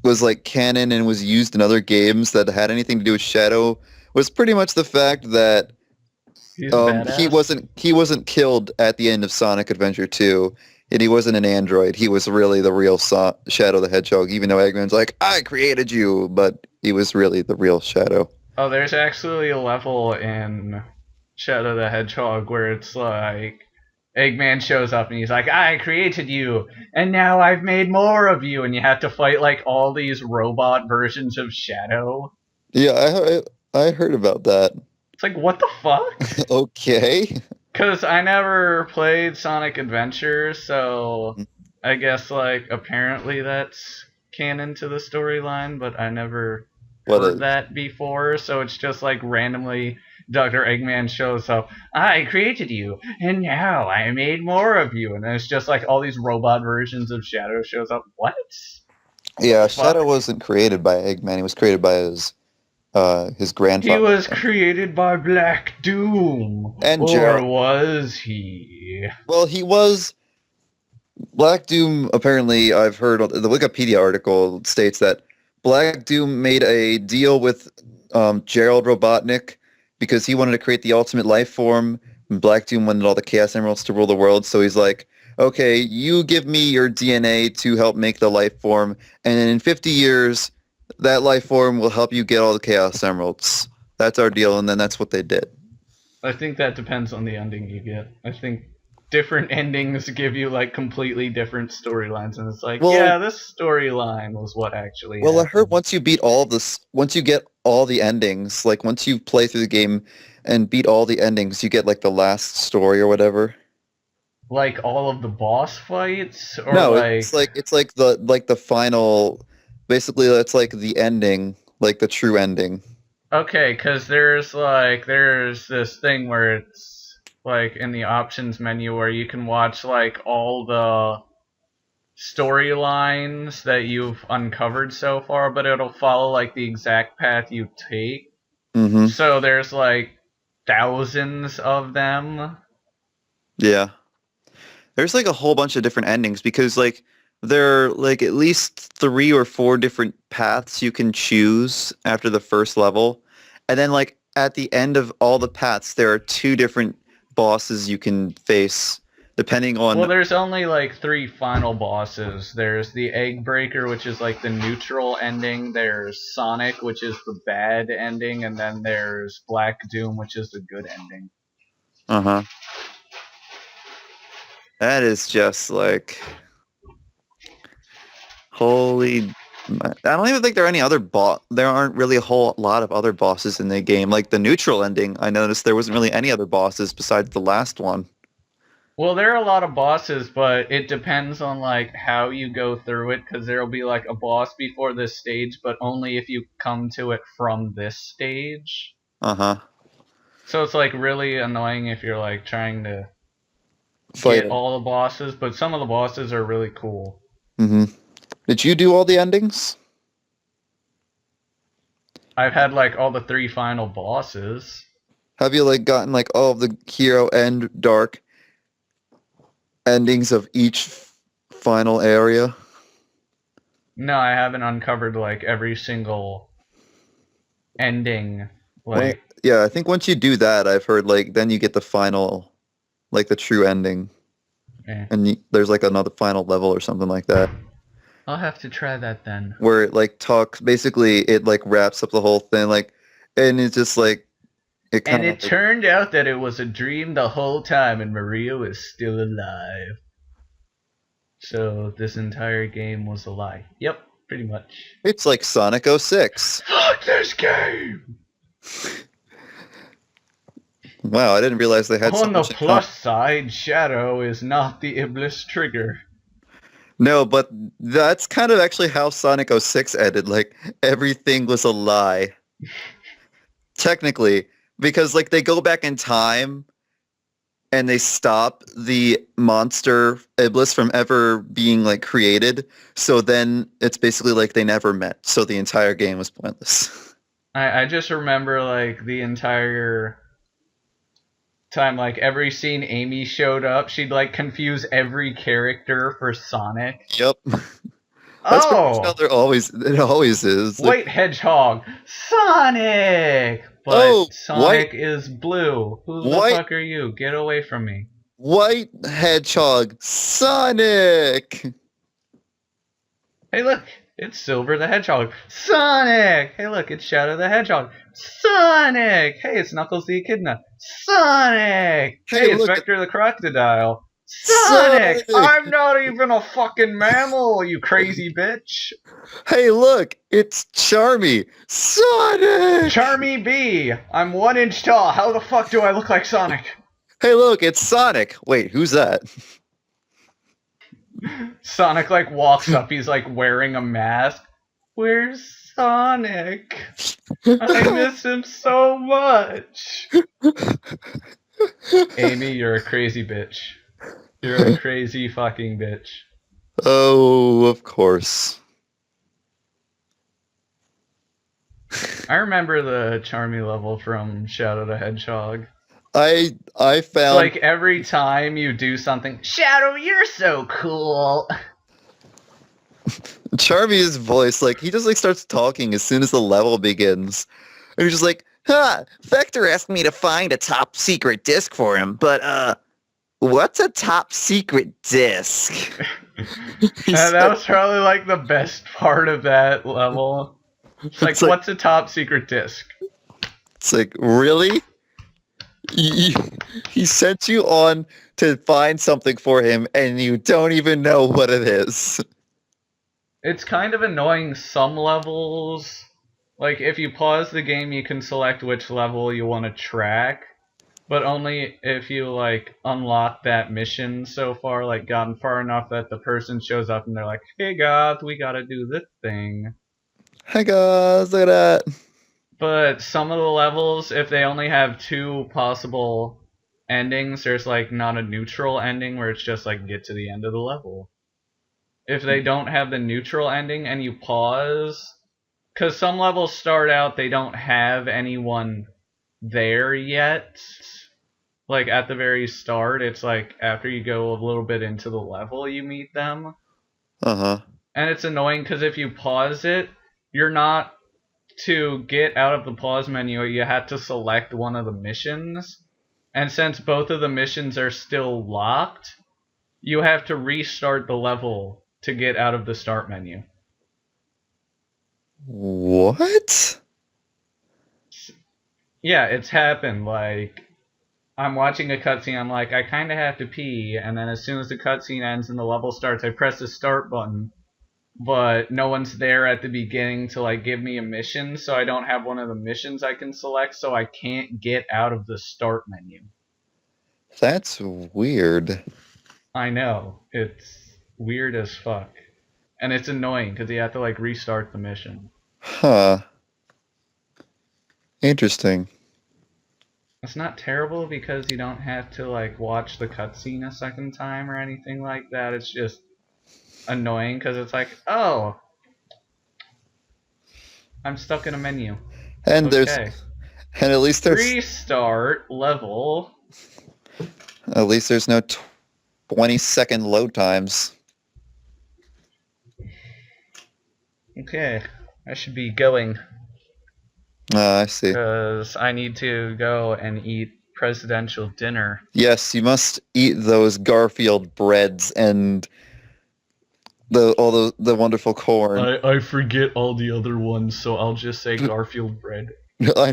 was like canon and was used in other games that had anything to do with Shadow was pretty much the fact that He's a he badass. wasn't killed at the end of Sonic Adventure 2, and he wasn't an android. He was really the real Shadow the Hedgehog, even though Eggman's like, I created you, but he was really the real Shadow. Oh, there's actually a level in Shadow the Hedgehog where it's like Eggman shows up and he's like, I created you, and now I've made more of you, and you have to fight like all these robot versions of Shadow. Yeah, I heard about that. It's like, what the fuck? Okay. Because I never played Sonic Adventure, so I guess like apparently that's canon to the storyline, but I never What heard is? that before, so it's just like randomly Dr. Eggman shows up, I created you, and now I made more of you, and then it's just like all these robot versions of Shadow shows up. What? What the Yeah, fuck? Shadow wasn't created by Eggman. He was created by his He grandfather was created by Black Doom. and Or Gerald. was he? Well, he was Black Doom. Apparently, I've heard the Wikipedia article states that Black Doom made a deal with Gerald Robotnik because he wanted to create the ultimate life form. And Black Doom wanted all the Chaos Emeralds to rule the world, so he's like, "Okay, you give me your DNA to help make the life form, and then in 50 years, that life form will help you get all the Chaos Emeralds. That's our deal." And then that's what they did. I think that depends on the ending you get. I think different endings give you like completely different storylines, and it's like, Well, yeah, this storyline was what actually Well, I heard happened. once you beat all of this, once you get all the endings, like once you play through the game and beat all the endings, you get like the last story or whatever. Like all of the boss fights, or No, like it's like the final, basically that's like the ending, like the true ending. okay, because there's this thing where it's like in the options menu where you can watch like all the storylines that you've uncovered so far, but it'll follow like the exact path you take. Mm-hmm. So there's like thousands of them. Yeah. There's like a whole bunch of different endings because like there are like at least 3 or 4 different paths you can choose after the first level. And then like at the end of all the paths, there are 2 different bosses you can face depending Well, on. there's only like three final bosses. There's the Egg Breaker, which is like the neutral ending. There's Sonic, which is the bad ending, and then there's Black Doom, which is the good ending. Uh-huh. That is just like holy. I don't even think there are any other There aren't really a whole lot of other bosses in the game. Like the neutral ending, I noticed there wasn't really any other bosses besides the last one. Well, there are a lot of bosses, but it depends on like how you go through it, because there'll be like a boss before this stage, but only if you come to it from this stage. Uh-huh. So it's like really annoying if you're like trying to Fight get it. all the bosses, but some of the bosses are really cool. Mm-hmm. Did you do all the endings? I've had like all the three final bosses. Have you like gotten like all of the hero and dark endings of each final area? No, I haven't uncovered like every single ending. Well, Like, yeah, I think once you do that, I've heard like then you get the final, like the true ending, eh. and there's like another final level or something like that I'll have to try that then. where it like talks. Basically, it like wraps up the whole thing, like, and it's just like it kind And of it like turned out that it was a dream the whole time, and Maria was still alive. So this entire game was a lie. Yep, pretty much. it's like Sonic 06. Fuck this game! Wow, I didn't realize they had so On the much in common. plus side, Shadow is not the Iblis trigger. No, but that's kind of actually how Sonic 06 ended. Like everything was a lie. Technically, because like they go back in time and they stop the monster Iblis from ever being like created. So then it's basically like they never met. So the entire game was pointless. I just remember like the entire time, like every scene Amy showed up, she'd like confuse every character for Sonic. Yep. That's pretty much how Oh, it always is. Like, white hedgehog, Sonic! oh, But Sonic is blue. Who the white fuck are you? Get away from me. white hedgehog Sonic. Hey, look, it's Silver the Hedgehog. Sonic! Hey, look, it's Shadow the Hedgehog. Sonic! Hey, it's Knuckles the Echidna. Sonic! Hey, it's Look, Vector the Crocodile. Sonic! Sonic! I'm not even a fucking mammal, you crazy bitch! Hey, look, it's Charmy. Sonic! Charmy B! I'm 1 inch tall. How the fuck do I look like Sonic? Hey, look, it's Sonic. Wait, who's that? Sonic, like, walks up. He's, like, wearing a mask. Where's Sonic? I miss him so much. Amy, you're a crazy bitch. You're a crazy fucking bitch. Oh, of course. I remember the Charmy level from Shadow the Hedgehog. I found Like, every time you do something, Shadow, you're so cool. Charmy's voice, like, he just, like, starts talking as soon as the level begins. And he's just like, Vector asked me to find a top secret disc for him, but, what's a top secret disc? That was probably, like, the best part of that level. It's like, what's a top secret disc? It's like, really? He sent you on to find something for him, and you don't even know what it is. It's kind of annoying some levels. Like, if you pause the game, you can select which level you want to track, but only if you, like, unlock that mission so far, like, gotten far enough that the person shows up and they're like, hey guys, we gotta do this thing. Hey guys, look at that. But some of the levels, if they only have 2 possible endings, there's, like, not a neutral ending where it's just, like, get to the end of the level. If they don't have the neutral ending and you pause, because some levels start out, they don't have anyone there yet. Like, at the very start, it's like after you go a little bit into the level, you meet them. Uh-huh. And it's annoying because if you pause it, you're not to get out of the pause menu, you have to select one of the missions. And since both of the missions are still locked, you have to restart the level to get out of the start menu. What? Yeah, it's happened. Like, I'm watching a cutscene, I'm like, I kind of have to pee, and then as soon as the cutscene ends and the level starts, I press the start button, but no one's there at the beginning to, like, give me a mission, so I don't have one of the missions I can select, so I can't get out of the start menu. That's weird. I know. It's weird as fuck. And it's annoying, because you have to, like, restart the mission. Huh. Interesting. It's not terrible because you don't have to, like, watch the cutscene a second time or anything like that. It's just annoying because it's like, oh, I'm stuck in a menu. And Okay. and at least there's Restart level. no 20-second load times. Okay, I should be going I see. because I need to go and eat presidential dinner. Yes, you must eat those Garfield breads and all the wonderful corn. I forget all the other ones, so I'll just say Garfield bread. I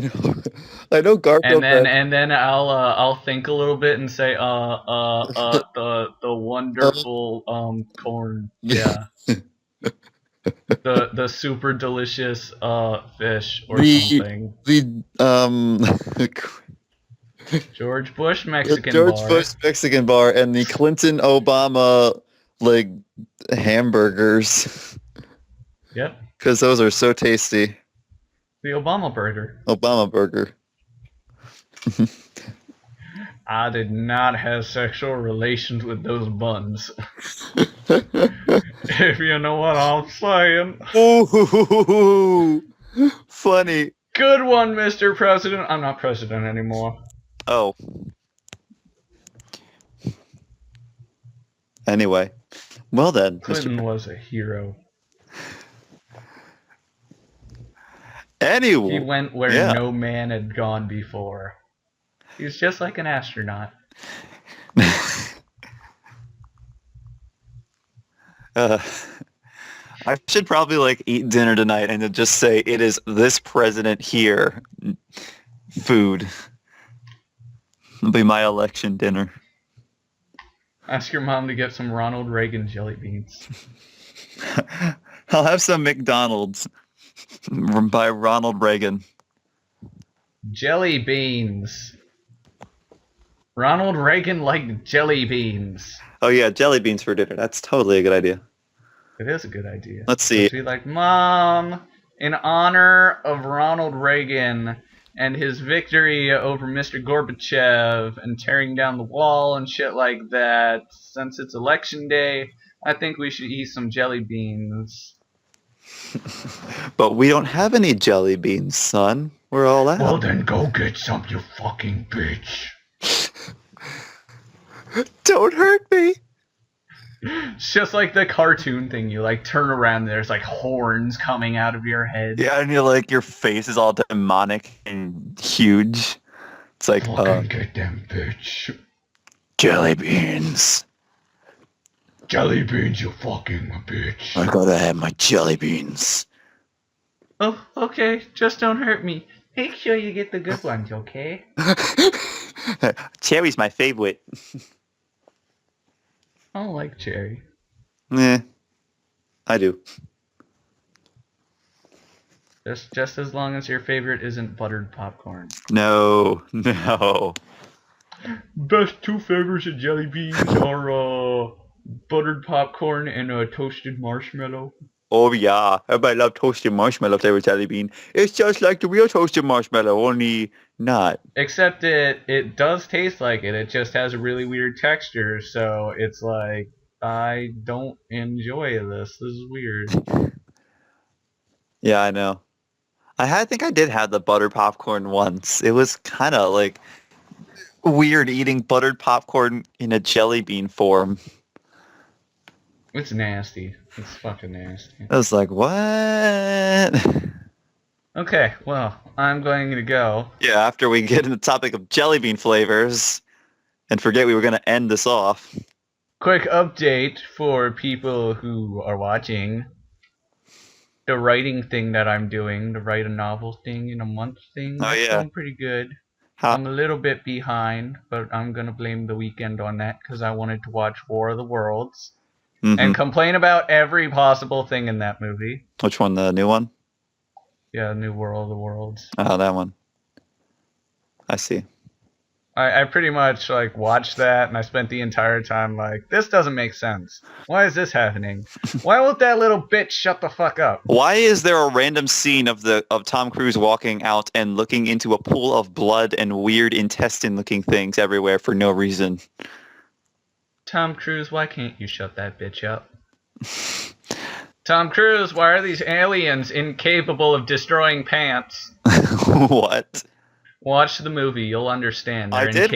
know Garfield bread. And then I'll think a little bit and say the wonderful corn, yeah. The super delicious fish or something. George Bush Mexican bar. Bush Mexican bar and the Clinton Obama like hamburgers. Yep. Because those are so tasty. The Obama burger. Obama burger. I did not have sexual relations with those buns. If you know what I'm saying. Ooh, funny. Good one, Mr. President. I'm not president anymore. Oh. Anyway. Well then, Clinton Mr. was a hero. Anyway. He went where Yeah. no man had gone before. He's just like an astronaut. I should probably like eat dinner tonight and then just say it is this president here. Food. It'll be my election dinner. Ask your mom to get some Ronald Reagan jelly beans. I'll have some McDonald's by Ronald Reagan. Jelly beans. Ronald Reagan liked jelly beans. Oh yeah, jelly beans for dinner. That's totally a good idea. It is a good idea. Let's see. Be like, Mom, in honor of Ronald Reagan and his victory over Mr. Gorbachev and tearing down the wall and shit like that, since it's election day, I think we should eat some jelly beans. But we don't have any jelly beans, son. We're all out. Well, then go get some, you fucking bitch. Don't hurt me. It's just like the cartoon thing. You like turn around, and there's like horns coming out of your head. Yeah, and you're like, your face is all demonic and huge. It's like, Fucking get them, bitch. jelly beans. Jelly beans, you fucking bitch. I gotta have my jelly beans. Oh, okay. Just don't hurt me. Make sure you get the good ones, okay? Cherry's my favorite. I don't like cherry. Yeah, I do. Just as long as your favorite isn't buttered popcorn. No. Best two flavors of jelly beans are buttered popcorn and toasted marshmallow. Oh yeah, everybody love toasted marshmallow flavored jelly bean. It's just like the real toasted marshmallow, only not. Except it does taste like it. It just has a really weird texture, so it's like, I don't enjoy this. This is weird. Yeah, I know. I think I did have the buttered popcorn once. It was kind of like weird eating buttered popcorn in a jelly bean form. It's nasty. It's fucking nasty. I was like, what? Okay, well, I'm going to go. Yeah, after we get in the topic of jelly bean flavors and forget we were going to end this off. Quick update for people who are watching. The writing thing that I'm doing, the write a novel thing in a month thing, Oh, that's yeah. going pretty good. How? I'm a little bit behind, but I'm going to blame the weekend on that because I wanted to watch War of the Worlds Mhm. and complain about every possible thing in that movie. Which one, the new one? Yeah, New War of the Worlds. Oh, that one. I see. I pretty much like watched that and I spent the entire time like, this doesn't make sense. Why is this happening? Why won't that little bitch shut the fuck up? Why is there a random scene of Tom Cruise walking out and looking into a pool of blood and weird intestine-looking things everywhere for no reason? Tom Cruise, why can't you shut that bitch up? Tom Cruise, why are these aliens incapable of destroying pants? What? Watch the movie, you'll understand. I did.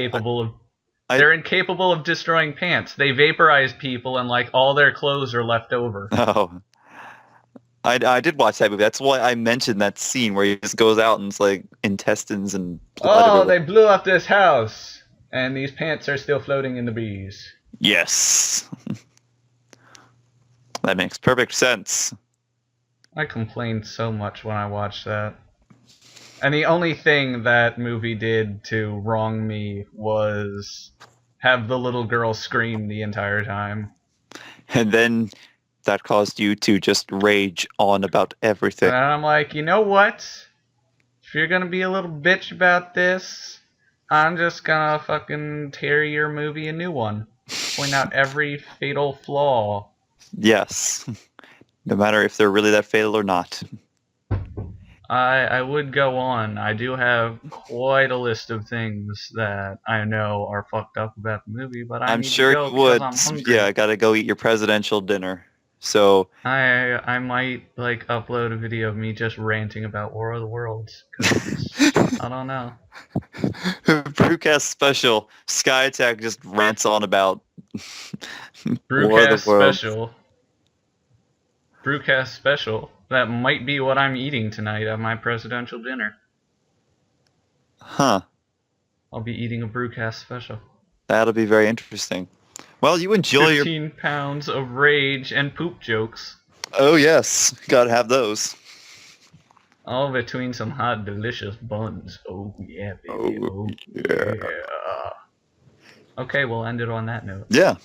They're incapable of destroying pants. They vaporize people and like all their clothes are left over. Oh. I did watch that movie. That's why I mentioned that scene where he just goes out and it's like intestines and blood. Oh, everywhere. they blew up this house and these pants are still floating in the breeze. Yes. That makes perfect sense. I complained so much when I watched that. And the only thing that movie did to wrong me was have the little girl scream the entire time. And then that caused you to just rage on about everything. And I'm like, you know what? If you're gonna be a little bitch about this, I'm just gonna fucking tear your movie a new one. Point out every fatal flaw. Yes. No matter if they're really that fatal or not. I would go on. I do have quite a list of things that I know are fucked up about the movie, but I I'm need to sure go you because would. I'm Yeah, hungry. I gotta go eat your presidential dinner. So, I might like upload a video of me just ranting about War of the Worlds because I don't know. Brucast special. Sky Attack just rants on about War of the Brewcast Worlds. special. Brewcast special. That might be what I'm eating tonight at my presidential dinner. Huh. I'll be eating a Brewcast special. That'll be very interesting. Well, you enjoy your... 15 pounds of rage and poop jokes. Oh, yes. Gotta have those. All between some hot, delicious buns. Oh, yeah, baby. Oh, Oh, yeah. yeah. Okay, we'll end it on that note. Yeah.